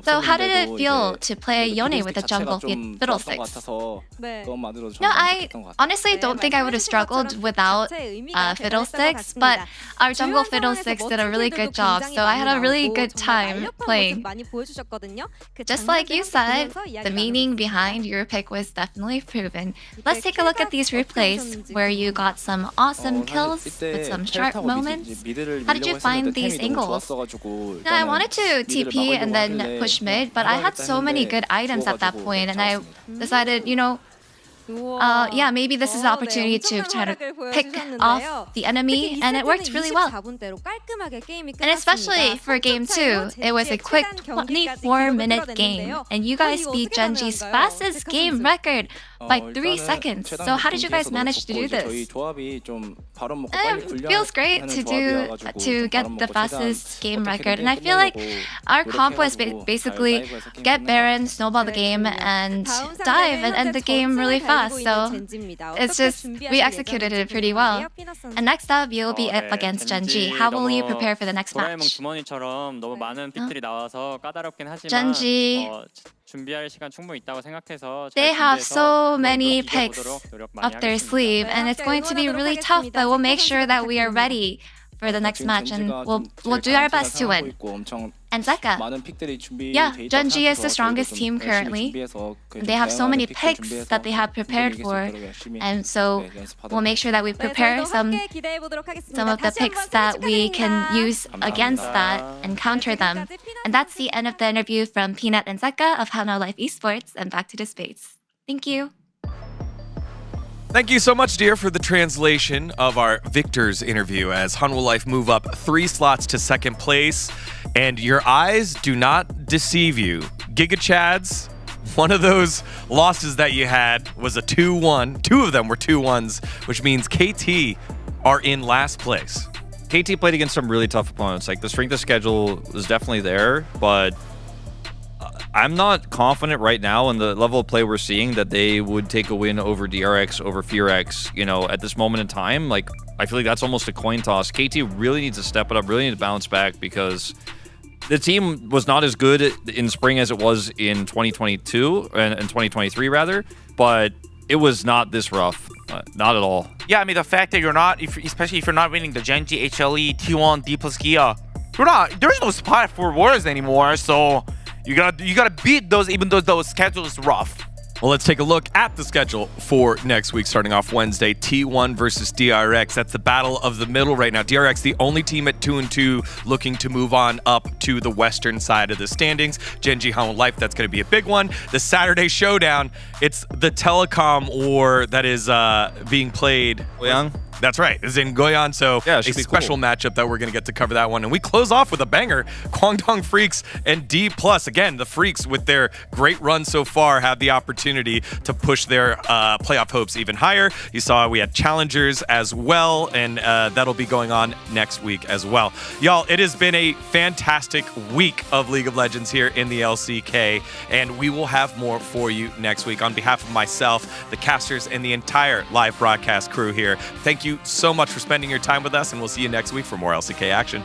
So how did it feel to play Yone with a jungle Fiddlesticks? No, I honestly don't think I would have struggled without Fiddlesticks, but our jungle Fiddlesticks did a really good job, so I had a really good time playing. Just like you said, the meaning behind your pick was definitely proven. Let's take a look at these replays where you got some awesome kills with some sharp moments. How did you find these angles? No, I wanted to TP and then push mid, but I had so many good items at that point, and I decided, yeah, maybe this is an opportunity to try to pick off the enemy, and it worked really well. And especially for game 2, it was a quick 24-minute game, and you guys beat Genji's fastest game record by 3 seconds. So how did you guys manage to do this? It feels great to get the fastest game record, and I feel like our comp was basically get Baron, snowball the game, and dive and end the game really fast. So it's just, we executed it pretty well. And next up, you'll be up against Genji. How will you prepare for the next match? Genji, they have so many picks up their sleeve, and it's going to be really tough, but we'll make sure that we are ready for the next match, and we'll do our best to win. And Zeka, yeah, Genji is the strongest team currently. They have so many picks that they have prepared for, and so we'll make sure that we prepare some of the picks that we can use against that and counter them. And that's the end of the interview from Peanut and Zeka of Hana Life Esports, and back to the space. Thank you. Thank you so much, dear, for the translation of our Victor's interview as Hanwha Life move up 3 slots to second place. And your eyes do not deceive you. Giga Chads, one of those losses that you had was a 2-1. 2 of them were 2-1s, which means KT are in last place. KT played against some really tough opponents. Like, the strength of schedule was definitely there, but I'm not confident right now in the level of play we're seeing that they would take a win over DRX, over FearX, at this moment in time. Like, I feel like that's almost a coin toss. KT really needs to step it up, really need to bounce back, because the team was not as good in spring as it was in 2022, and 2023 rather, but it was not this rough. Not at all. Yeah, I mean, the fact that you're not, especially if you're not winning the Genji, HLE, T1, D plus Gia, there's no spot for wars anymore, so you gotta beat those, even though those schedules rough. Well, let's take a look at the schedule for next week, starting off Wednesday. T1 versus DRX. That's the battle of the middle right now. DRX, the only team at 2-2, looking to move on up to the western side of the standings. Genji, Hanwha Life, that's going to be a big one. The Saturday showdown, it's the telecom war that is being played. Goyang? That's right. It's in Goyan, so yeah, a special matchup that we're going to get to cover that one. And we close off with a banger. Kwangdong Freaks and D+. Again, the Freaks, with their great run so far, have the opportunity to push their playoff hopes even higher. You saw we had challengers as well, and that'll be going on next week as well. Y'all, it has been a fantastic week of League of Legends here in the LCK, and we will have more for you next week. On behalf of myself, the casters, and the entire live broadcast crew here, thank you so much for spending your time with us, and we'll see you next week for more LCK action.